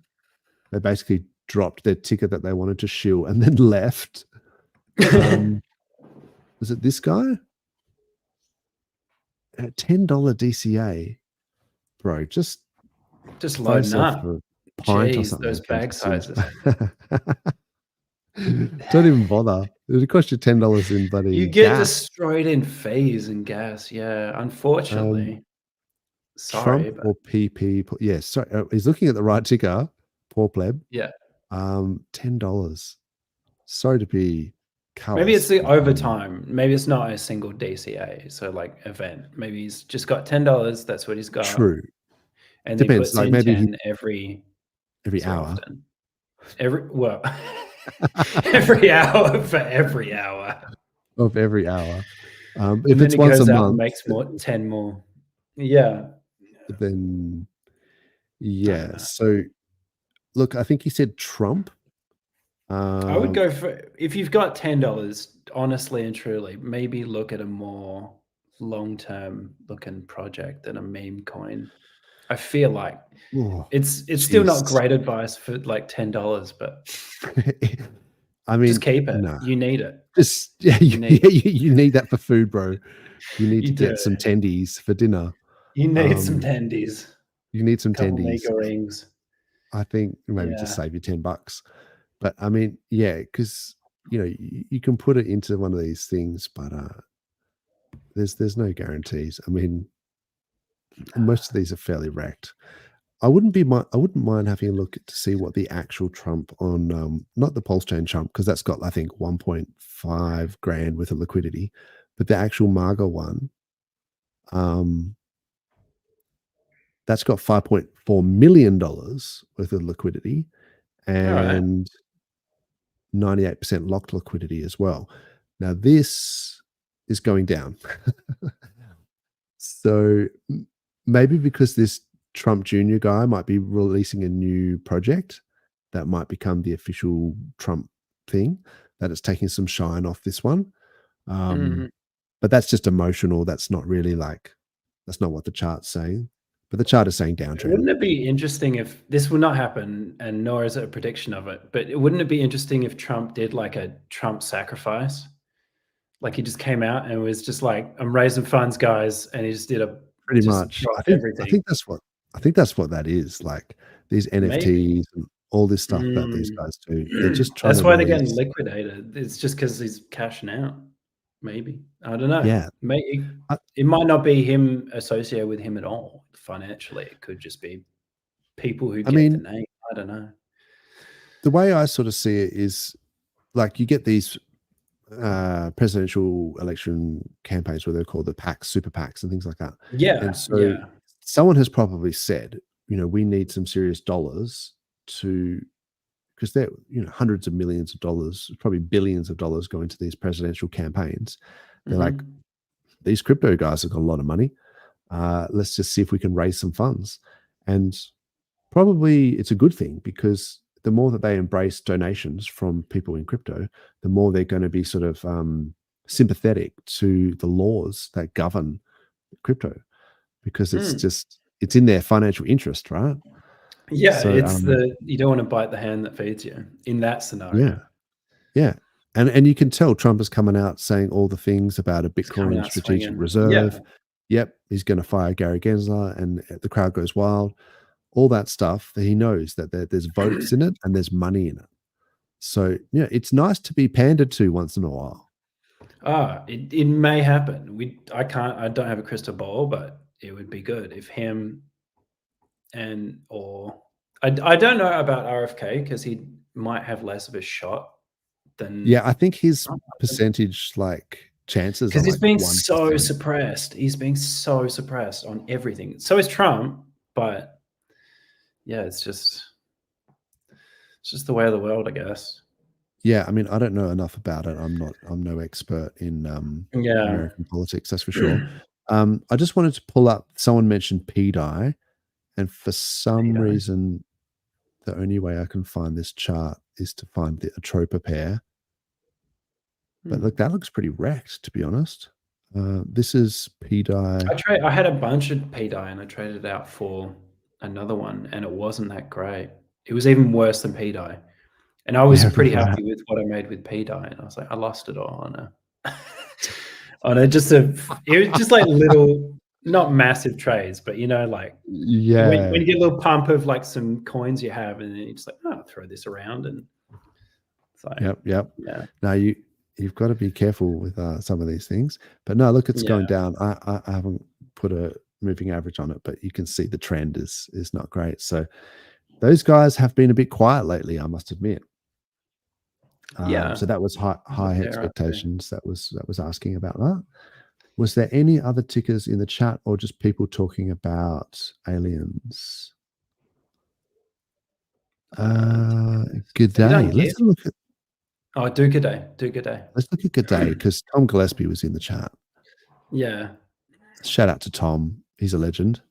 They basically dropped their ticket that they wanted to shill and then left. Was it this guy? At $10 DCA, bro, just loading up. A pint Jeez, or something. Those bag sizes. Don't even bother. It'll cost you $10 in bloody. You get gas. destroyed in fees and gas. Yeah, unfortunately. Sorry, Trump or PP? Yeah, sorry. He's looking at the right ticker. Poor pleb. Yeah. $10. Sorry to be. Callous. Maybe it's the overtime. Maybe it's not a single DCA. So like event. Maybe he's just got $10. That's what he's got. True. And depends. Like maybe 10 every hour. Often. Every hour for every hour of every hour. If it's once a month, makes 10 more. Yeah. Then So look, I think he said Trump. I would go for, if you've got $10, honestly and truly, maybe look at a more long-term looking project than a meme coin. I feel like it's still not great advice for like $10, but I mean, just keep it. No. You need it. You need that for food, bro. You need to get some tendies for dinner. You need some tendies. You need some tendies. Mega rings. I think maybe just save you $10. But I mean, because you can put it into one of these things, but there's no guarantees. I mean, most of these are fairly wrecked. I wouldn't mind having a look to see what the actual Trump on not the PulseChain Trump, because that's got I think 1.5 grand worth of liquidity, but the actual Marga one, that's got $5.4 million worth of liquidity and 98% locked liquidity as well. Now this is going down. So maybe because this Trump Jr. guy might be releasing a new project that might become the official Trump thing, that it's taking some shine off this one. But that's just emotional. That's not really that's not what the chart's saying. But the chart is saying downtrend. Wouldn't it be interesting if this will not happen, and nor is it a prediction of it, but wouldn't it be interesting if Trump did like a Trump sacrifice? Like he just came out and was just like, I'm raising funds, guys. And he just did pretty much. I think that's what that is. Like these NFTs and all this stuff that these guys do. They're just trying That's why they're getting liquidated. It's just because he's cashing out. Maybe. I don't know. Yeah. Maybe it might not be him associated with him at all financially. It could just be people who get the name. I don't know. The way I sort of see it is like you get these presidential election campaigns where they're called the PACs, super PACs and things like that. Yeah. And so someone has probably said, we need some serious dollars because they're hundreds of millions of dollars, probably billions of dollars going to these presidential campaigns. They're like, these crypto guys have got a lot of money. Let's just see if we can raise some funds. And probably it's a good thing because the more that they embrace donations from people in crypto, the more they're going to be sort of sympathetic to the laws that govern crypto, because it's in their financial interest, right? Yeah, so, you don't want to bite the hand that feeds you in that scenario. Yeah. And you can tell Trump is coming out saying all the things about a coming Bitcoin out strategic swinging. reserve. Yep, he's going to fire Gary Gensler, and the crowd goes wild. All that stuff that he knows that there's votes in it and there's money in it. So yeah, it's nice to be pandered to once in a while. It may happen. I don't have a crystal ball, but it would be good if him I don't know about RFK because he might have less of a shot than. Yeah, I think his percentage chances because he's like being 1%. so suppressed. He's being so suppressed on everything. So is Trump, but yeah, it's just the way of the world, I guess. Yeah, I mean, I don't know enough about it. I'm no expert in American politics, that's for sure. I just wanted to pull up. Someone mentioned PDI, and for some reason, the only way I can find this chart is to find the Atropa pair. But look, that looks pretty wrecked, to be honest. This is PDI. I had a bunch of PDI and I traded it out for another one, and it wasn't that great. It was even worse than PDI. And I was pretty happy with what I made with PDI, and I was like, I lost it all on it was just like little, not massive trades, but when you get a little pump of like some coins you have, and then you're just like, oh, I'll throw this around, and it's like, yep. Yeah. Now you've got to be careful with some of these things. But no, look, it's going down. I haven't put a moving average on it, but you can see the trend is not great. So those guys have been a bit quiet lately, I must admit. So that was high expectations. That was asking about that. Was there any other tickers in the chat, or just people talking about aliens? Good day. Let's look at. Do good day. Let's look at good day, because Tom Gillespie was in the chat. Yeah. Shout out to Tom. He's a legend.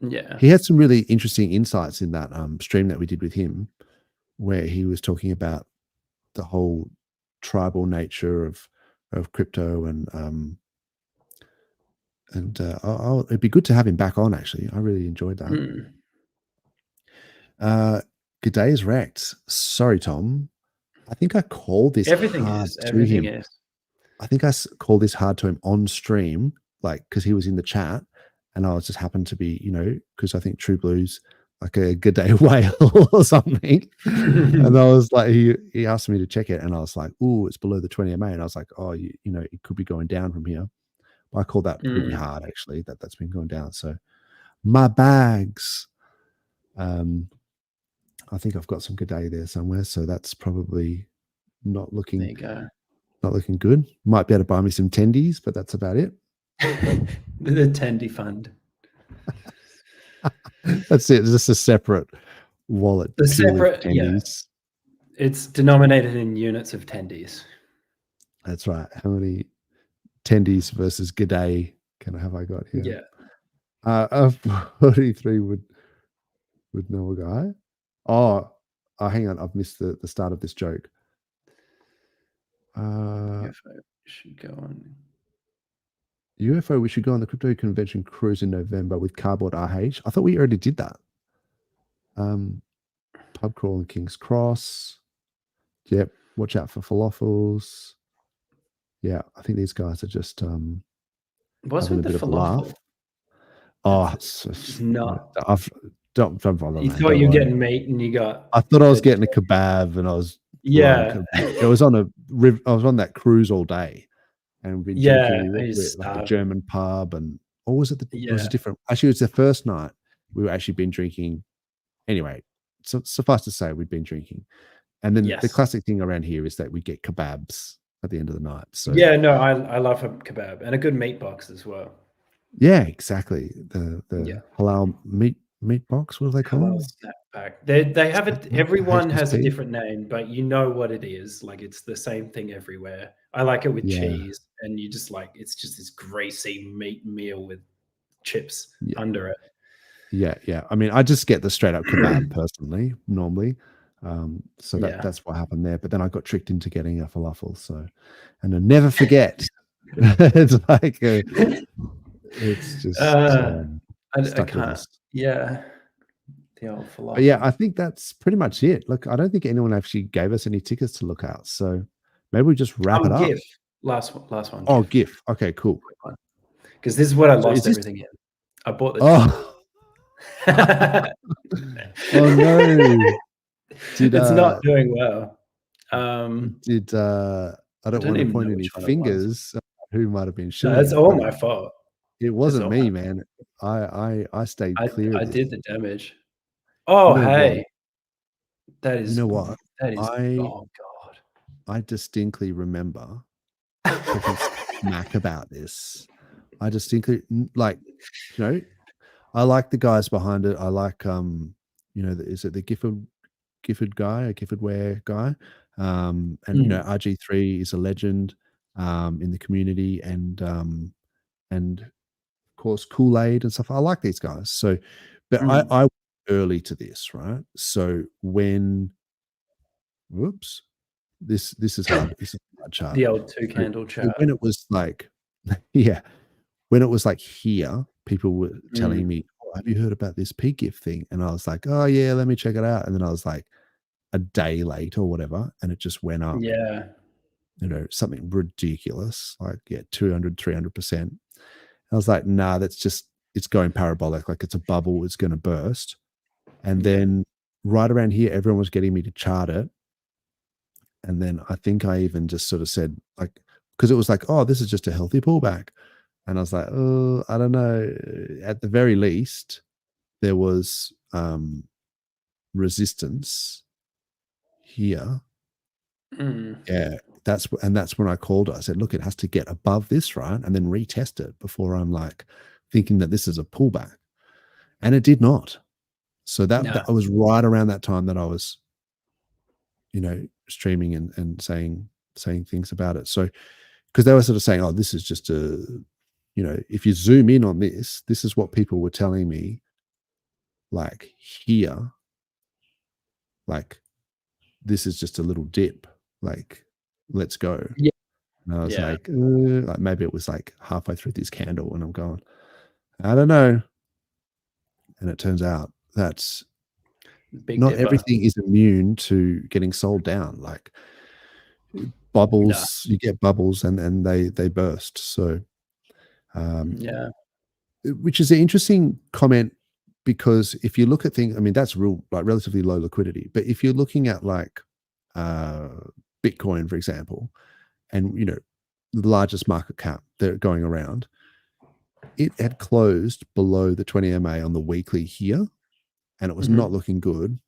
Yeah. He had some really interesting insights in that stream that we did with him, where he was talking about the whole tribal nature of crypto, and it'd be good to have him back on. Actually, I really enjoyed that. Good day is wrecked. Sorry, Tom. I think I called this everything hard is. to Everything him. is. I think I called this hard to him on stream, because he was in the chat, and I was just happened to be, because I think True Blue's like a good day whale or something. And I was like, he asked me to check it, and I was like, oh, it's below the 20 MA, and I was like, oh, it could be going down from here. But I call that pretty hard, actually, that's been going down. So my bags. I think I've got some good day there somewhere, so that's probably not looking. There you go. Not looking good. Might be able to buy me some tendies, but that's about it. The Tendy Fund. That's it. It's just a separate wallet. The separate tendies. Yeah. It's denominated in units of tendies. That's right. How many tendies versus g'day have I got here? Yeah. 43 would know a guy. Oh, hang on. I've missed the start of this joke. UFO should go on. UFO, we should go on the crypto convention cruise in November with Cardboard RH. I thought we already did that. Pub crawl in King's Cross. Yep. Watch out for falafels. Yeah, I think these guys are just what's having with a bit the of a laugh. Oh, it's not. Don't bother. You thought you were getting meat, and you got. I thought I was getting a kebab, and I was. Yeah. It was on I was on that cruise all day, and we've been drinking like a German pub, or was it it was a different? Actually, it was the first night we were actually been drinking. Anyway, so suffice to say, we'd been drinking, and then the classic thing around here is that we get kebabs at the end of the night. So yeah, no, I love a kebab and a good meat box as well. Yeah, exactly. The halal meat box. What do they call it? Snapback. They have it. Everyone has a different name, but you know what it is. Like it's the same thing everywhere. I like it with cheese, and you just it's just this greasy meat meal with chips under it. Yeah. I mean, I just get the straight up kebab personally, normally. So that's what happened there. But then I got tricked into getting a falafel. So, and I never forget. It's like it's just I can't. Yeah. The old falafel. But yeah, I think that's pretty much it. Look, I don't think anyone actually gave us any tickets to look out. So maybe we just wrap it up. GIF. Last one. Oh, GIF. Okay, cool. Because this is what I lost everything in. I bought the. Oh. Oh no! It's not doing well. I don't want to point any fingers. Who might have been shooting? No, it's all my fault. It wasn't me, man. I stayed clear. I did the damage. Oh, hey. That is. You know what? That is. Oh God. I distinctly remember talking smack about this. I distinctly I like the guys behind it. I like is it the Gifford guy, a Giffordware guy? And RG3 is a legend in the community, and of course Kool-Aid and stuff. I like these guys. So, but I went early to this, right? So when, this is hard. This is a hard chart. The old 2 candle chart. When it was like, when it was like here, people were telling me, "Oh, have you heard about this PGIF thing?" And I was like, "Oh yeah, let me check it out." And then I was like, a day late or whatever, and it just went up. Yeah. Something ridiculous, like 200, 300%. I was like, nah, it's going parabolic, like it's a bubble, it's going to burst. And then right around here, everyone was getting me to chart it. And then I think I even just sort of said, like, because it was like, oh, this is just a healthy pullback. And I was like, oh, I don't know. At the very least, there was resistance here. Yeah, that's when I called it. I said, look, it has to get above this, right? And then retest it before I'm like thinking that this is a pullback. And it did not. So that was right around that time that I was, streaming and saying things about it. So, because they were sort of saying, oh, this is just if you zoom in on this is what people were telling me, like here, like this is just a little dip, like let's go. Yeah. And I was like maybe it was like halfway through this candle and I'm going, I don't know. And it turns out that's not everything is immune to getting sold down. Like bubbles, you get bubbles and they burst. So which is an interesting comment, because if you look at things, I mean, that's relatively low liquidity. But if you're looking at like Bitcoin, for example, and the largest market cap they're going around, it had closed below the 20 MA on the weekly here, and it was not looking good.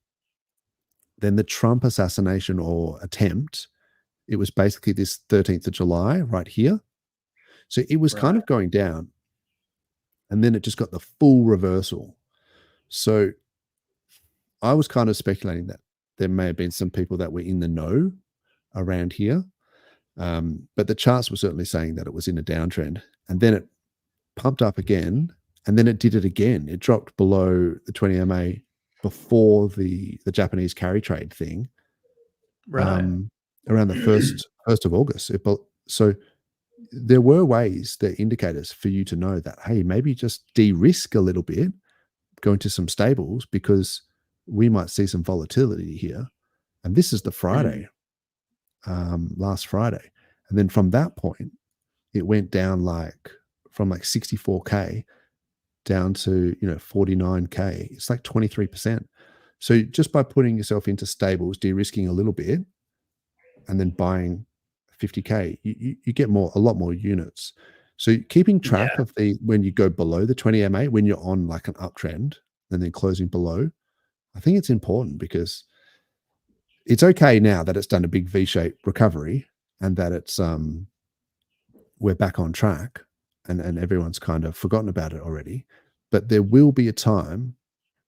Then the Trump assassination or attempt, it was basically this 13th of July right here. So it was kind of going down, and then it just got the full reversal. So I was kind of speculating that there may have been some people that were in the know around here. But the charts were certainly saying that it was in a downtrend, and then it pumped up again, and then it did it again. It dropped below the 20 MA before the Japanese carry trade thing, around the 1st of August. So there were ways, there are indicators for you to know that, hey, maybe just de-risk a little bit, go into some stables, because we might see some volatility here. And this is the Friday, last Friday. And then from that point, it went down from 64K down to 49K. It's like 23%. So just by putting yourself into stables, de-risking a little bit, and then buying 50K, you get a lot more units. So keeping track of when you go below the 20 MA, when you're on like an uptrend and then closing below, I think it's important, because it's okay now that it's done a big V-shaped recovery and that it's we're back on track and everyone's kind of forgotten about it already. But there will be a time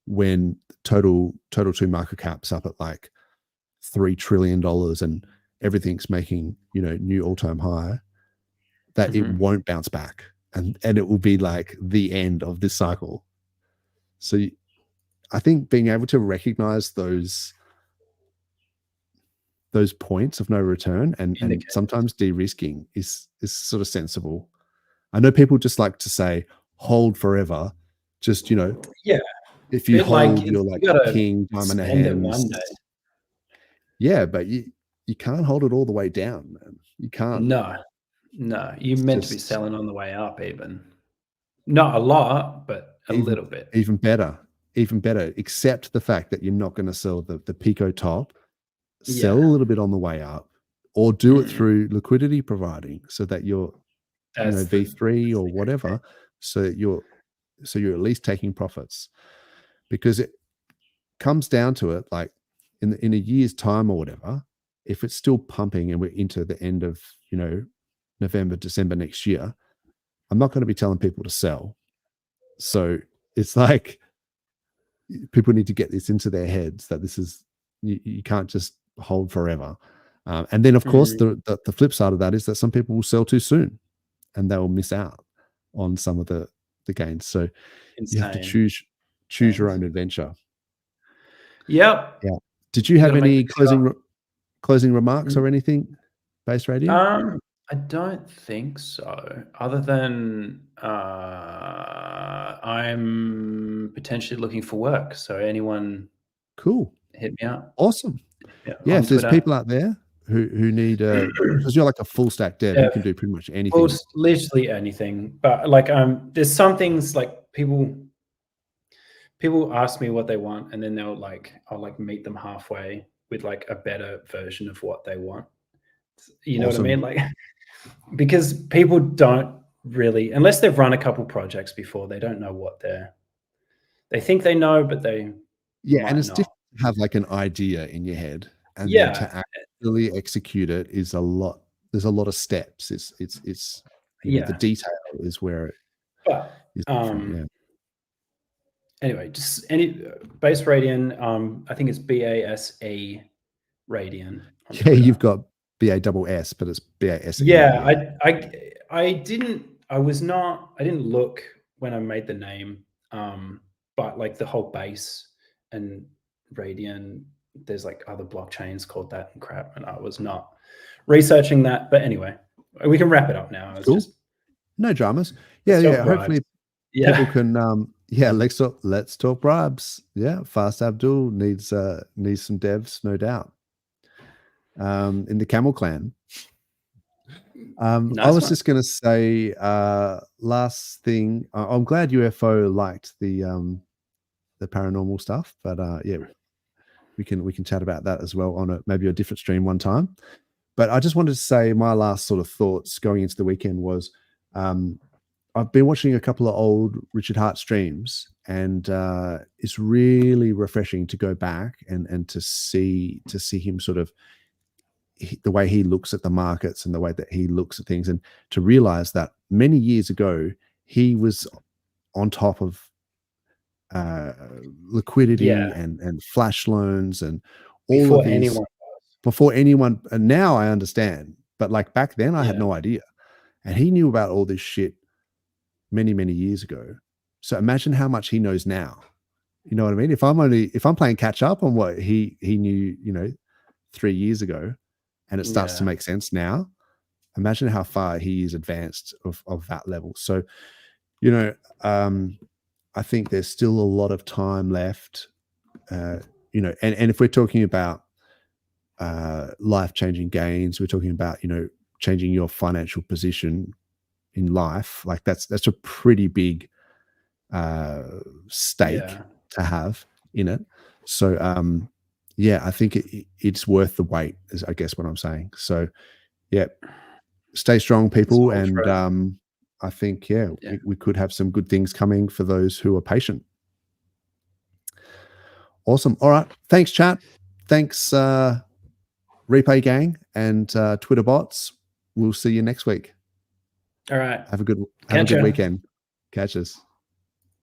when total 2 market cap's up at like $3 trillion and everything's making new all-time high, that it won't bounce back, and it will be like the end of this cycle. So I think being able to recognize those points of no return and sometimes de-risking is sort of sensible. I know people just like to say hold forever, just if you hold, you're like king, diamond hands. One day. Yeah, but you can't hold it all the way down, man. You can't. No, you're meant to be selling on the way up, even. Not a lot, but a little bit. Even better. Accept the fact that you're not going to sell the Pico top. Sell a little bit on the way up, or do it through liquidity providing, so that you're V3 or whatever, so you're at least taking profits. Because it comes down to it, like in a year's time or whatever, if it's still pumping and we're into the end of November, December next year, I'm not going to be telling people to sell. So it's like people need to get this into their heads that this is you can't just hold forever. And then of course the flip side of that is that some people will sell too soon and they'll miss out on some of the gains. So you have to choose your own adventure. Yep. Yeah. Did you have any closing remarks or anything, Base Radio? I don't think so. Other than I'm potentially looking for work. So anyone, cool, hit me up. Awesome. Yeah, if there's people out there who need because you're like a full stack dev, you can do pretty much anything. Literally anything. But like there's some things like people ask me what they want, and then I'll meet them halfway with like a better version of what they want. You know what I mean? Like, because people don't really, unless they've run a couple projects before, they don't know what they think they know, but they and it's different to have like an idea in your head, and then to actually execute it is a lot. There's a lot of steps. It's the detail is where it is different. Anyway, just any Base Radian. I think it's BASE Radian. Yeah, you've got BASS, but it's BASE. Yeah, I didn't look when I made the name, but like the whole base and Radian, there's like other blockchains called that and crap, and I was not researching that. But anyway, we can wrap it up now. Cool. No dramas. Yeah. Hopefully people can let's talk bribes. Yeah, Fast Abdul needs some devs, no doubt. In the Camel Clan. I was just going to say, last thing. I'm glad UFO liked the paranormal stuff, but we can chat about that as well on maybe a different stream one time. But I just wanted to say my last sort of thoughts going into the weekend was, I've been watching a couple of old Richard Hart streams, and it's really refreshing to go back and to see him sort of the way he looks at the markets and the way that he looks at things, and to realize that many years ago he was on top of liquidity and flash loans and all of these before anyone. And now I understand, but like back then I had no idea, and he knew about all this shit many years ago. So imagine how much he knows now. You know what I mean? If I'm playing catch up on what he knew, 3 years ago, and it starts to make sense now, imagine how far he is advanced of that level. So, I think there's still a lot of time left, and if we're talking about life-changing gains, we're talking about, changing your financial position in life, like that's a pretty big stake to have in it. So, I think it's worth the wait, is I guess what I'm saying. So, stay strong, people. And I think, we could have some good things coming for those who are patient. Awesome. All right. Thanks, chat. Thanks, Replay Gang and Twitter bots. We'll see you next week. All right. Have a good weekend. Catch us.